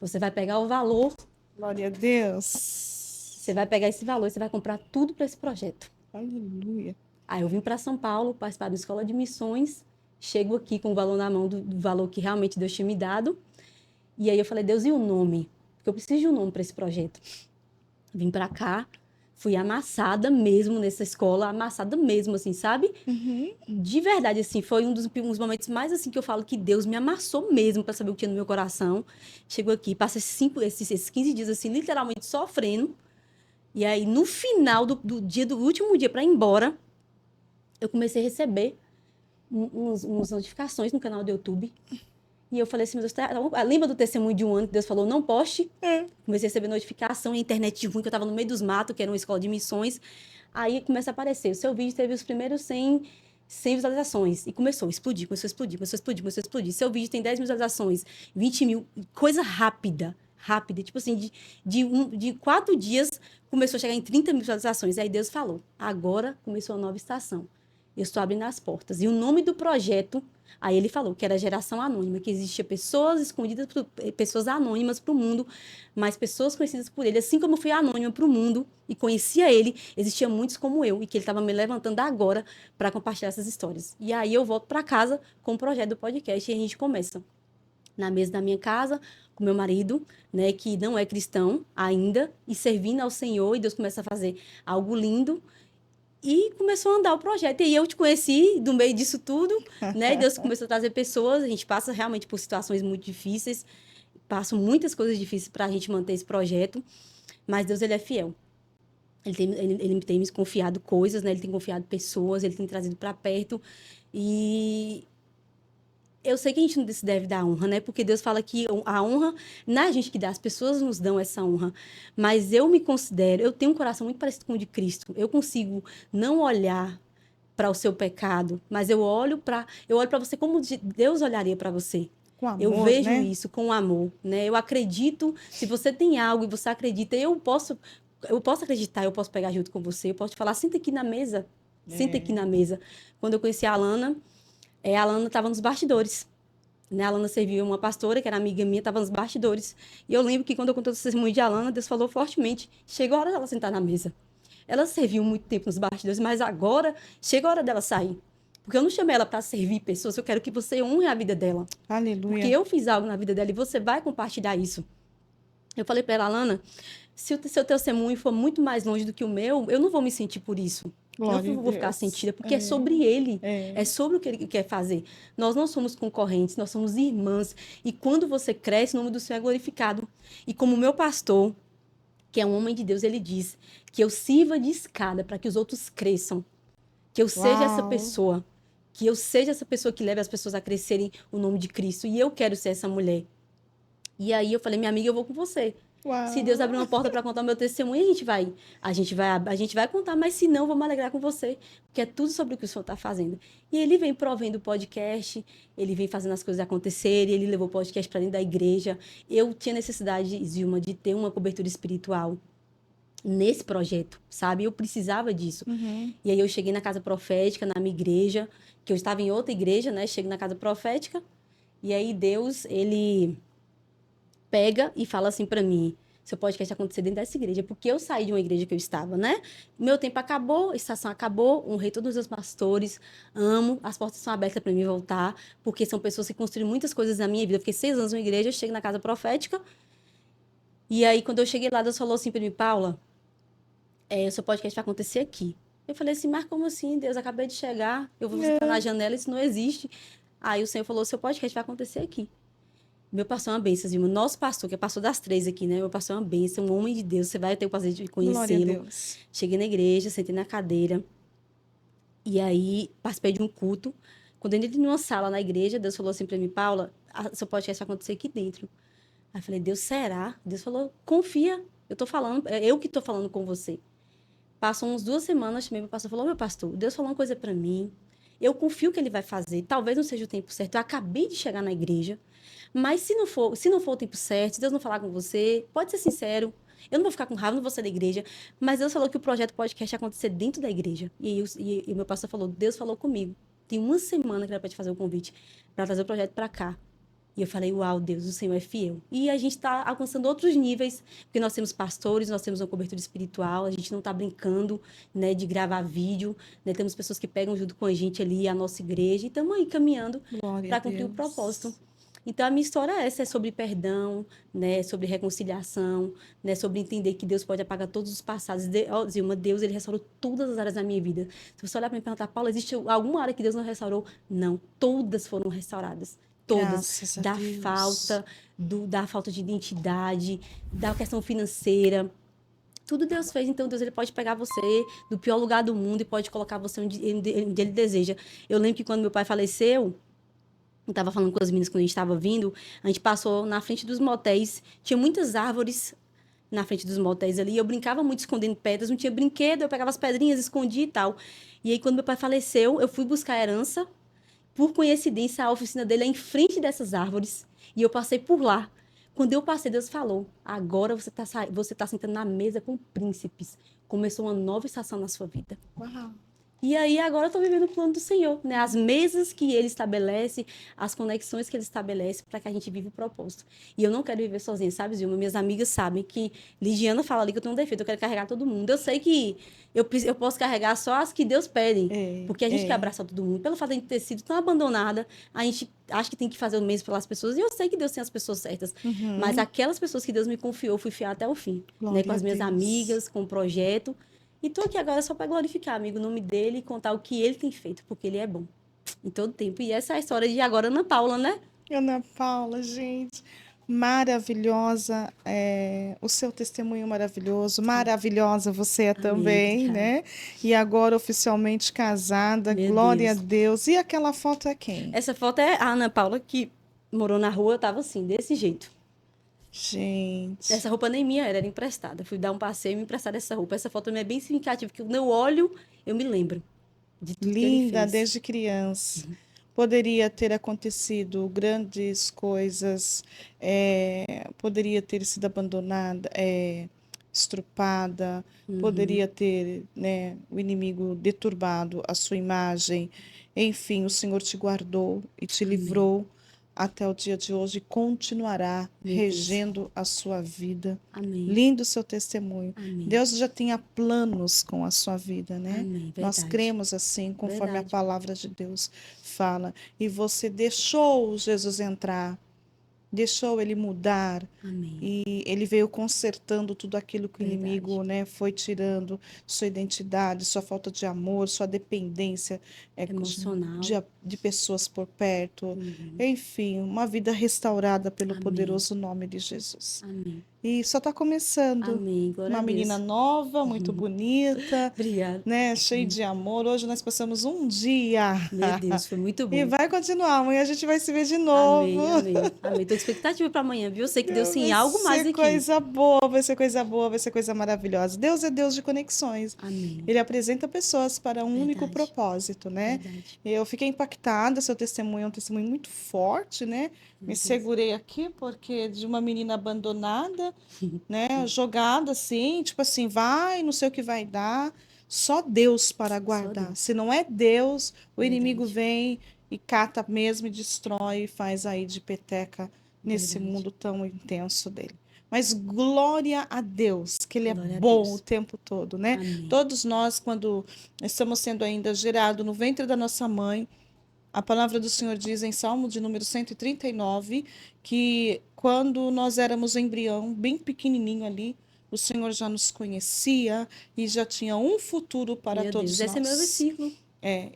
Você vai pegar o valor. Glória a Deus. Você vai pegar esse valor e você vai comprar tudo para esse projeto. Aleluia. Aí eu vim para São Paulo, participar da escola de missões, chego aqui com o valor na mão, do valor que realmente Deus tinha me dado. E aí eu falei: Deus, e o nome? Porque eu preciso de um nome para esse projeto. Vim para cá, fui amassada mesmo nessa escola, amassada mesmo, assim, sabe? De verdade, assim, foi um dos momentos mais, assim, que eu falo que Deus me amassou mesmo para saber o que tinha no meu coração. Chego aqui, passo esses 15 dias, assim, literalmente sofrendo. E aí, no final do último dia para ir embora, eu comecei a receber umas notificações no canal do YouTube. E eu falei assim: meu Deus, lembra do testemunho de um ano que Deus falou, não poste? Comecei a receber notificação, a internet ruim, que eu estava no meio dos matos, que era uma escola de missões. Aí começa a aparecer: o seu vídeo teve os primeiros 100 visualizações. E começou a explodir. Seu vídeo tem 10 visualizações, 20 mil, coisa rápida. Tipo assim, de 4 dias, começou a chegar em 30 mil visualizações. Aí Deus falou: agora começou a nova estação. Eu estou abrindo as portas. E o nome do projeto, aí ele falou que era Geração Anônima, que existia pessoas escondidas, pessoas anônimas para o mundo, mas pessoas conhecidas por ele. Assim como eu fui anônima para o mundo e conhecia ele, existia muitos como eu, e que ele estava me levantando agora para compartilhar essas histórias. E aí eu volto para casa com o projeto do podcast e a gente começa na mesa da minha casa, com meu marido, né, que não é cristão ainda, e servindo ao Senhor, e Deus começa a fazer algo lindo. E começou a andar o projeto. E eu te conheci do meio disso tudo, né? E Deus começou a trazer pessoas. A gente passa realmente por situações muito difíceis. Passam muitas coisas difíceis para a gente manter esse projeto. Mas Deus, ele é fiel. Ele tem me confiado coisas, né? Ele tem confiado pessoas, ele tem trazido para perto. E eu sei que a gente não se deve dar honra, né? Porque Deus fala que a honra não é a gente que dá, as pessoas nos dão essa honra. Mas eu me considero, eu tenho um coração muito parecido com o de Cristo. Eu consigo não olhar para o seu pecado, mas eu olho para você como Deus olharia para você. Com amor, eu vejo né? isso com amor, né? Eu acredito, se você tem algo e você acredita, eu posso acreditar, eu posso pegar junto com você, eu posso te falar: senta aqui na mesa. Senta aqui na mesa. Quando eu conheci a Alana estava nos bastidores, né? A Alana serviu uma pastora, que era amiga minha, estava nos bastidores. E eu lembro que quando eu contei o testemunho de Alana, Deus falou fortemente: chegou a hora dela sentar na mesa. Ela serviu muito tempo nos bastidores, mas agora chegou a hora dela sair. Porque eu não chamei ela para servir pessoas, eu quero que você honre a vida dela. Aleluia. Porque eu fiz algo na vida dela e você vai compartilhar isso. Eu falei para ela, Alana, se o seu testemunho for muito mais longe do que o meu, eu não vou me sentir por isso. Glória Eu a não vou ficar Deus. sentida, porque é sobre ele, É. é sobre o que ele quer fazer. Nós não somos concorrentes, nós somos irmãs. E quando você cresce, o nome do Senhor é glorificado. E como o meu pastor, que é um homem de Deus, ele diz que eu sirva de escada para que os outros cresçam. Que eu seja essa Uau. pessoa. Que eu seja essa pessoa que leve as pessoas a crescerem o nome de Cristo. E eu quero ser essa mulher. E aí eu falei, minha amiga, eu vou com você. Uau. Se Deus abrir uma porta para contar o meu testemunho, a gente vai contar, mas se não, vamos alegrar com você, porque é tudo sobre o que o Senhor está fazendo. E ele vem provendo o podcast, ele vem fazendo as coisas acontecerem, ele levou o podcast para dentro da igreja. Eu tinha necessidade, Zilma, de ter uma cobertura espiritual nesse projeto, sabe? Eu precisava disso. Uhum. E aí eu cheguei na casa profética, na minha igreja, que eu estava em outra igreja, né? Chego na casa profética, e aí Deus, ele pega e fala assim para mim, seu podcast acontecer dentro dessa igreja, porque eu saí de uma igreja que eu estava, né? Meu tempo acabou, a estação acabou, honrei todos os meus pastores, amo, as portas são abertas para mim voltar, porque são pessoas que construíram muitas coisas na minha vida. Eu fiquei 6 anos numa igreja, eu chego na casa profética, e aí quando eu cheguei lá, Deus falou assim para mim, Paula, o seu podcast vai acontecer aqui. Eu falei assim, mas como assim, Deus, acabei de chegar, eu vou estar na janela, isso não existe. Aí o Senhor falou, seu podcast vai acontecer aqui. Meu pastor é uma bênção, Zilma. Nosso pastor, que é pastor das 3 aqui, né? Meu pastor é uma bênção, um homem de Deus. Você vai ter o prazer de Glória a conhecê-lo. Deus. Cheguei na igreja, sentei na cadeira. E aí, participei de um culto. Quando eu entrei numa sala na igreja, Deus falou assim pra mim, Paula, seu podcast vai acontecer aqui dentro. Aí eu falei, Deus, será? Deus falou, confia. Eu tô falando, é eu que tô falando com você. Passou uns 2 semanas, chamei meu pastor, falou, meu pastor, Deus falou uma coisa pra mim. Eu confio que ele vai fazer. Talvez não seja o tempo certo. Eu acabei de chegar na igreja. Mas se não for o tempo certo, se Deus não falar com você, pode ser sincero. Eu não vou ficar com raiva, não vou sair da igreja. Mas Deus falou que o projeto podcast ia acontecer dentro da igreja. E o meu pastor falou, Deus falou comigo. Tem uma semana que era para te fazer o convite, para trazer o projeto para cá. E eu falei, uau, Deus, o Senhor é fiel. E a gente está alcançando outros níveis, porque nós temos pastores, nós temos uma cobertura espiritual, a gente não está brincando, né, de gravar vídeo, né, temos pessoas que pegam junto com a gente ali, a nossa igreja, e estamos aí caminhando para cumprir o propósito. Então, a minha história é essa, é sobre perdão, né, sobre reconciliação, né, sobre entender que Deus pode apagar todos os passados. Zilma, Deus, ele restaurou todas as áreas da minha vida. Se você olhar para mim e perguntar, Paula, existe alguma área que Deus não restaurou? Não, todas foram restauradas. Todas. Da falta de identidade, da questão financeira. Tudo Deus fez, então Deus ele pode pegar você do pior lugar do mundo e pode colocar você onde ele deseja. Eu lembro que quando meu pai faleceu, eu estava falando com as meninas quando a gente estava vindo, a gente passou na frente dos motéis, tinha muitas árvores na frente dos motéis ali, eu brincava muito escondendo pedras, não tinha brinquedo, eu pegava as pedrinhas, escondia e tal. E aí quando meu pai faleceu, eu fui buscar a herança. Por coincidência, a oficina dele é em frente dessas árvores. E eu passei por lá. Quando eu passei, Deus falou, agora você tá sentando na mesa com príncipes. Começou uma nova estação na sua vida. Uau. E aí, agora eu estou vivendo o plano do Senhor, né? As mesas que Ele estabelece, as conexões que Ele estabelece para que a gente viva o propósito. E eu não quero viver sozinha, sabe, Zilma? Minhas amigas sabem que Ligiana fala ali que eu tenho um defeito, eu quero carregar todo mundo. Eu sei que eu posso carregar só as que Deus pede, porque a gente quer abraçar todo mundo. Pelo fato de a gente ter sido tão abandonada, a gente acha que tem que fazer o mesmo pelas pessoas. E eu sei que Deus tem as pessoas certas. Mas aquelas pessoas que Deus me confiou, eu fui fiel até o fim. Né? Com as minhas amigas, com o projeto. E tô aqui agora só para glorificar, amigo, o nome dele e contar o que ele tem feito, porque ele é bom em todo tempo. E essa é a história de agora Ana Paula, né? Ana Paula, gente, maravilhosa, o seu testemunho maravilhoso, maravilhosa você é também, né? E agora oficialmente casada, Meu glória Deus. a Deus. E aquela foto é quem? Essa foto é a Ana Paula, que morou na rua, eu tava assim, desse jeito. Gente. Essa roupa nem minha era emprestada. Fui dar um passeio e me emprestaram essa roupa. Essa foto é bem significativa, porque quando eu olho, eu me lembro de tudo que ele Linda fez. desde criança. Poderia ter acontecido grandes coisas, poderia ter sido abandonada, estrupada, poderia ter, né, o inimigo deturbado a sua imagem. Enfim, o Senhor te guardou e te livrou, até o dia de hoje e continuará Meu Deus. regendo a sua vida. Amém. Lindo o seu testemunho. Amém. Deus já tinha planos com a sua vida, né? Amém. Nós Verdade. cremos assim, conforme a Verdade. palavra de Deus fala. E você deixou Jesus entrar, deixou ele mudar, Amém. e ele veio consertando tudo aquilo que o Verdade. inimigo, né, foi tirando, sua identidade, sua falta de amor, sua dependência Emocional. de pessoas por perto. Uhum. Enfim, uma vida restaurada pelo Amém. poderoso nome de Jesus. Amém. E só está começando. Amém. Glória Uma a menina Deus. nova, muito bonita, Obrigada. né, cheia de amor. Hoje nós passamos um dia. Meu Deus, foi muito E bom. vai continuar. Amanhã a gente vai se ver de Amém, novo. amém, amém. Tô com expectativa para amanhã, viu? Eu sei que Deus tem Vai algo mais ser aqui. coisa boa, vai ser coisa boa, vai ser coisa maravilhosa. Deus é Deus de conexões. Amém. Ele apresenta pessoas para um único Verdade. propósito, né? Verdade. Eu fiquei impactada, seu testemunho é um testemunho muito forte, né? Me Deus. segurei aqui porque de uma menina abandonada, né? Jogada assim, tipo assim, vai, não sei o que vai dar. Só Deus para guardar. Deus. Se não é Deus, o inimigo Verdade. vem e cata mesmo e destrói e faz aí de peteca nesse Verdade. mundo tão intenso dele. Mas glória a Deus, que ele Glória é a bom Deus. o tempo todo, né? Amém. Todos nós, quando estamos sendo ainda gerados no ventre da nossa mãe, a palavra do Senhor diz em Salmo de número 139, que quando nós éramos embrião, bem pequenininho ali, o Senhor já nos conhecia e já tinha um futuro para Meu todos Deus, esse é meu nós. versículo.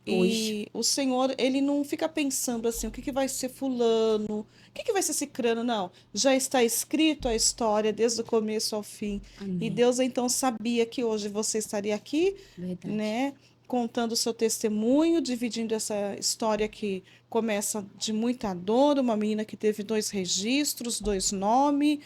E o Senhor, ele não fica pensando assim, o que vai ser fulano, o que vai ser cicrano, não. Já está escrito a história desde o começo ao fim. E Amém. Deus então sabia que hoje você estaria aqui, Verdade. né, contando o seu testemunho, dividindo essa história que começa de muita dor, uma menina que teve 2 registros, 2 nomes,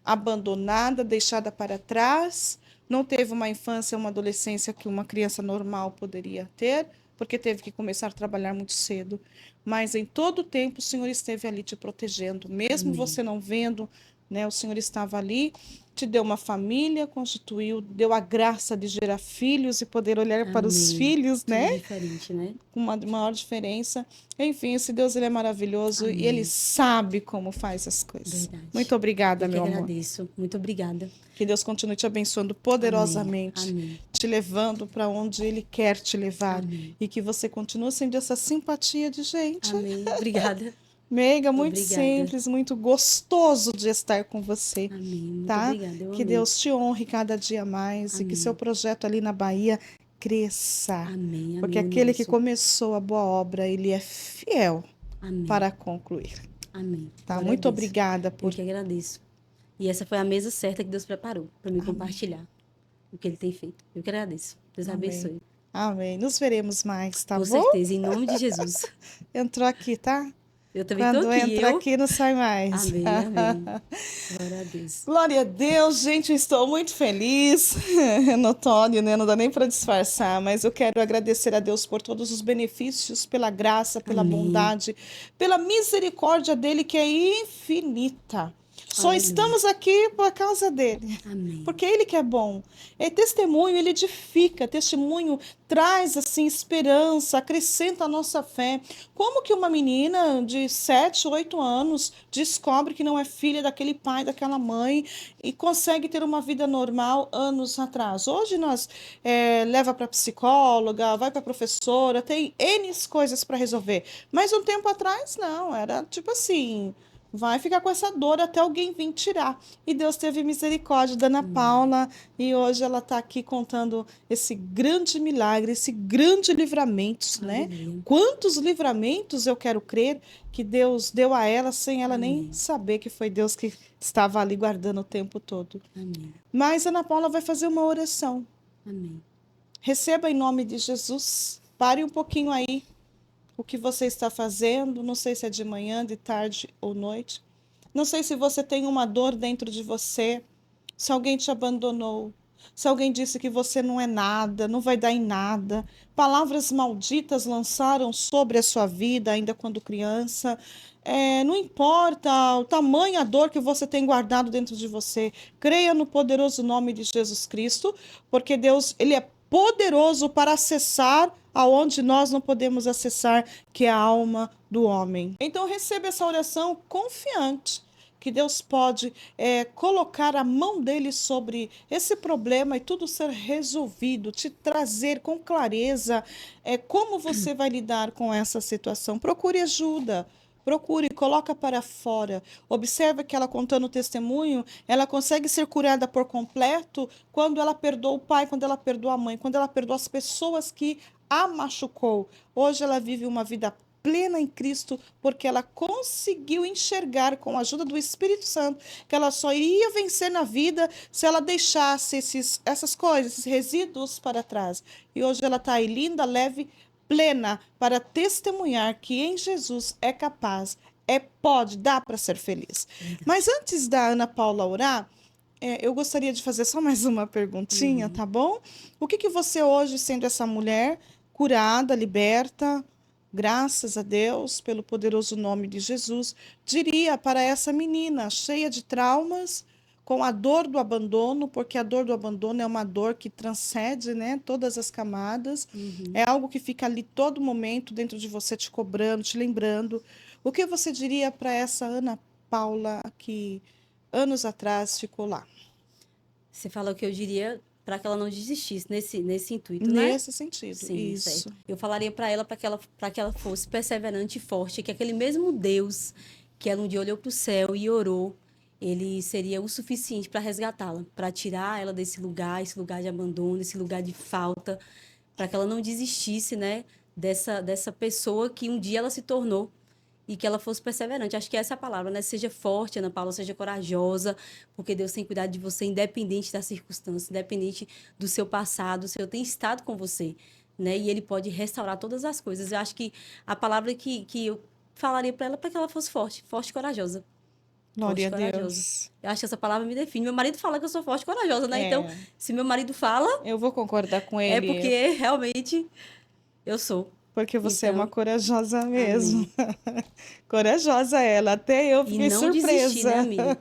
abandonada, deixada para trás, não teve uma infância, uma adolescência que uma criança normal poderia ter, porque teve que começar a trabalhar muito cedo. Mas em todo o tempo o Senhor esteve ali te protegendo, mesmo Amém. você não vendo, né? O Senhor estava ali, te deu uma família, constituiu, deu a graça de gerar filhos e poder olhar para os Amém. filhos, Tudo né? diferente, né? Com uma maior diferença. Enfim, esse Deus ele é maravilhoso e ele Amém. sabe como faz as coisas. Verdade. Muito obrigada, Eu que meu amor. agradeço. Muito obrigada. Que Deus continue te abençoando Amém. poderosamente, Amém. te levando para onde Ele quer te levar. Amém. E que você continue sendo essa simpatia de gente. Amém. Obrigada. Meiga, muito Obrigada. simples, muito gostoso de estar com você, Amém. Muito tá? obrigada. Eu Que amei. Deus te honre cada dia mais e que Amém. seu projeto ali na Bahia cresça. Amém. Porque Amém. O aquele que nosso. começou a boa obra, ele é fiel Amém. para concluir. Amém. Tá? Glória a Muito Deus. obrigada Eu por que agradeço. E essa foi a mesa certa que Deus preparou para me compartilhar o que Ele tem feito. Eu que agradeço. Deus Amém. abençoe. Amém. Nos veremos mais, tá Com bom? certeza, em nome de Jesus. Entrou aqui, tá? Eu também tô Quando aqui. entra Eu. aqui, não sai mais. Amém. Amém. Glória a Deus. Glória a Deus, gente, eu estou muito feliz. É notório, né? Não dá nem para disfarçar, mas eu quero agradecer a Deus por todos os benefícios, pela graça, pela Amém. bondade, pela misericórdia dele que é infinita. Só Aleluia. estamos aqui por causa dele. Amém. Porque ele que é bom. É testemunho, ele edifica, testemunho traz assim esperança, acrescenta a nossa fé. Como que uma menina de 7, 8 anos descobre que não é filha daquele pai, daquela mãe e consegue ter uma vida normal anos atrás? Hoje nós leva para psicóloga, vai para professora, tem N coisas para resolver. Mas um tempo atrás não, era tipo assim, vai ficar com essa dor até alguém vir tirar. E Deus teve misericórdia da Ana Paula. E hoje ela está aqui contando esse grande milagre, esse grande livramento, né? Aleluia. Quantos livramentos eu quero crer que Deus deu a ela sem ela nem Amém. saber que foi Deus que estava ali guardando o tempo todo. Amém. Mas Ana Paula vai fazer uma oração. Amém. Receba em nome de Jesus. Pare um pouquinho aí o que você está fazendo, não sei se é de manhã, de tarde ou noite. Não sei se você tem uma dor dentro de você, se alguém te abandonou, se alguém disse que você não é nada, não vai dar em nada. Palavras malditas lançaram sobre a sua vida ainda quando criança. Não importa o tamanho, a dor que você tem guardado dentro de você. Creia no poderoso nome de Jesus Cristo, porque Deus, ele é poderoso para acessar aonde nós não podemos acessar, que é a alma do homem. Então receba essa oração confiante, que Deus pode colocar a mão dele sobre esse problema e tudo ser resolvido, te trazer com clareza como você vai lidar com essa situação. Procure ajuda. Procure, coloca para fora. Observa que ela contando o testemunho, ela consegue ser curada por completo quando ela perdoa o pai, quando ela perdoa a mãe, quando ela perdoa as pessoas que a machucou. Hoje ela vive uma vida plena em Cristo, porque ela conseguiu enxergar com a ajuda do Espírito Santo que ela só iria vencer na vida se ela deixasse essas coisas, esses resíduos para trás. E hoje ela está aí linda, leve, plena para testemunhar que em Jesus é capaz, pode, dá para ser feliz. Mas antes da Ana Paula orar, eu gostaria de fazer só mais uma perguntinha, tá bom? O que você hoje, sendo essa mulher curada, liberta, graças a Deus, pelo poderoso nome de Jesus, diria para essa menina cheia de traumas, com a dor do abandono, porque a dor do abandono é uma dor que transcende, né, todas as camadas, é algo que fica ali todo momento dentro de você, te cobrando, te lembrando. O que você diria para essa Ana Paula que anos atrás ficou lá? Você falou que eu diria para que ela não desistisse nesse intuito, né? Nesse sentido, Sim, isso. Certo. Eu falaria para ela para que ela fosse perseverante e forte, que aquele mesmo Deus que ela um dia olhou para o céu e orou, ele seria o suficiente para resgatá-la, para tirar ela desse lugar, esse lugar de abandono, esse lugar de falta, para que ela não desistisse, né, dessa pessoa que um dia ela se tornou e que ela fosse perseverante. Acho que essa é a palavra, né? Seja forte, Ana Paula, seja corajosa, porque Deus tem cuidado de você, independente das circunstâncias, independente do seu passado, o Senhor tem estado com você, né? E Ele pode restaurar todas as coisas. Eu acho que a palavra que eu falaria para que ela fosse forte, forte e corajosa. Glória Forte e a corajosa. Deus. Eu acho que essa palavra me define. Meu marido fala que eu sou forte e corajosa, né? Então, se meu marido fala, eu vou concordar com ele. é porque realmente eu sou. Porque você é Então, uma corajosa mesmo. Corajosa ela. Até eu fiquei surpresa. Desistir, né, amiga?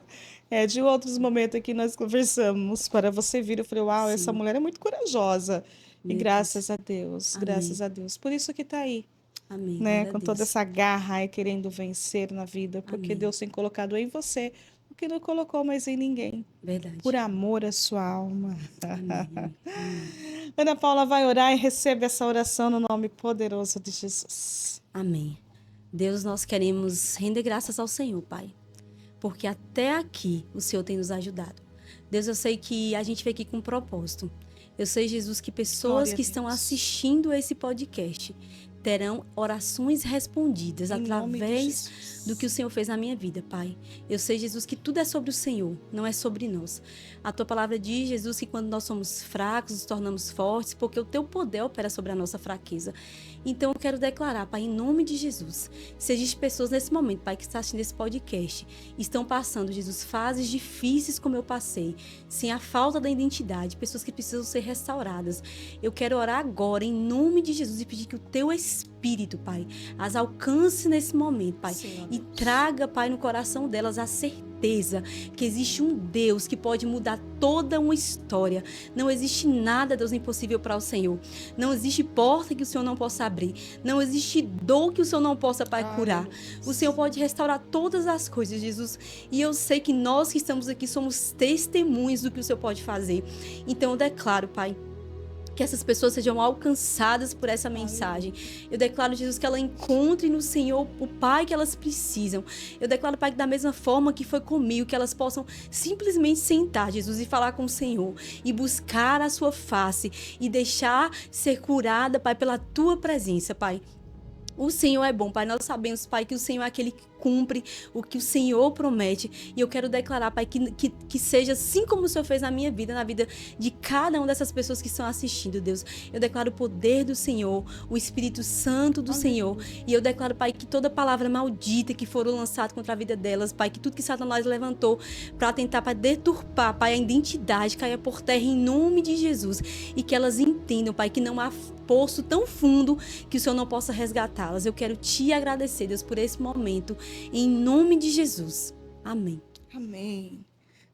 De outros momentos que nós conversamos, para você vir, eu falei, uau, Sim. essa mulher é muito corajosa. Meu e graças Deus. a Deus, Amém. graças a Deus. Por isso que está aí. Amém. Né? Com toda essa garra e querendo vencer na vida, porque Amém. Deus tem colocado em você o que não colocou mais em ninguém. Verdade. Por amor à sua alma. Amém. Ana Paula vai orar e recebe essa oração no nome poderoso de Jesus. Amém. Deus, nós queremos render graças ao Senhor, Pai, porque até aqui o Senhor tem nos ajudado. Deus, eu sei que a gente veio aqui com um propósito. Eu sei, Jesus, que pessoas que estão assistindo esse podcast terão orações respondidas através do que o Senhor fez na minha vida, Pai. Eu sei, Jesus, que tudo é sobre o Senhor, não é sobre nós. A Tua palavra diz, Jesus, que quando nós somos fracos, nos tornamos fortes, porque o Teu poder opera sobre a nossa fraqueza. Então, eu quero declarar, Pai, em nome de Jesus, se existem pessoas nesse momento, Pai, que estão assistindo esse podcast, estão passando, Jesus, fases difíceis como eu passei, sem a falta da identidade, pessoas que precisam ser restauradas. Eu quero orar agora, em nome de Jesus, e pedir que o Teu Espírito, Pai, as alcance nesse momento, Pai, e traga, Pai, no coração delas a certeza que existe um Deus que pode mudar toda uma história. Não existe nada, Deus, impossível para o Senhor. Não existe porta que o Senhor não possa abrir. Não existe dor que o Senhor não possa, Pai, curar. O Senhor pode restaurar todas as coisas, Jesus. E eu sei que nós que estamos aqui somos testemunhas do que o Senhor pode fazer. Então eu declaro, Pai, que essas pessoas sejam alcançadas por essa mensagem. Eu declaro, Jesus, que ela encontre no Senhor o Pai que elas precisam. Eu declaro, Pai, que da mesma forma que foi comigo, que elas possam simplesmente sentar, Jesus, e falar com o Senhor, e buscar a sua face, e deixar ser curada, Pai, pela Tua presença, Pai. O Senhor é bom, Pai. Nós sabemos, Pai, que o Senhor é aquele que cumpre o que o Senhor promete. E eu quero declarar, Pai, que seja assim como o Senhor fez na minha vida, na vida de cada uma dessas pessoas que estão assistindo, Deus. Eu declaro o poder do Senhor, o Espírito Santo do Senhor. E eu declaro, Pai, que toda palavra maldita que for lançada contra a vida delas, Pai, que tudo que Satanás levantou para tentar, Pai, deturpar, Pai, a identidade, caia por terra em nome de Jesus. E que elas entendam, Pai, que não há poço tão fundo que o Senhor não possa resgatá-las. Eu quero te agradecer, Deus, por esse momento. Em nome de Jesus. Amém. Amém.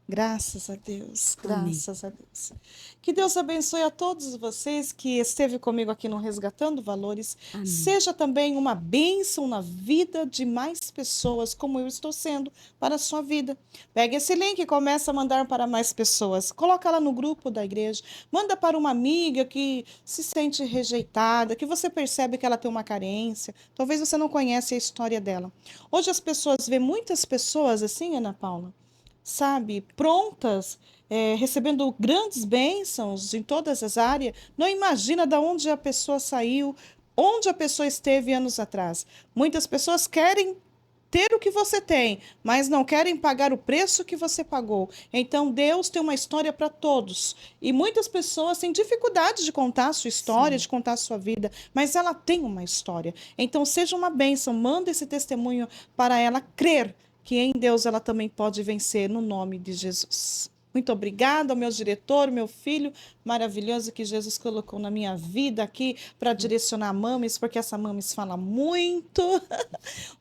Graças a Deus, Amém. graças a Deus. Que Deus abençoe a todos vocês que esteve comigo aqui no Resgatando Valores. Amém. Seja também uma bênção na vida de mais pessoas, como eu estou sendo para a sua vida. Pegue esse link e comece a mandar para mais pessoas. Coloca lá no grupo da igreja. Manda para uma amiga que se sente rejeitada, que você percebe que ela tem uma carência. Talvez você não conhece a história dela. Hoje as pessoas vê muitas pessoas assim, Ana Paula, sabe, prontas, recebendo grandes bênçãos em todas as áreas, não imagina de onde a pessoa saiu, onde a pessoa esteve anos atrás. Muitas pessoas querem ter o que você tem, mas não querem pagar o preço que você pagou. Então, Deus tem uma história para todos. E muitas pessoas têm dificuldade de contar a sua história, Sim. de contar a sua vida, mas ela tem uma história. Então, seja uma bênção, manda esse testemunho para ela crer que em Deus ela também pode vencer, no nome de Jesus. Muito obrigada ao meu diretor, meu filho maravilhoso que Jesus colocou na minha vida aqui para direcionar a Mames, porque essa Mames fala muito.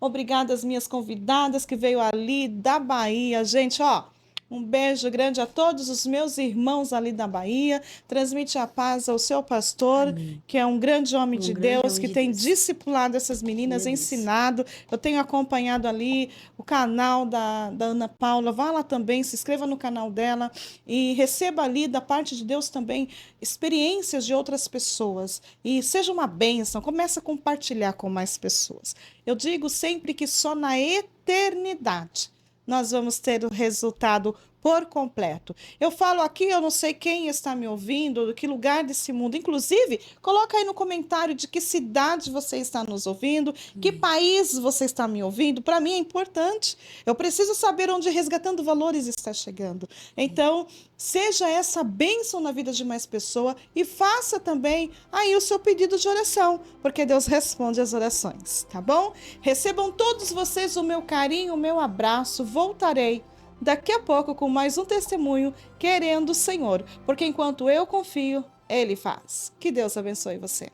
Obrigada às minhas convidadas que veio ali da Bahia. Gente, ó, um beijo grande a todos os meus irmãos ali da Bahia. Transmite a paz ao seu pastor, Amém. que é um grande homem de grande Deus, homem que de tem Deus. discipulado essas meninas, Meu Deus. ensinado. Eu tenho acompanhado ali o canal da Ana Paula. Vá lá também, se inscreva no canal dela e receba ali da parte de Deus também experiências de outras pessoas. E seja uma bênção, comece a compartilhar com mais pessoas. Eu digo sempre que só na eternidade nós vamos ter o resultado por completo. Eu falo aqui, eu não sei quem está me ouvindo, de que lugar desse mundo. Inclusive, coloca aí no comentário de que cidade você está nos ouvindo, que país você está me ouvindo. Para mim é importante. Eu preciso saber onde Resgatando Valores está chegando. Então, seja essa bênção na vida de mais pessoas e faça também aí o seu pedido de oração, porque Deus responde as orações, tá bom? Recebam todos vocês o meu carinho, o meu abraço. Voltarei daqui a pouco com mais um testemunho, querendo o Senhor, porque enquanto eu confio, Ele faz. Que Deus abençoe você.